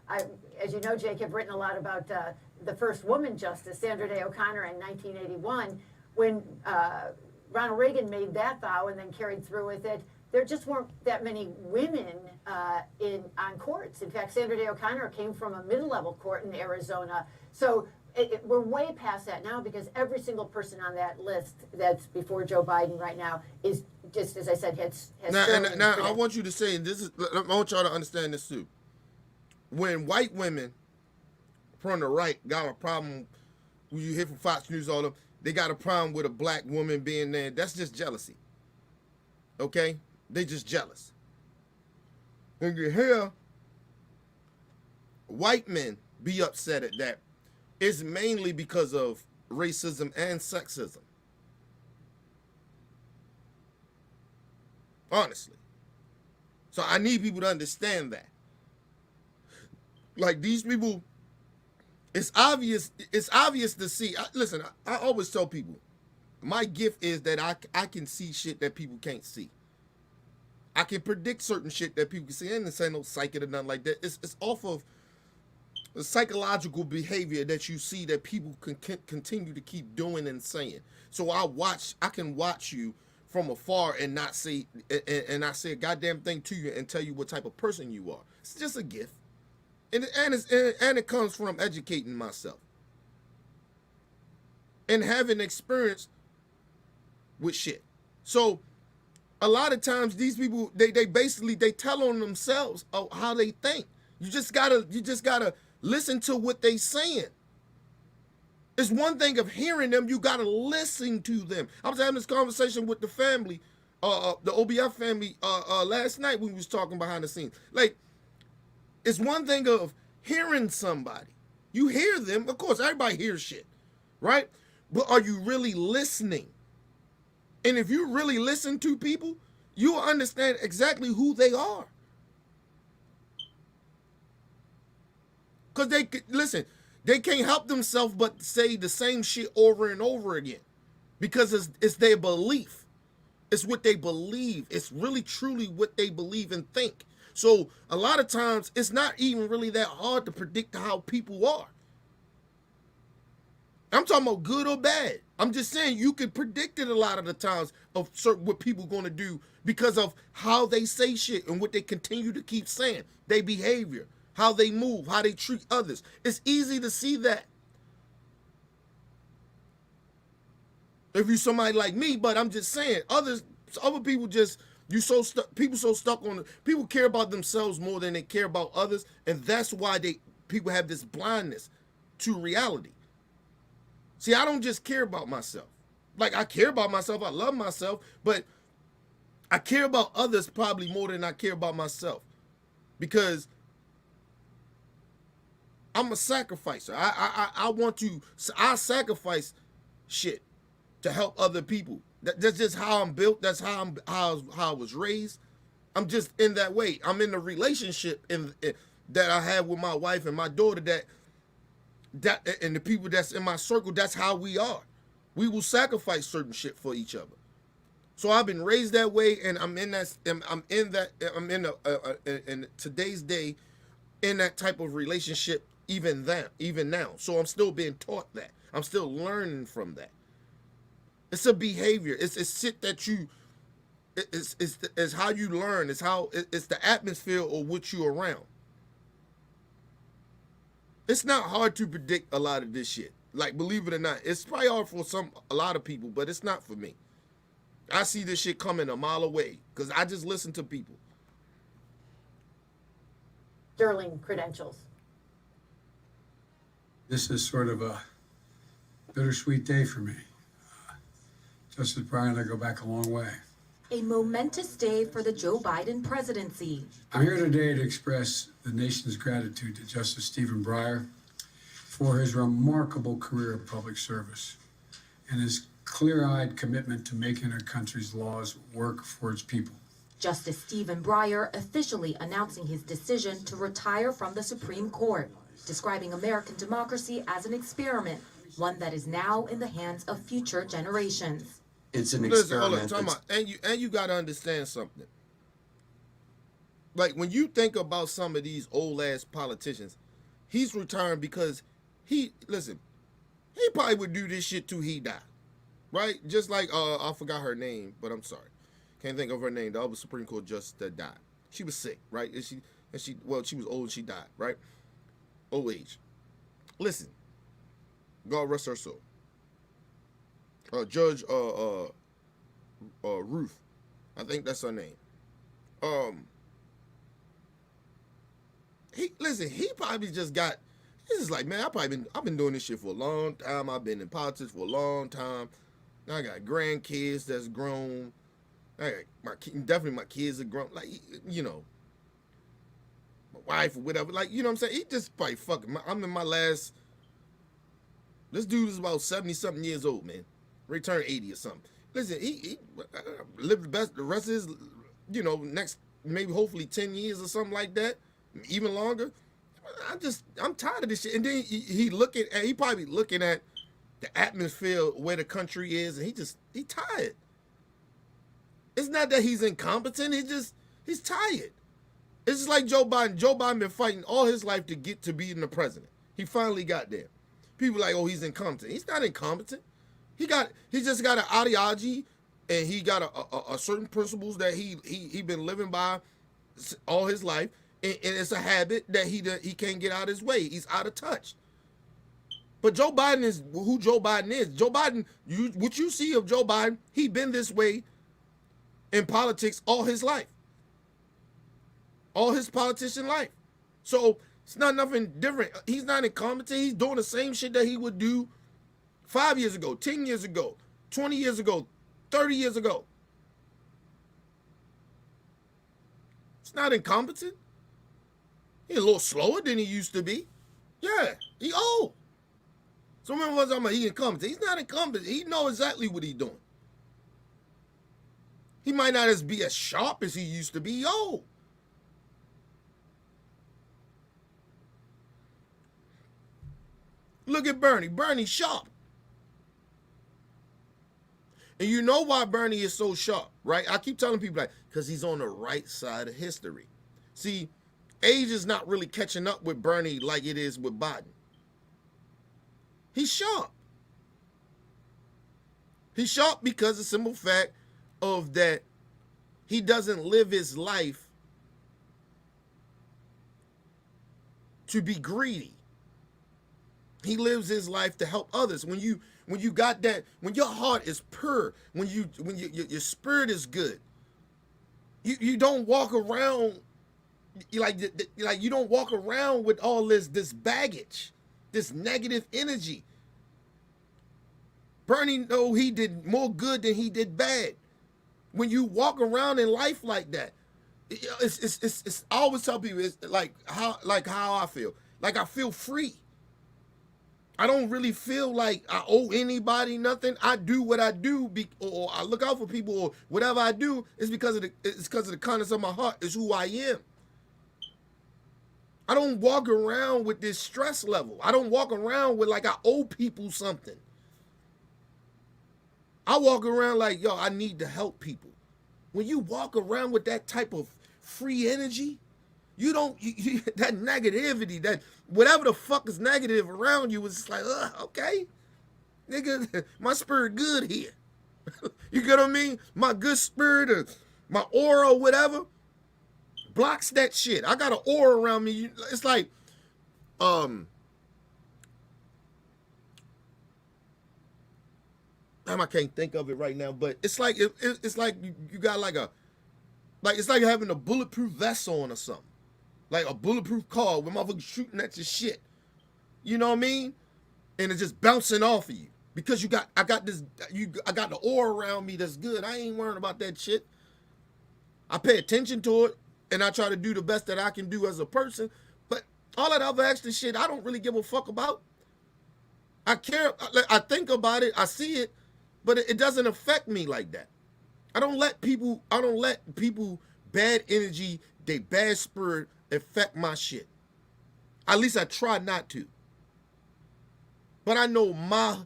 as you know, Jake, have written a lot about the first woman justice, Sandra Day O'Connor, in 1981, when Ronald Reagan made that vow and then carried through with it. There just weren't that many women on courts. In fact, Sandra Day O'Connor came from a mid-level court in Arizona. So we're way past that now, because every single person on that list that's before Joe Biden right now is just, as I said, has now I want you to say, I want y'all to understand this too. When white women from the right got a problem, when you hear from Fox News, all of them, they got a problem with a black woman being there. That's just jealousy. Okay? They just jealous. And you hear white men be upset at that, it's mainly because of racism and sexism. Honestly. So I need people to understand that. Like, these people, it's obvious to see. Listen, I always tell people, my gift is that I can see shit that people can't see. I can predict certain shit that people can see. I ain't saying no psychic or nothing like that. It's off of the psychological behavior that you see that people can continue to keep doing and saying. So I can watch you from afar and not say a goddamn thing to you and tell you what type of person you are. It's just a gift. And it comes from educating myself and having experience with shit. So a lot of times these people, they tell on themselves of how they think. You just gotta listen to what they saying. It's one thing of hearing them, you gotta listen to them. I was having this conversation with the family, the OBF family, last night when we was talking behind the scenes. Like, it's one thing of hearing somebody. You hear them, of course, everybody hears shit, right? But are you really listening? And if you really listen to people, you will understand exactly who they are. Because they can't help themselves but say the same shit over and over again. Because it's their belief. It's what they believe. It's really truly what they believe and think. So a lot of times it's not even really that hard to predict how people are. I'm talking about good or bad. I'm just saying you can predict it a lot of the times of what people are going to do because of how they say shit and what they continue to keep saying, their behavior, how they move, how they treat others. It's easy to see that. If you're somebody like me, but I'm just saying, other people just, people so stuck on people care about themselves more than they care about others, and that's why people have this blindness to reality. See, I don't just care about myself. Like, I care about myself, I love myself, but I care about others probably more than I care about myself. Because I'm a sacrificer. I sacrifice shit to help other people. That's just how I'm built. That's how I was raised. I'm just in that way. I'm in the relationship that I have with my wife and my daughter, that and the people that's in my circle, that's how we are. We will sacrifice certain shit for each other. So I've been raised that way, and I'm in today's day in that type of relationship even now. So I'm still being taught that. I'm still learning from that. It's a behavior. It's shit that you. It's how you learn. It's the atmosphere of what you're around. It's not hard to predict a lot of this shit. Like, believe it or not, it's probably hard for a lot of people, but it's not for me. I see this shit coming a mile away because I just listen to people. Sterling credentials. This is sort of a bittersweet day for me. Justice Breyer and I go back a long way. A momentous day for the Joe Biden presidency. I'm here today to express the nation's gratitude to Justice Stephen Breyer for his remarkable career of public service and his clear-eyed commitment to making our country's laws work for its people. Justice Stephen Breyer officially announcing his decision to retire from the Supreme Court, describing American democracy as an experiment, one that is now in the hands of future generations. It's an Listen, experiment. hold on, and you got to understand something. Like, when you think about some of these old ass politicians, he's retiring because he probably would do this shit till he died, right? Just like I forgot her name, but I'm sorry, can't think of her name. The other Supreme Court justice that died. She was sick, right? She was old and she died, right? Old age. Listen, God rest her soul. Judge Ruth, I think that's her name. He probably just got. This is like, man, I've been doing this shit for a long time. I've been in politics for a long time. I got grandkids that's grown. I got definitely my kids are grown. Like, you know, my wife or whatever. Like, you know what I'm saying? He just probably fucking. I'm in my last. This dude is about 70-something years old, man. Returned 80 or something. Listen, he lived the rest of his, you know, next maybe hopefully 10 years or something like that, even longer. I'm tired of this shit. And then he probably looking at the atmosphere where the country is, and he tired. It's not that he's incompetent. He's tired. It's just like Joe Biden. Joe Biden been fighting all his life to get to being the president. He finally got there. People like, oh, he's incompetent. He's not incompetent. He just got an ideology, and he got a certain principles that he been living by all his life, and it's a habit that he can't get out of his way. He's out of touch. But Joe Biden is who Joe Biden is. Joe Biden, what you see of Joe Biden, he been this way in politics all his life, all his politician life. So it's not nothing different. He's not incompetent. He's doing the same shit that he would do 5 years ago, 10 years ago, 20 years ago, 30 years ago. It's not incompetent. He's a little slower than he used to be. Yeah, he old. So remember what I'm talking about, he incompetent. He's not incompetent. He knows exactly what he's doing. He might not be as sharp as he used to be. He old. Look at Bernie. Bernie's sharp. And you know why Bernie is so sharp, right? I keep telling people that because he's on the right side of history. See, age is not really catching up with Bernie like it is with Biden. He's sharp. He's sharp because the simple fact of that he doesn't live his life to be greedy. He lives his life to help others. When you got that, when your heart is pure, when your spirit is good, you don't walk around like you don't walk around with all this baggage, this negative energy. Bernie know he did more good than he did bad. When you walk around in life like that, it's I always tell people it's like how I feel. Like I feel free. I don't really feel like I owe anybody nothing. I do what I do, or I look out for people, or whatever I do is because of the kindness of my heart. Is who I am. I don't walk around with this stress level. I don't walk around with like I owe people something. I walk around like, yo, I need to help people. When you walk around with that type of free energy, you don't, that negativity, that whatever the fuck is negative around you is just like, okay, nigga, my spirit good here. You get what I mean? My good spirit, or my aura, or whatever, blocks that shit. I got an aura around me. It's like, damn, I can't think of it right now, but it's like it's like you got like it's like having a bulletproof vest on or something, like a bulletproof car with motherfuckers shooting at your shit. You know what I mean? And it's just bouncing off of you because I got the aura around me that's good. I ain't worrying about that shit. I pay attention to it and I try to do the best that I can do as a person. But all that other extra shit, I don't really give a fuck about. I care. I think about it. I see it. But it doesn't affect me like that. I don't let people bad energy, they bad spirit affect my shit. At least I try not to. But I know my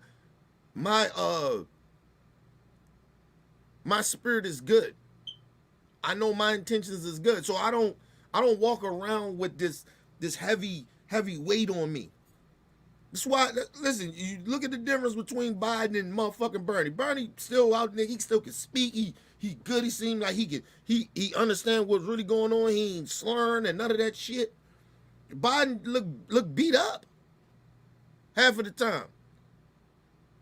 spirit is good. I know my intentions is good. So I don't walk around with this heavy weight on me. That's why, listen, you look at the difference between Biden and motherfucking Bernie. Bernie still out there, he still can speak. He good. He seemed like he understand what's really going on. He ain't slurring and none of that shit. Biden look beat up half of the time.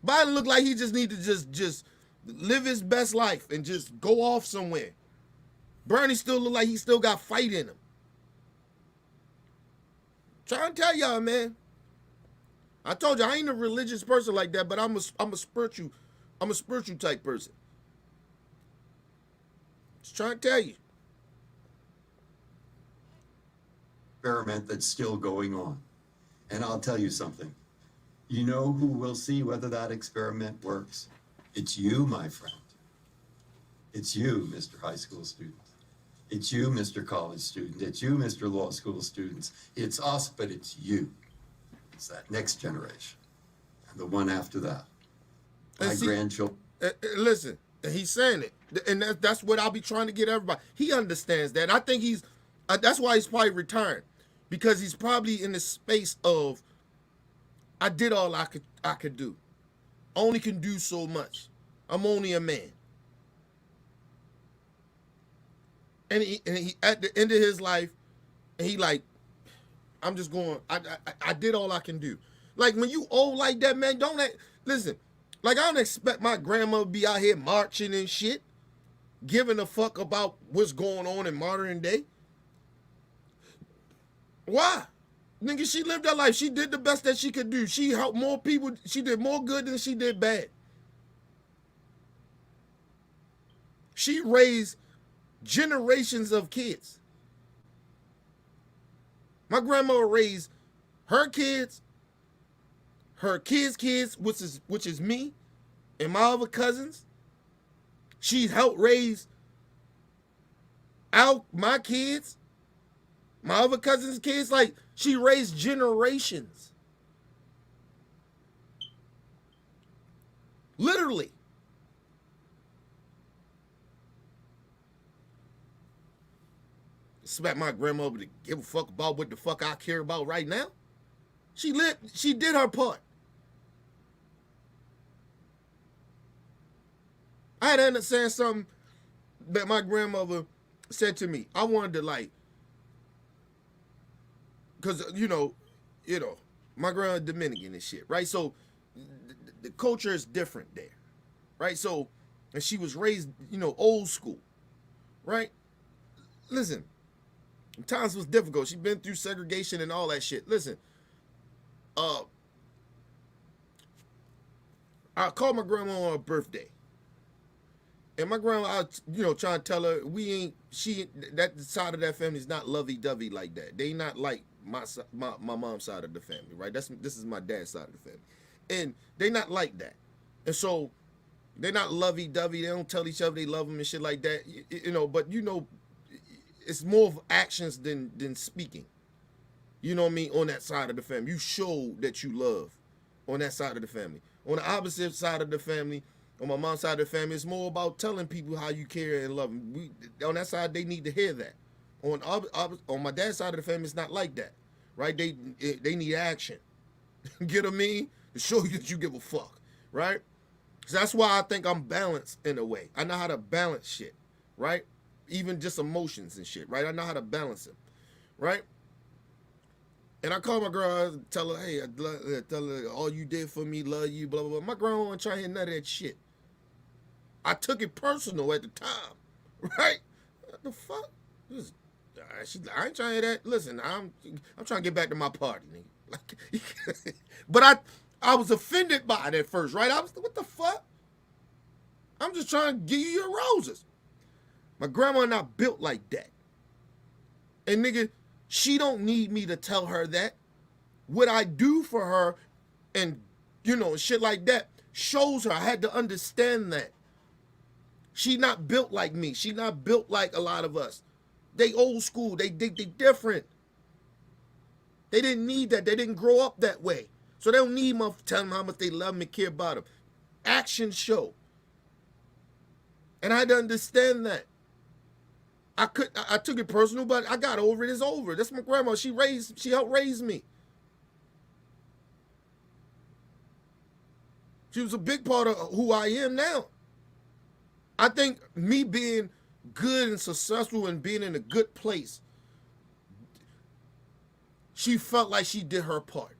Biden looked like he just need to just live his best life and just go off somewhere. Bernie still look like he still got fight in him. Trying to tell y'all, man. I told you I ain't a religious person like that, but I'm a spiritual type person. Just trying to tell you. Experiment that's still going on. And I'll tell you something. You know who will see whether that experiment works? It's you, my friend. It's you, Mr. High School student. It's you, Mr. College student. It's you, Mr. Law School students. It's us, but it's you. It's that next generation. And the one after that. My grandchildren. Listen, he's saying it. And that's what I'll be trying to get everybody. He understands that. I think that's why he's probably retiring. Because he's probably in the space of, I did all I could do. Only can do so much. I'm only a man. And he at the end of his life, and he like, I'm just going, I did all I can do. Like, when you old like that, man, listen, like, I don't expect my grandma to be out here marching and shit, giving a fuck about what's going on in modern day. Why? Nigga, she lived her life. She did the best that she could do. She helped more people. She did more good than she did bad. She raised generations of kids. My grandma raised her kids, her kids, which is me and my other cousins. She helped raise my kids, my other cousins' kids. Like, she raised generations. Literally. Expect my grandmother to give a fuck about what the fuck I care about right now? She did her part. I had to understand something that my grandmother said to me. I wanted to, like, because, you know, my grandma Dominican and shit, right? So the culture is different there, right? So, and she was raised, old school, right? Listen, times was difficult. She'd been through segregation and all that shit. Listen, I called my grandma on her birthday. And my grandma, I trying to tell her, that side of that family is not lovey-dovey like that. They not like my mom's side of the family, right? This is my dad's side of the family. And they not like that. And so they're not lovey-dovey. They don't tell each other they love them and shit like that. But it's more of actions than speaking. you know what I mean, on that side of the family. You show that you love on that side of the family. On the opposite side of the family, on my mom's side of the family, it's more about telling people how you care and love them. On that side, they need to hear that. On my dad's side of the family, it's not like that, right? They need action. Get what I mean? To show you that you give a fuck, right? So that's why I think I'm balanced in a way. I know how to balance shit, right? Even just emotions and shit, right? I know how to balance it, right? And I call my girl, tell her, hey, tell her all you did for me, love you, blah, blah, blah. My girl wasn't trying to hear none of that shit. I took it personal at the time, right? What the fuck? I ain't trying to hear that. Listen, I'm trying to get back to my party, nigga. Like, but I was offended by it at first, right? I was, what the fuck? I'm just trying to give you your roses. My grandma not built like that. And nigga, she don't need me to tell her that. What I do for her and, you know, shit like that shows her. I had to understand that. She not built like me. She not built like a lot of us. They old school. They different. They didn't need that. They didn't grow up that way. So they don't need my telling them how much they love me, care about them. Action show. And I had to understand that. I took it personal, but I got over it. It's over. That's my grandma. She helped raise me. She was a big part of who I am now. I think me being good and successful and being in a good place, she felt like she did her part.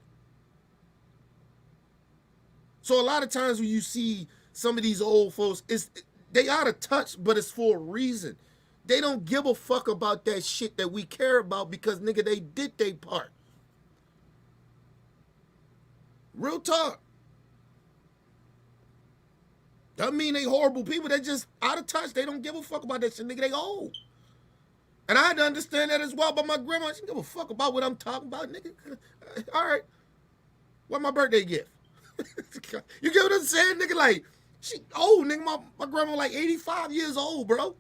So a lot of times when you see some of these old folks, they out of touch, but it's for a reason. They don't give a fuck about that shit that we care about because, nigga, they did their part. Real talk. Doesn't mean they horrible people. They just out of touch. They don't give a fuck about that shit, nigga. They old. And I had to understand that as well. But my grandma, she didn't give a fuck about what I'm talking about, nigga. All right. What my birthday gift? You get what I'm saying, nigga? Like, she old, nigga. My grandma like 85 years old, bro.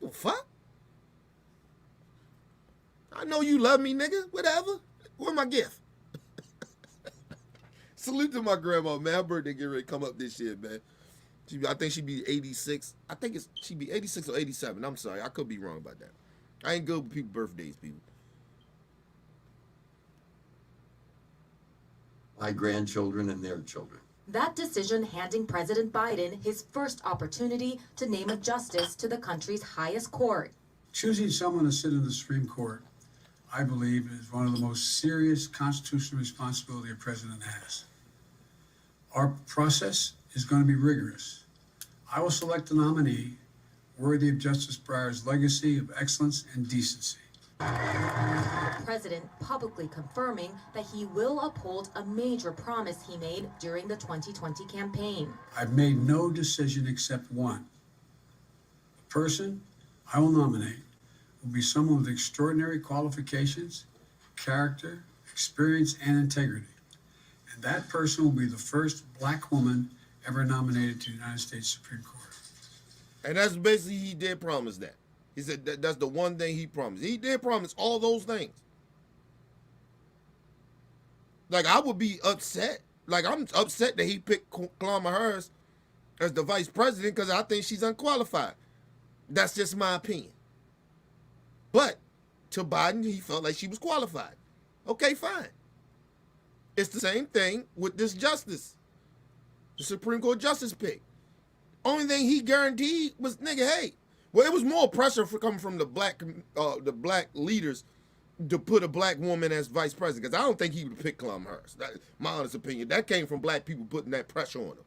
The fuck? I know you love me, nigga. Whatever. Where's my gift? Salute to my grandma, man. Her birthday get ready to come up this year, man. I think she be 86. I think she be 86 or 87. I'm sorry. I could be wrong about that. I ain't good with people's birthdays, people. My grandchildren and their children. That decision handing President Biden his first opportunity to name a justice to the country's highest court. Choosing someone to sit in the Supreme Court, I believe, is one of the most serious constitutional responsibility a president has. Our process is going to be rigorous. I will select a nominee worthy of Justice Breyer's legacy of excellence and decency. The president publicly confirming that he will uphold a major promise he made during the 2020 campaign. I've made no decision except one. The person I will nominate will be someone with extraordinary qualifications, character, experience, and integrity. And that person will be the first black woman ever nominated to the United States Supreme Court. And that's basically, he did promise that. He said that's the one thing he promised. He did promise all those things. Like, I would be upset. Like, I'm upset that he picked Kamala Harris as the vice president because I think she's unqualified. That's just my opinion. But to Biden, he felt like she was qualified. Okay, fine. It's the same thing with this justice. The Supreme Court justice pick. Only thing he guaranteed was, nigga, hey. Well, it was more pressure coming from the black leaders to put a black woman as vice president, because I don't think he would pick Kamala Harris. That's my honest opinion. That came from black people putting that pressure on him.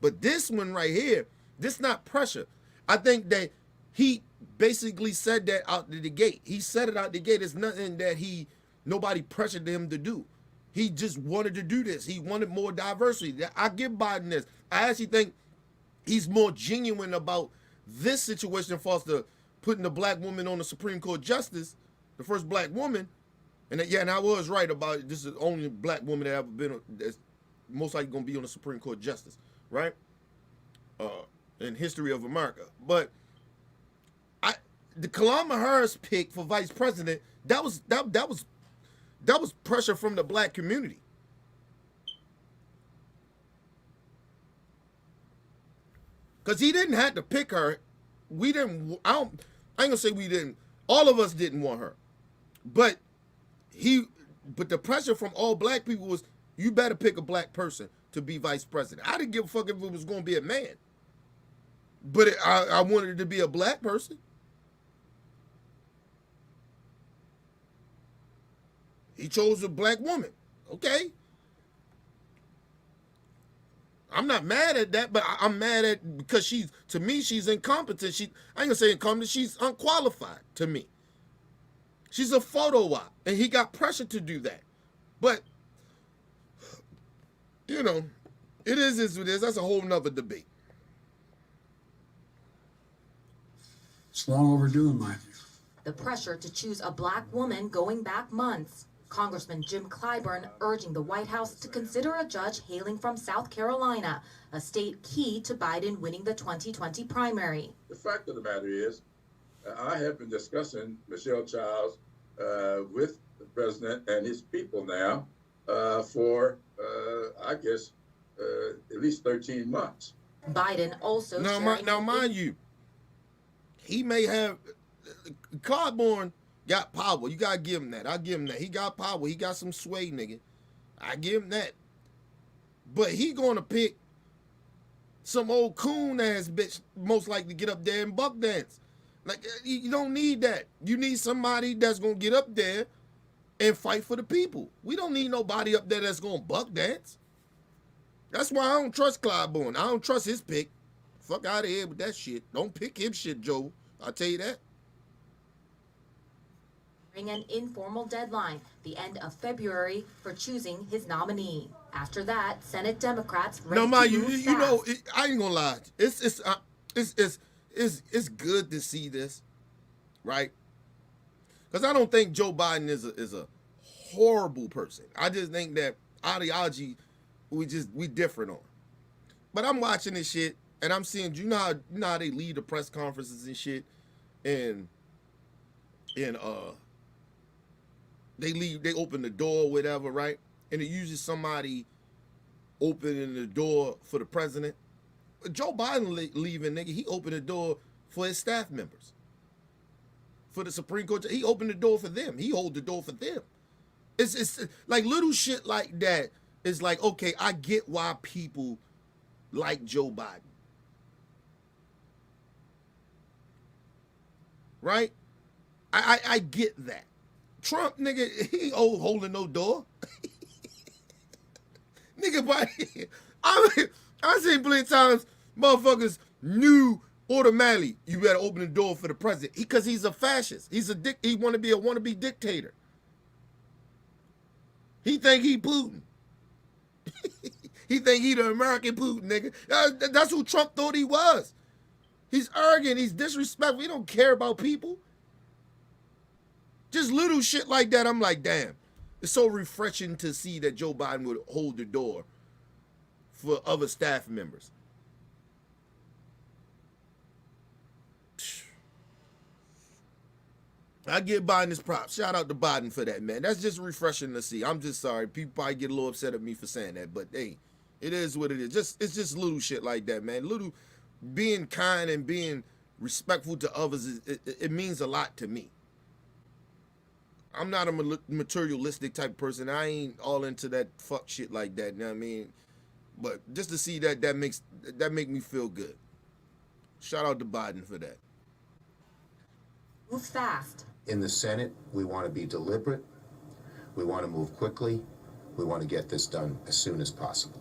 But this one right here, this not pressure. I think that he basically said that out the gate. He said it out the gate. It's nothing that nobody pressured him to do. He just wanted to do this. He wanted more diversity. I give Biden this. I actually think he's more genuine about this situation for us to putting the black woman on the Supreme Court justice, the first black woman. And I was right about it. This is the only black woman that ever been, that's most likely going to be on the Supreme Court justice, right? In history of America. But the Kamala Harris pick for vice president, that was That was pressure from the black community. Because he didn't have to pick her. We didn't, I ain't gonna say we didn't, all of us didn't want her. But the pressure from all black people was, you better pick a black person to be vice president. I didn't give a fuck if it was gonna be a man. But I wanted it to be a black person. He chose a black woman. Okay. I'm not mad at that, but I'm mad at, because to me, she's incompetent. I ain't gonna say incompetent, she's unqualified to me. She's a photo op, and he got pressure to do that. But, you know, it is as it is. That's a whole nother debate. It's long overdue in my view. The pressure to choose a black woman going back months. Congressman Jim Clyburn urging the White House to consider a judge hailing from South Carolina, a state key to Biden winning the 2020 primary. The fact of the matter is, I have been discussing Michelle Childs with the president and his people now for, I guess, at least 13 months. Biden also now mind you, he may have, Clyburn got power. You gotta give him that. I give him that. He got power. He got some sway, nigga. I give him that. But he gonna pick some old coon ass bitch, most likely get up there and buck dance. Like, you don't need that. You need somebody that's gonna get up there and fight for the people. We don't need nobody up there that's gonna buck dance. That's why I don't trust Clyburn. I don't trust his pick. Fuck out of here with that shit. Don't pick him shit, Joe. I'll tell you that. An informal deadline, the end of February, for choosing his nominee. After that, Senate Democrats No, mind you know, I ain't gonna lie. It's good to see this, right? Because I don't think Joe Biden is a horrible person. I just think that ideology we different on. But I'm watching this shit and I'm seeing, you know how they lead the press conferences and shit, and they open the door, whatever, right? And it uses somebody opening the door for the president. Joe Biden leaving, nigga, he opened the door for his staff members. For the Supreme Court, he opened the door for them. He hold the door for them. It's like little shit like that is like, okay, I get why people like Joe Biden. Right? I get that. Trump, nigga, he holding no door. Nigga, but I seen plenty of times motherfuckers knew automatically you better open the door for the president because he's a fascist. He want to be a wannabe dictator. He think he Putin. He think he the American Putin, nigga. That's who Trump thought he was. He's arrogant. He's disrespectful. He don't care about people. Just little shit like that, I'm like, damn. It's so refreshing to see that Joe Biden would hold the door for other staff members. I give Biden his props. Shout out to Biden for that, man. That's just refreshing to see. I'm just sorry. People probably get a little upset at me for saying that, but hey, it is what it is. It's just little shit like that, man. Little being kind and being respectful to others, it means a lot to me. I'm not a materialistic type of person. I ain't all into that fuck shit like that. You know what I mean? But just to see that make me feel good. Shout out to Biden for that. Move fast. In the Senate, we want to be deliberate. We want to move quickly. We want to get this done as soon as possible.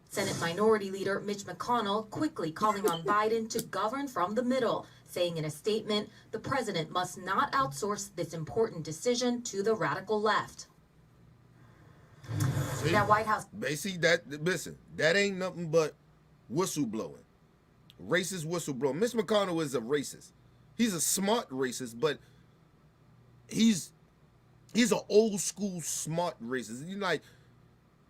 Senate Minority Leader Mitch McConnell quickly calling on Biden to govern from the middle, saying in a statement, the president must not outsource this important decision to the radical left. See, that White House. Listen, that ain't nothing but whistleblowing. Racist whistleblowing. Mitch McConnell is a racist. He's a smart racist, but he's an old school smart racist. You like,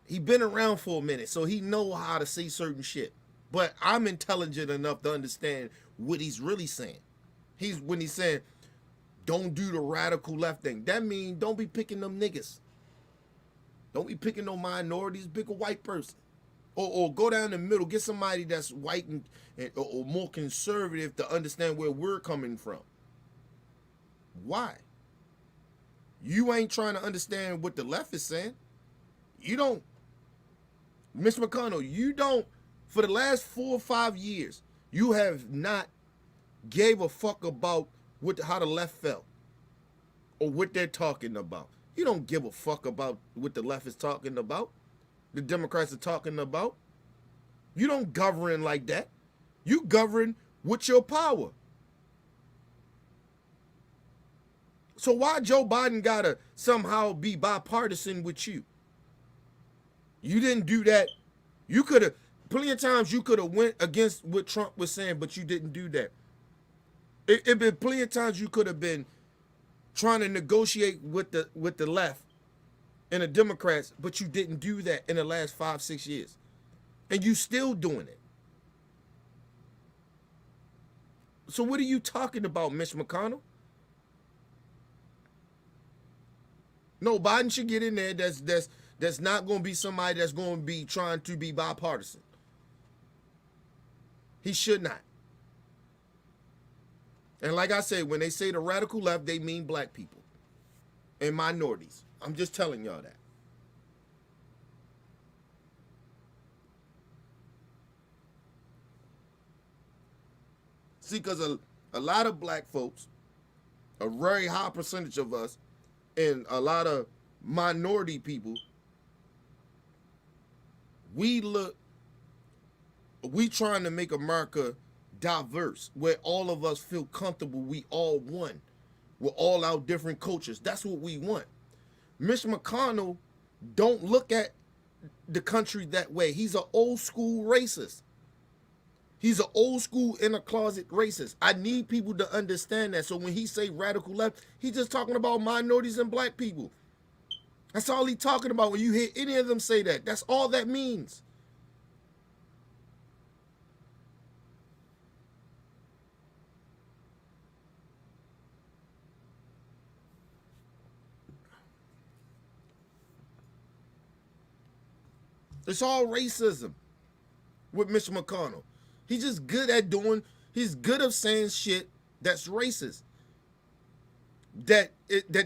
he been around for a minute, so he know how to say certain shit. But I'm intelligent enough to understand what he's really saying. When he's saying, don't do the radical left thing. That means don't be picking them niggas. Don't be picking no minorities, pick a white person. Or go down the middle, get somebody that's white or more conservative to understand where we're coming from. Why? You ain't trying to understand what the left is saying. You don't. Mitch McConnell, you don't, for the last 4 or 5 years, you have not gave a fuck about how the left felt or what they're talking about. You don't give a fuck about what the left is talking about, the Democrats are talking about. You don't govern like that. You govern with your power. So why Joe Biden gotta somehow be bipartisan with you? You didn't do that. You could have, plenty of times you could have went against what Trump was saying, but you didn't do that. It been plenty of times you could have been trying to negotiate with the left and the Democrats, but you didn't do that in the last 5-6 years. And you still doing it. So what are you talking about, Mitch McConnell? No, Biden should get in there. That's not going to be somebody that's going to be trying to be bipartisan. He should not. And like I said, when they say the radical left, they mean black people and minorities. I'm just telling y'all that. See, because a lot of black folks, a very high percentage of us, and a lot of minority people, we trying to make America diverse, where all of us feel comfortable, we all one. We're all our different cultures. That's what we want. Mitch McConnell don't look at the country that way. He's an old school racist. He's an old school in a closet racist. I need people to understand that. So when he say radical left, he's just talking about minorities and black people. That's all he's talking about. When you hear any of them say that, that's all that means. It's all racism with Mitch McConnell. He's just good at he's good at saying shit that's racist. That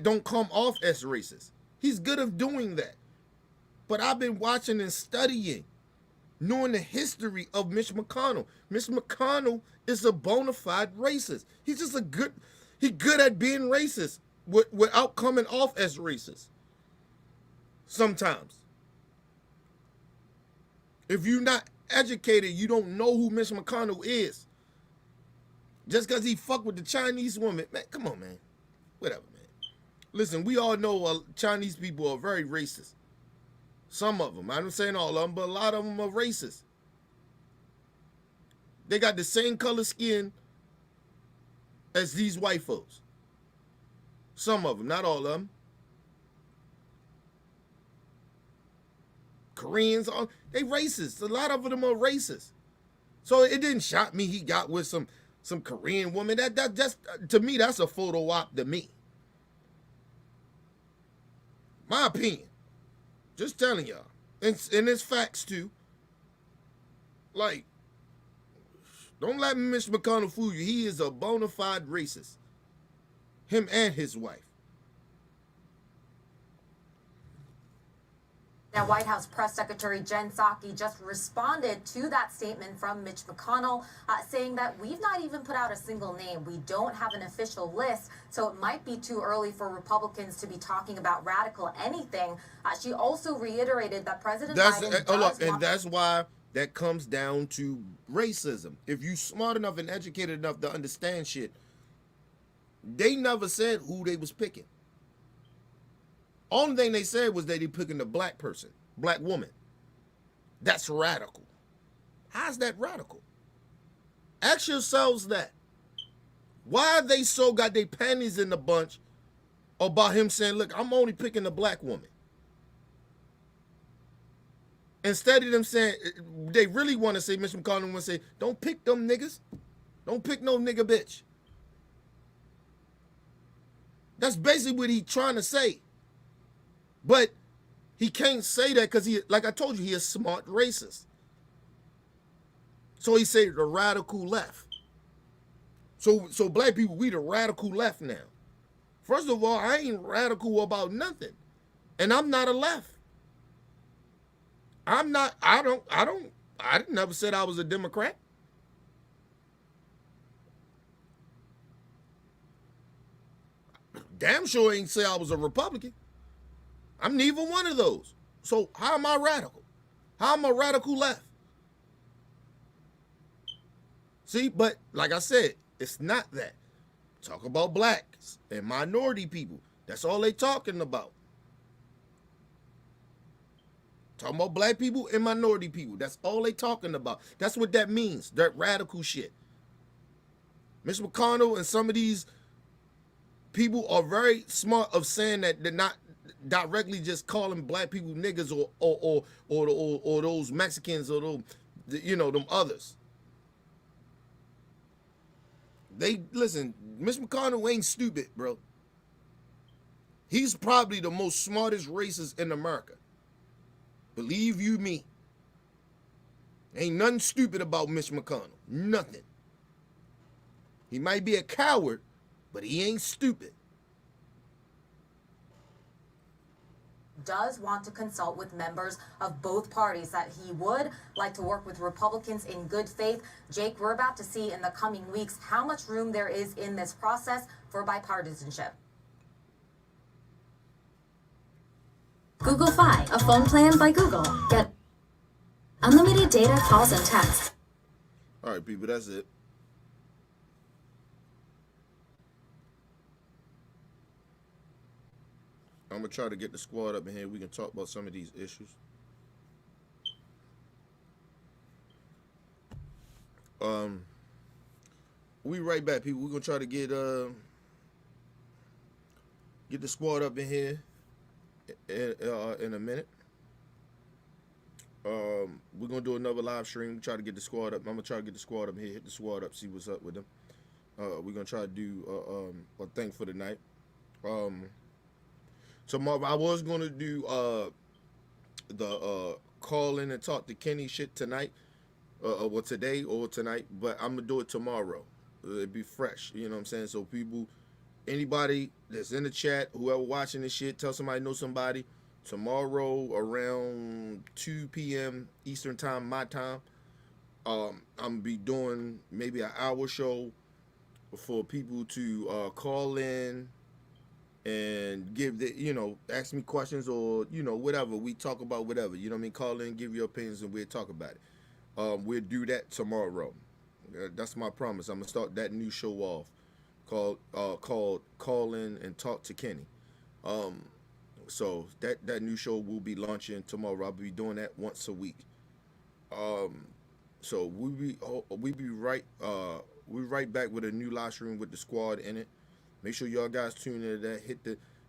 don't come off as racist. He's good at doing that. But I've been watching and studying, knowing the history of Mitch McConnell. Mitch McConnell is a bona fide racist. He's just he's good at being racist without coming off as racist. Sometimes. If you're not educated, you don't know who Mitch McConnell is. Just because he fucked with the Chinese woman. Man, come on, man. Whatever, man. Listen, we all know Chinese people are very racist. Some of them. I'm not saying all of them, but a lot of them are racist. They got the same color skin as these white folks. Some of them, not all of them. Koreans, they racist. A lot of them are racist. So it didn't shock me he got with some Korean woman. That just, to me, that's a photo op to me. My opinion. Just telling y'all. And it's facts too. Like, don't let Mitch McConnell fool you. He is a bona fide racist. Him and his wife. Now, White House Press Secretary Jen Psaki just responded to that statement from Mitch McConnell, saying that we've not even put out a single name. We don't have an official list, so it might be too early for Republicans to be talking about radical anything. She also reiterated that President Biden that's why that comes down to racism. If you smart enough and educated enough to understand shit, they never said who they was picking. Only thing they said was that they picking the black person, black woman. That's radical. How's that radical? Ask yourselves that. Why are they so got their panties in the bunch about him saying, look, I'm only picking the black woman? Instead of them saying, they really want to say, Mitch McConnell want to say, don't pick them niggas. Don't pick no nigga bitch. That's basically what he's trying to say. But He can't say that because he, like I told you, he is smart racist. So he said the radical left. So black people, we the radical left now. First of all, I ain't radical about nothing. And I'm not a left. I never said I was a Democrat. Damn sure ain't say I was a Republican. I'm neither one of those. So how am I radical? How am I radical left? See, but like I said, it's not that. Talk about blacks and minority people. That's all they talking about. Talking about black people and minority people. That's all they talking about. That's what that means. That radical shit. Mitch McConnell and some of these people are very smart of saying that they're not directly just calling black people niggas or those Mexicans or those, you know, them others. They listen, Mitch McConnell ain't stupid, bro. He's probably the most smartest racist in America. Believe you me. Ain't nothing stupid about Mitch McConnell. Nothing. He might be a coward, but he ain't stupid. Does want to consult with members of both parties, that he would like to work with Republicans in good faith. Jake, we're about to see in the coming weeks how much room there is in this process for bipartisanship. Google Fi, a phone plan by Google. Get unlimited data, calls, and texts. All right, people, that's it. I'm going to try to get the squad up in here. We can talk about some of these issues. We right back, people. We're going to try to get the squad up in here in a minute. We're going to do another live stream. Try to get the squad up. I'm going to try to get the squad up here. Hit the squad up, see what's up with them. We're going to try to do a thing for the night. Tomorrow, I was going to do the call in and talk to Kenny shit tonight, or today or tonight, but I'm going to do it tomorrow. It'll be fresh, you know what I'm saying? So people, anybody that's in the chat, whoever watching this shit, tell somebody know somebody. Tomorrow around 2 p.m. Eastern time, my time, I'm going to be doing maybe an hour show for people to call in and give the, you know, ask me questions or, you know, whatever. We talk about whatever, you know what I mean? Call in, give your opinions, and we'll talk about it. We'll do that tomorrow. That's my promise. I'm going to start that new show off called Call In and Talk to Kenny. So that new show will be launching tomorrow. I'll be doing that once a week. So we be right back with a new live stream with the squad in it. Make sure y'all guys tune into that.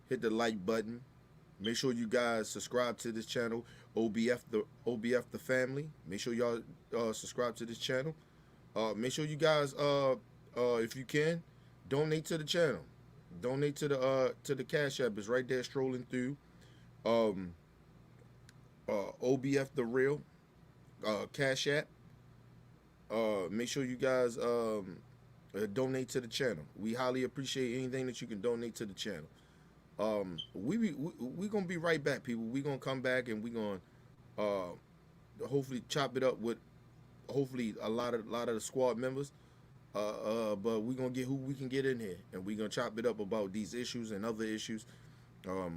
Hit the like button. Make sure you guys subscribe to this channel, OBF the family. Make sure y'all subscribe to this channel. Make sure you guys if you can, donate to the channel. Donate to the Cash App. It's right there strolling through. OBF the real Cash App. Make sure you guys donate to the channel. We highly appreciate anything that you can donate to the channel. We gonna be right back, people. We gonna come back and we gonna hopefully chop it up with hopefully a lot of the squad members. But we gonna get who we can get in here, and we gonna chop it up about these issues and other issues.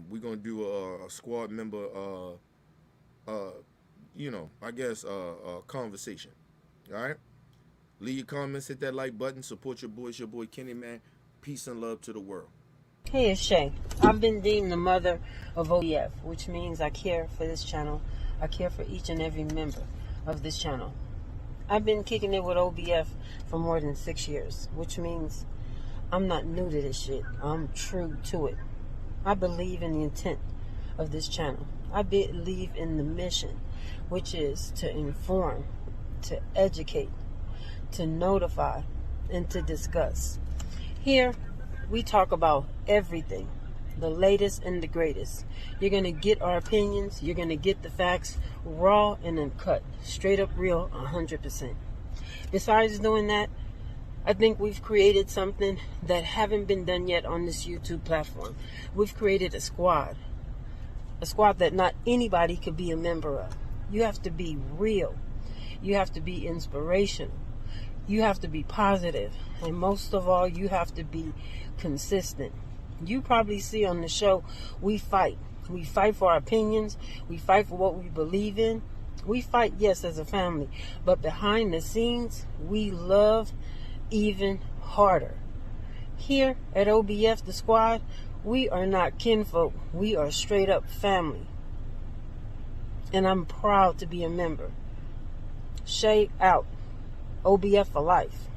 We gonna do a squad member you know, I guess conversation. All right. Leave your comments, hit that like button, support your boy. It's your boy Kenny, man. Peace and love to the world. Hey, it's Shay. I've been deemed the mother of OBF, which means I care for this channel. I care for each and every member of this channel. I've been kicking it with OBF for more than 6 years, which means I'm not new to this shit. I'm true to it. I believe in the intent of this channel. I believe in the mission, which is to inform, to educate, to notify, and to discuss. Here, we talk about everything the latest and the greatest. You're going to get our opinions. You're going to get the facts raw and uncut. Straight up real, 100%. Besides doing that, I think we've created something that haven't been done yet on this YouTube platform. We've created a squad that not anybody could be a member of. You have to be real. You have to be inspirational. You have to be positive. And most of all, you have to be consistent. You probably see on the show, we fight. We fight for our opinions. We fight for what we believe in. We fight, yes, as a family. But behind the scenes, we love even harder. Here at OBF, the squad, we are not kinfolk. We are straight up family. And I'm proud to be a member. Shay out. OBF for life.